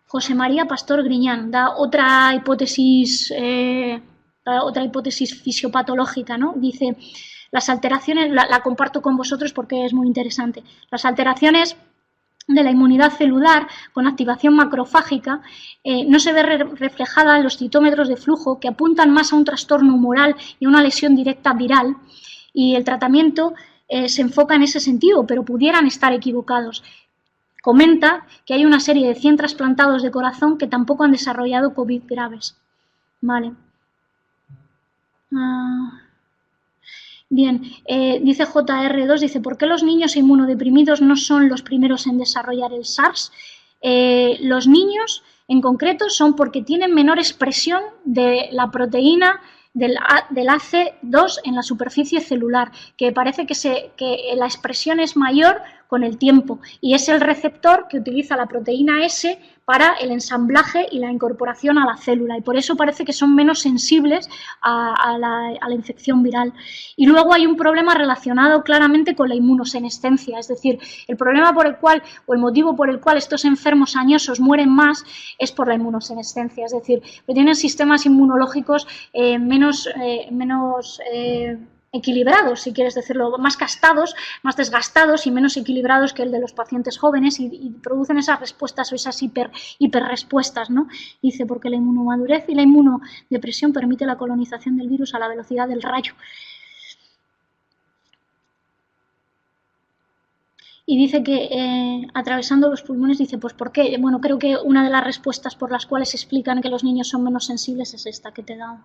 José María Pastor Griñán da otra hipótesis fisiopatológica, ¿no? Dice, las alteraciones, la comparto con vosotros porque es muy interesante, las alteraciones de la inmunidad celular con activación macrofágica no se ve reflejada en los citómetros de flujo, que apuntan más a un trastorno humoral y a una lesión directa viral, y el tratamiento se enfoca en ese sentido, pero pudieran estar equivocados. Comenta que hay una serie de 100 trasplantados de corazón que tampoco han desarrollado COVID graves. Vale. Bien, dice JR2, dice, ¿por qué los niños inmunodeprimidos no son los primeros en desarrollar el SARS? Los niños, en concreto, son porque tienen menor expresión de la proteína del AC2 en la superficie celular, que parece que la expresión es mayor con el tiempo, y es el receptor que utiliza la proteína S para el ensamblaje y la incorporación a la célula, y por eso parece que son menos sensibles a la infección viral. Y luego hay un problema relacionado claramente con la inmunosenescencia, es decir, el problema por el cual, o el motivo por el cual estos enfermos añosos mueren más es por la inmunosenescencia, es decir, que tienen sistemas inmunológicos menos equilibrados, si quieres decirlo, más gastados, más desgastados y menos equilibrados que el de los pacientes jóvenes, y producen esas respuestas o esas hiperrespuestas, ¿no? Dice, porque la inmunomadurez y la inmunodepresión permite la colonización del virus a la velocidad del rayo. Y dice que atravesando los pulmones, dice, pues ¿por qué? Bueno, creo que una de las respuestas por las cuales explican que los niños son menos sensibles es esta que te he dado.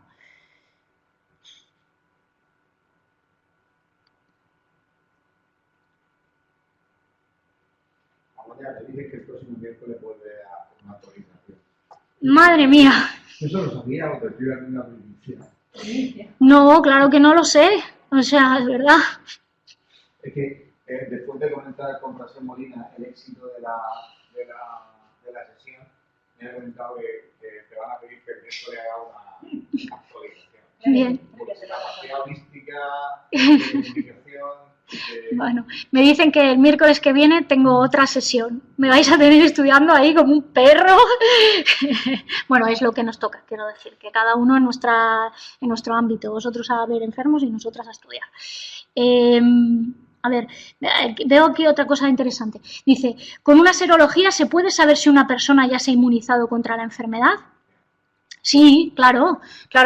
Le dije que el próximo miércoles vuelve a hacer una actualización. ¡Madre mía! ¿Eso lo sabía o te estoy dando una primicia? No, claro que no lo sé. O sea, es verdad. Es que después de comentar con Rafael Molina el éxito de la sesión, me ha comentado que te van a pedir que el miércoles haga una actualización. Bien. Porque la capacidad holística, de comunicación. Bueno, me dicen que el miércoles que viene tengo otra sesión. Me vais a tener estudiando ahí como un perro. Bueno, es lo que nos toca, quiero decir, que cada uno en nuestro ámbito. Vosotros a ver enfermos y nosotras a estudiar. A ver, veo aquí otra cosa interesante. Dice, ¿con una serología se puede saber si una persona ya se ha inmunizado contra la enfermedad? Sí, claro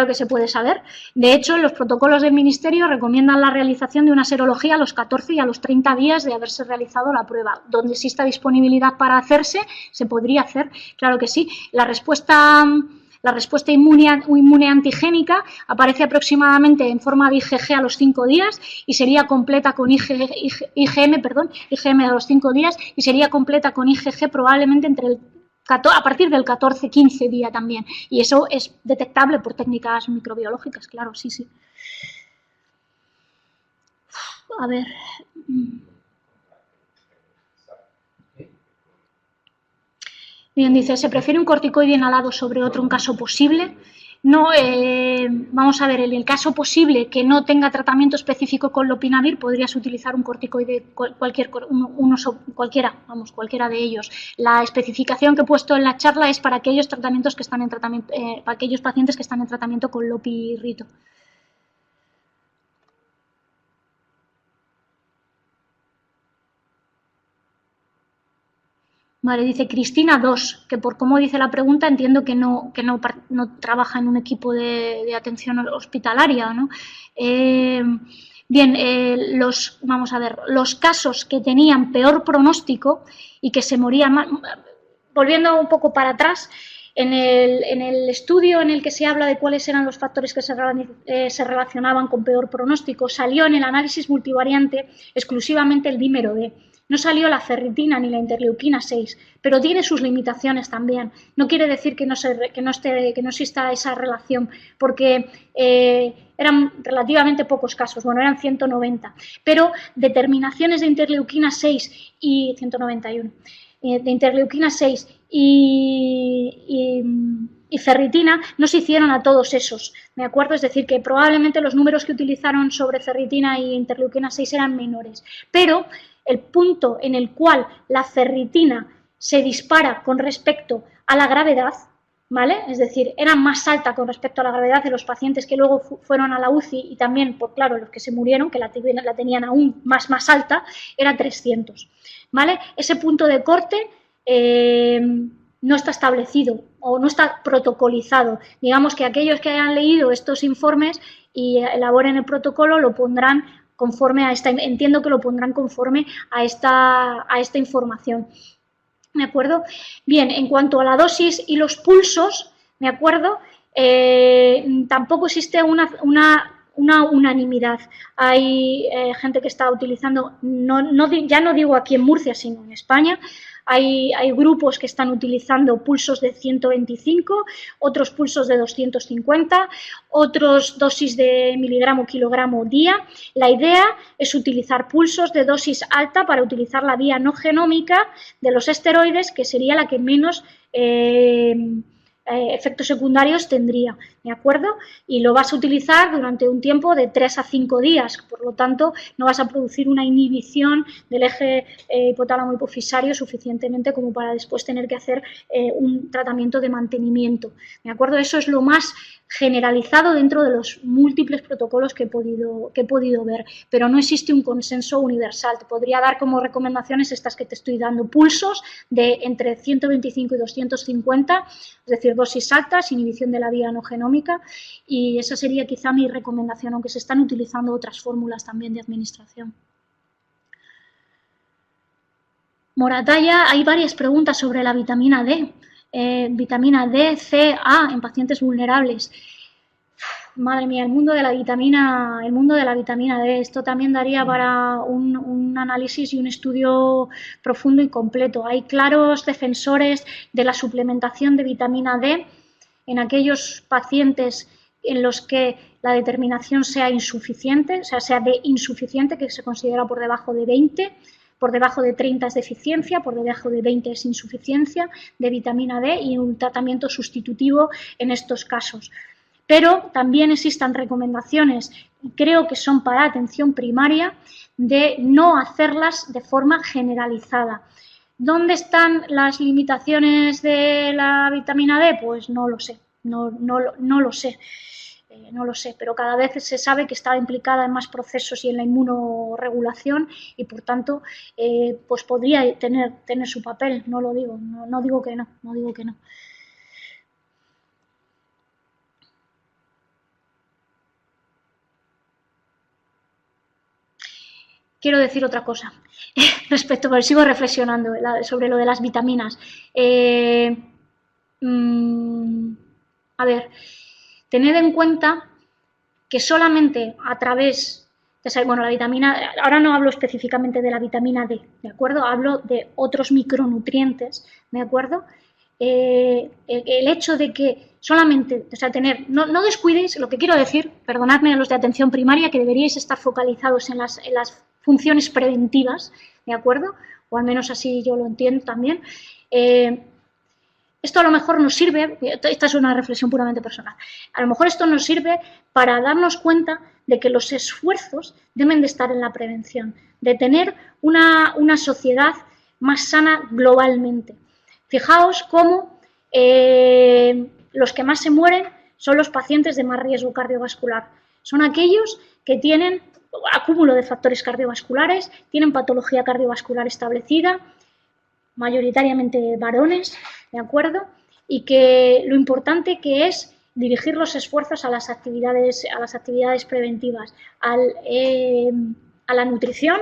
que se puede saber. De hecho, los protocolos del Ministerio recomiendan la realización de una serología a los 14 y a los 30 días de haberse realizado la prueba. Donde exista disponibilidad para hacerse, se podría hacer, claro que sí. La respuesta inmune antigénica aparece aproximadamente en forma de IgG a los 5 días y sería completa con IgM a los 5 días y sería completa con IgG probablemente entre el a partir del 14-15 día también. Y eso es detectable por técnicas microbiológicas, claro, sí, sí. A ver. Bien, dice, ¿se prefiere un corticoide inhalado sobre otro en caso posible? No, vamos a ver, en el caso posible que no tenga tratamiento específico con lopinavir, podrías utilizar un corticoide, cualquiera de ellos. La especificación que he puesto en la charla es para aquellos tratamientos que están en tratamiento, para aquellos pacientes que están en tratamiento con lopirrito. Vale, dice Cristina 2, que por cómo dice la pregunta entiendo que no trabaja en un equipo de atención hospitalaria, ¿no? Bien, vamos a ver, los casos que tenían peor pronóstico y que se morían más, volviendo un poco para atrás, en el estudio en el que se habla de cuáles eran los factores que se relacionaban con peor pronóstico, salió en el análisis multivariante exclusivamente el dímero D. No salió la ferritina ni la interleuquina 6, pero tiene sus limitaciones también. No quiere decir que no exista esa relación, porque eran relativamente pocos casos, bueno, eran 190, pero determinaciones de interleuquina 6 y 191, de interleuquina 6 y ferritina no se hicieron a todos esos, ¿de acuerdo? Es decir, que probablemente los números que utilizaron sobre ferritina y interleuquina 6 eran menores, pero el punto en el cual la ferritina se dispara con respecto a la gravedad, ¿vale? Es decir, era más alta con respecto a la gravedad de los pacientes que luego fueron a la UCI y también, por claro, los que se murieron, que la tenían aún más alta, era 300, ¿vale? Ese punto de corte no está establecido o no está protocolizado. Digamos que aquellos que hayan leído estos informes y elaboren el protocolo lo pondrán conforme a esta, entiendo que lo pondrán conforme a esta información. ¿De acuerdo? Bien, en cuanto a la dosis y los pulsos, ¿de acuerdo? Tampoco existe una unanimidad. Hay gente que está utilizando, ya no digo aquí en Murcia, sino en España, hay grupos que están utilizando pulsos de 125, otros pulsos de 250, otros dosis de miligramo kilogramo día. La idea es utilizar pulsos de dosis alta para utilizar la vía no genómica de los esteroides, que sería la que menos efectos secundarios tendría, ¿de acuerdo? Y lo vas a utilizar durante un tiempo de 3 a 5 días, por lo tanto no vas a producir una inhibición del eje hipotálamo hipofisario suficientemente como para después tener que hacer un tratamiento de mantenimiento, ¿de acuerdo? Eso es lo más generalizado dentro de los múltiples protocolos que he podido ver, pero no existe un consenso universal. Te podría dar como recomendaciones estas que te estoy dando: pulsos de entre 125 y 250, es decir, dosis altas, inhibición de la vía no genómica, y esa sería quizá mi recomendación, aunque se están utilizando otras fórmulas también de administración. Moratalla, hay varias preguntas sobre la vitamina D. Vitamina D, C, A en pacientes vulnerables. Madre mía, el mundo de la vitamina D, esto también daría para un análisis y un estudio profundo y completo. Hay claros defensores de la suplementación de vitamina D en aquellos pacientes en los que la determinación sea insuficiente, o sea, sea de insuficiente, que se considera por debajo de 20, por debajo de 30 es deficiencia, por debajo de 20 es insuficiencia de vitamina D y un tratamiento sustitutivo en estos casos. Pero también existan recomendaciones, y creo que son para atención primaria, de no hacerlas de forma generalizada. ¿Dónde están las limitaciones de la vitamina D? Pues no lo sé, no lo sé. No lo sé, pero cada vez se sabe que está implicada en más procesos y en la inmunorregulación y, por tanto, pues podría tener su papel, no lo digo, no digo que no, no digo que no. Quiero decir otra cosa respecto, porque sigo reflexionando sobre lo de las vitaminas. A ver, tened en cuenta que solamente a través de, bueno, la vitamina, ahora no hablo específicamente de la vitamina D, ¿de acuerdo? Hablo de otros micronutrientes, ¿de acuerdo? el hecho de que solamente, o sea, no descuidéis, lo que quiero decir, perdonadme a los de atención primaria, que deberíais estar focalizados en las funciones preventivas, ¿de acuerdo? O al menos así yo lo entiendo también. Esto a lo mejor nos sirve, esta es una reflexión puramente personal, a lo mejor esto nos sirve para darnos cuenta de que los esfuerzos deben de estar en la prevención, de tener una sociedad más sana globalmente. Fijaos cómo los que más se mueren son los pacientes de más riesgo cardiovascular. Son aquellos que tienen acúmulo de factores cardiovasculares, tienen patología cardiovascular establecida, mayoritariamente varones, ¿de acuerdo? Y que lo importante que es dirigir los esfuerzos a las actividades preventivas, a la nutrición,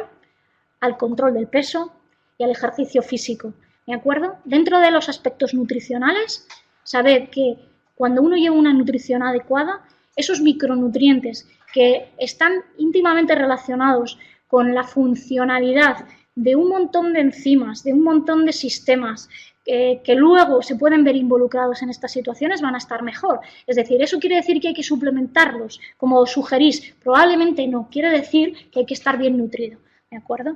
al control del peso y al ejercicio físico, ¿de acuerdo? Dentro de los aspectos nutricionales, sabed que cuando uno lleva una nutrición adecuada, esos micronutrientes que están íntimamente relacionados con la funcionalidad de un montón de enzimas, de un montón de sistemas que luego se pueden ver involucrados en estas situaciones, van a estar mejor. Es decir, ¿eso quiere decir que hay que suplementarlos, como sugerís? Probablemente no. Quiere decir que hay que estar bien nutrido, ¿de acuerdo?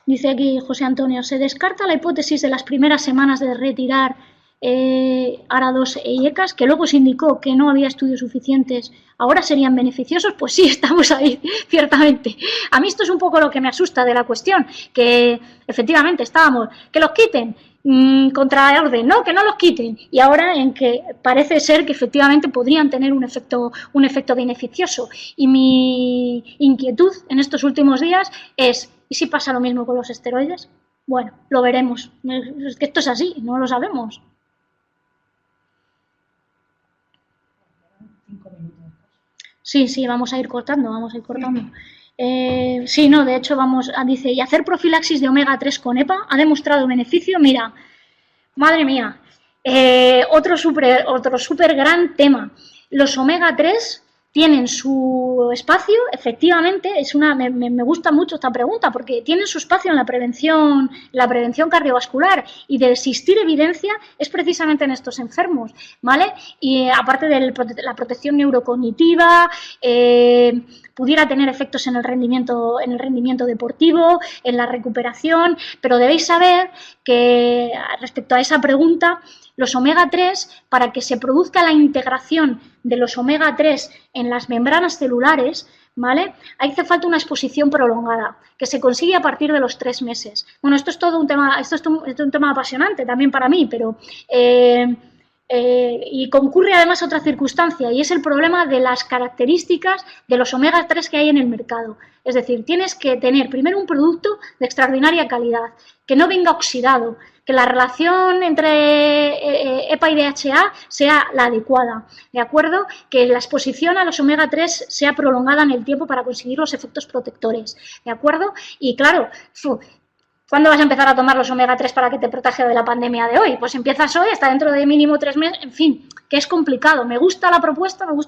Dice aquí José Antonio, ¿se descarta la hipótesis de las primeras semanas de retirar ARA2 e IECAS, que luego se indicó que no había estudios suficientes, ahora serían beneficiosos? Pues sí, estamos ahí, ciertamente. A mí esto es un poco lo que me asusta de la cuestión, que efectivamente estábamos, que los quiten, contra la orden, no, que no los quiten, y ahora en que parece ser que efectivamente podrían tener un efecto beneficioso. Y mi inquietud en estos últimos días es, ¿y si pasa lo mismo con los esteroides? Bueno, lo veremos. Es que esto es así, no lo sabemos. 5 minutos. Sí, vamos a ir cortando, sí, no, de hecho dice, y hacer profilaxis de omega 3 con EPA ha demostrado beneficio. Mira, madre mía, otro súper gran tema. Los omega 3 tienen su espacio, efectivamente, me gusta mucho esta pregunta, porque tienen su espacio en la prevención cardiovascular, y de existir evidencia es precisamente en estos enfermos, ¿vale? Y aparte de la protección neurocognitiva, pudiera tener efectos en el rendimiento deportivo, en la recuperación, pero debéis saber que respecto a esa pregunta, los omega 3, para que se produzca la integración de los omega 3 en las membranas celulares, ¿vale? Hace falta una exposición prolongada, que se consigue a partir de los 3 meses. Bueno, esto es todo un tema, un tema apasionante también para mí, pero y concurre además otra circunstancia, y es el problema de las características de los omega 3 que hay en el mercado. Es decir, tienes que tener primero un producto de extraordinaria calidad, que no venga oxidado, que la relación entre EPA y DHA sea la adecuada, ¿de acuerdo? Que la exposición a los omega 3 sea prolongada en el tiempo para conseguir los efectos protectores, ¿de acuerdo? Y claro, ¿cuándo vas a empezar a tomar los omega 3 para que te proteja de la pandemia de hoy? Pues empiezas hoy, hasta dentro de mínimo 3 meses, en fin, que es complicado. Me gusta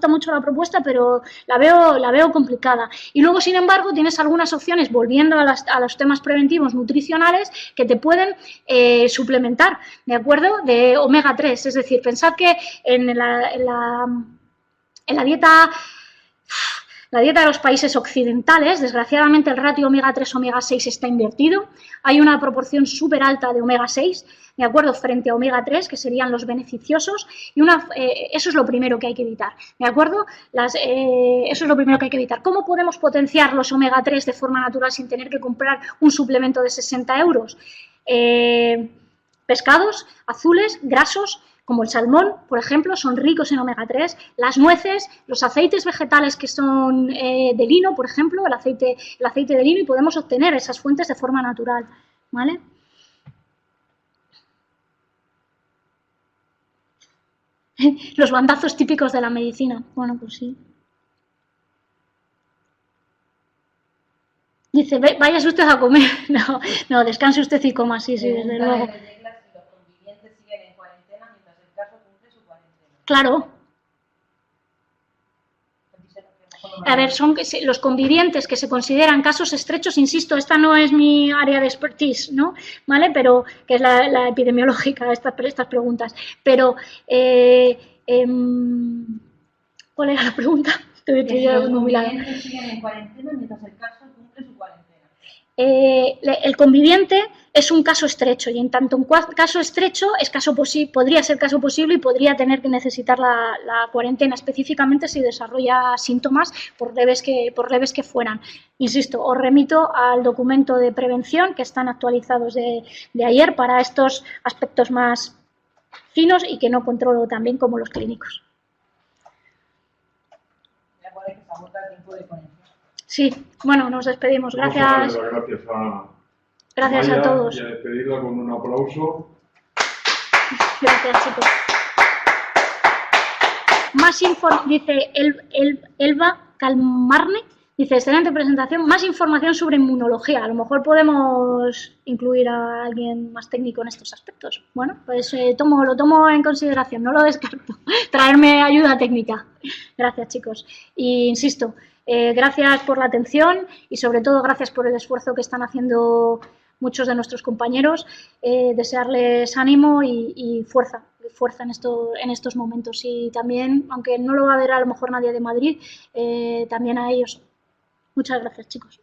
mucho la propuesta, pero la veo complicada. Y luego, sin embargo, tienes algunas opciones, volviendo a los temas preventivos nutricionales, que te pueden suplementar, ¿de acuerdo? De omega 3. Es decir, pensad que en la dieta... La dieta de los países occidentales, desgraciadamente el ratio omega 3 omega 6 está invertido. Hay una proporción súper alta de omega 6, ¿de acuerdo?, frente a omega 3, que serían los beneficiosos, y eso es lo primero que hay que evitar, ¿de acuerdo? Eso es lo primero que hay que evitar. ¿Cómo podemos potenciar los omega 3 de forma natural sin tener que comprar un suplemento de 60 euros? Pescados azules, grasos, como el salmón, por ejemplo, son ricos en omega 3, las nueces, los aceites vegetales que son de lino, por ejemplo, el aceite de lino, y podemos obtener esas fuentes de forma natural, ¿vale? Los bandazos típicos de la medicina. Bueno, pues sí. Dice, váyase usted a comer. No, descanse usted y coma, sí, desde luego. Claro. A ver, son los convivientes que se consideran casos estrechos, insisto, esta no es mi área de expertise, ¿no? ¿Vale? Pero, que es la epidemiológica, estas preguntas. Pero, ¿cuál era la pregunta? Que si los convivientes siguen en cuarentena mientras el caso cumple su cuarentena. El conviviente es un caso estrecho y en tanto un caso estrecho es podría ser caso posible y podría tener que necesitar la cuarentena, específicamente si desarrolla síntomas por leves que fueran. Insisto, os remito al documento de prevención que están actualizados de ayer para estos aspectos más finos y que no controlo tan bien como los clínicos. Me pone que se agota el tiempo de conexión. Sí, bueno, nos despedimos. Vamos a Gracias. darle las Gracias Maya a todos. Y a despedirla con un aplauso. Gracias, chicos. Más dice Elba Calmarne, dice, excelente presentación, más información sobre inmunología. A lo mejor podemos incluir a alguien más técnico en estos aspectos. Bueno, pues lo tomo en consideración, no lo descarto. Traerme ayuda técnica. Gracias, chicos. Y insisto, gracias por la atención y sobre todo gracias por el esfuerzo que están haciendo muchos de nuestros compañeros, desearles ánimo y fuerza en estos momentos. Y también, aunque no lo va a ver a lo mejor nadie de Madrid, también a ellos. Muchas gracias, chicos.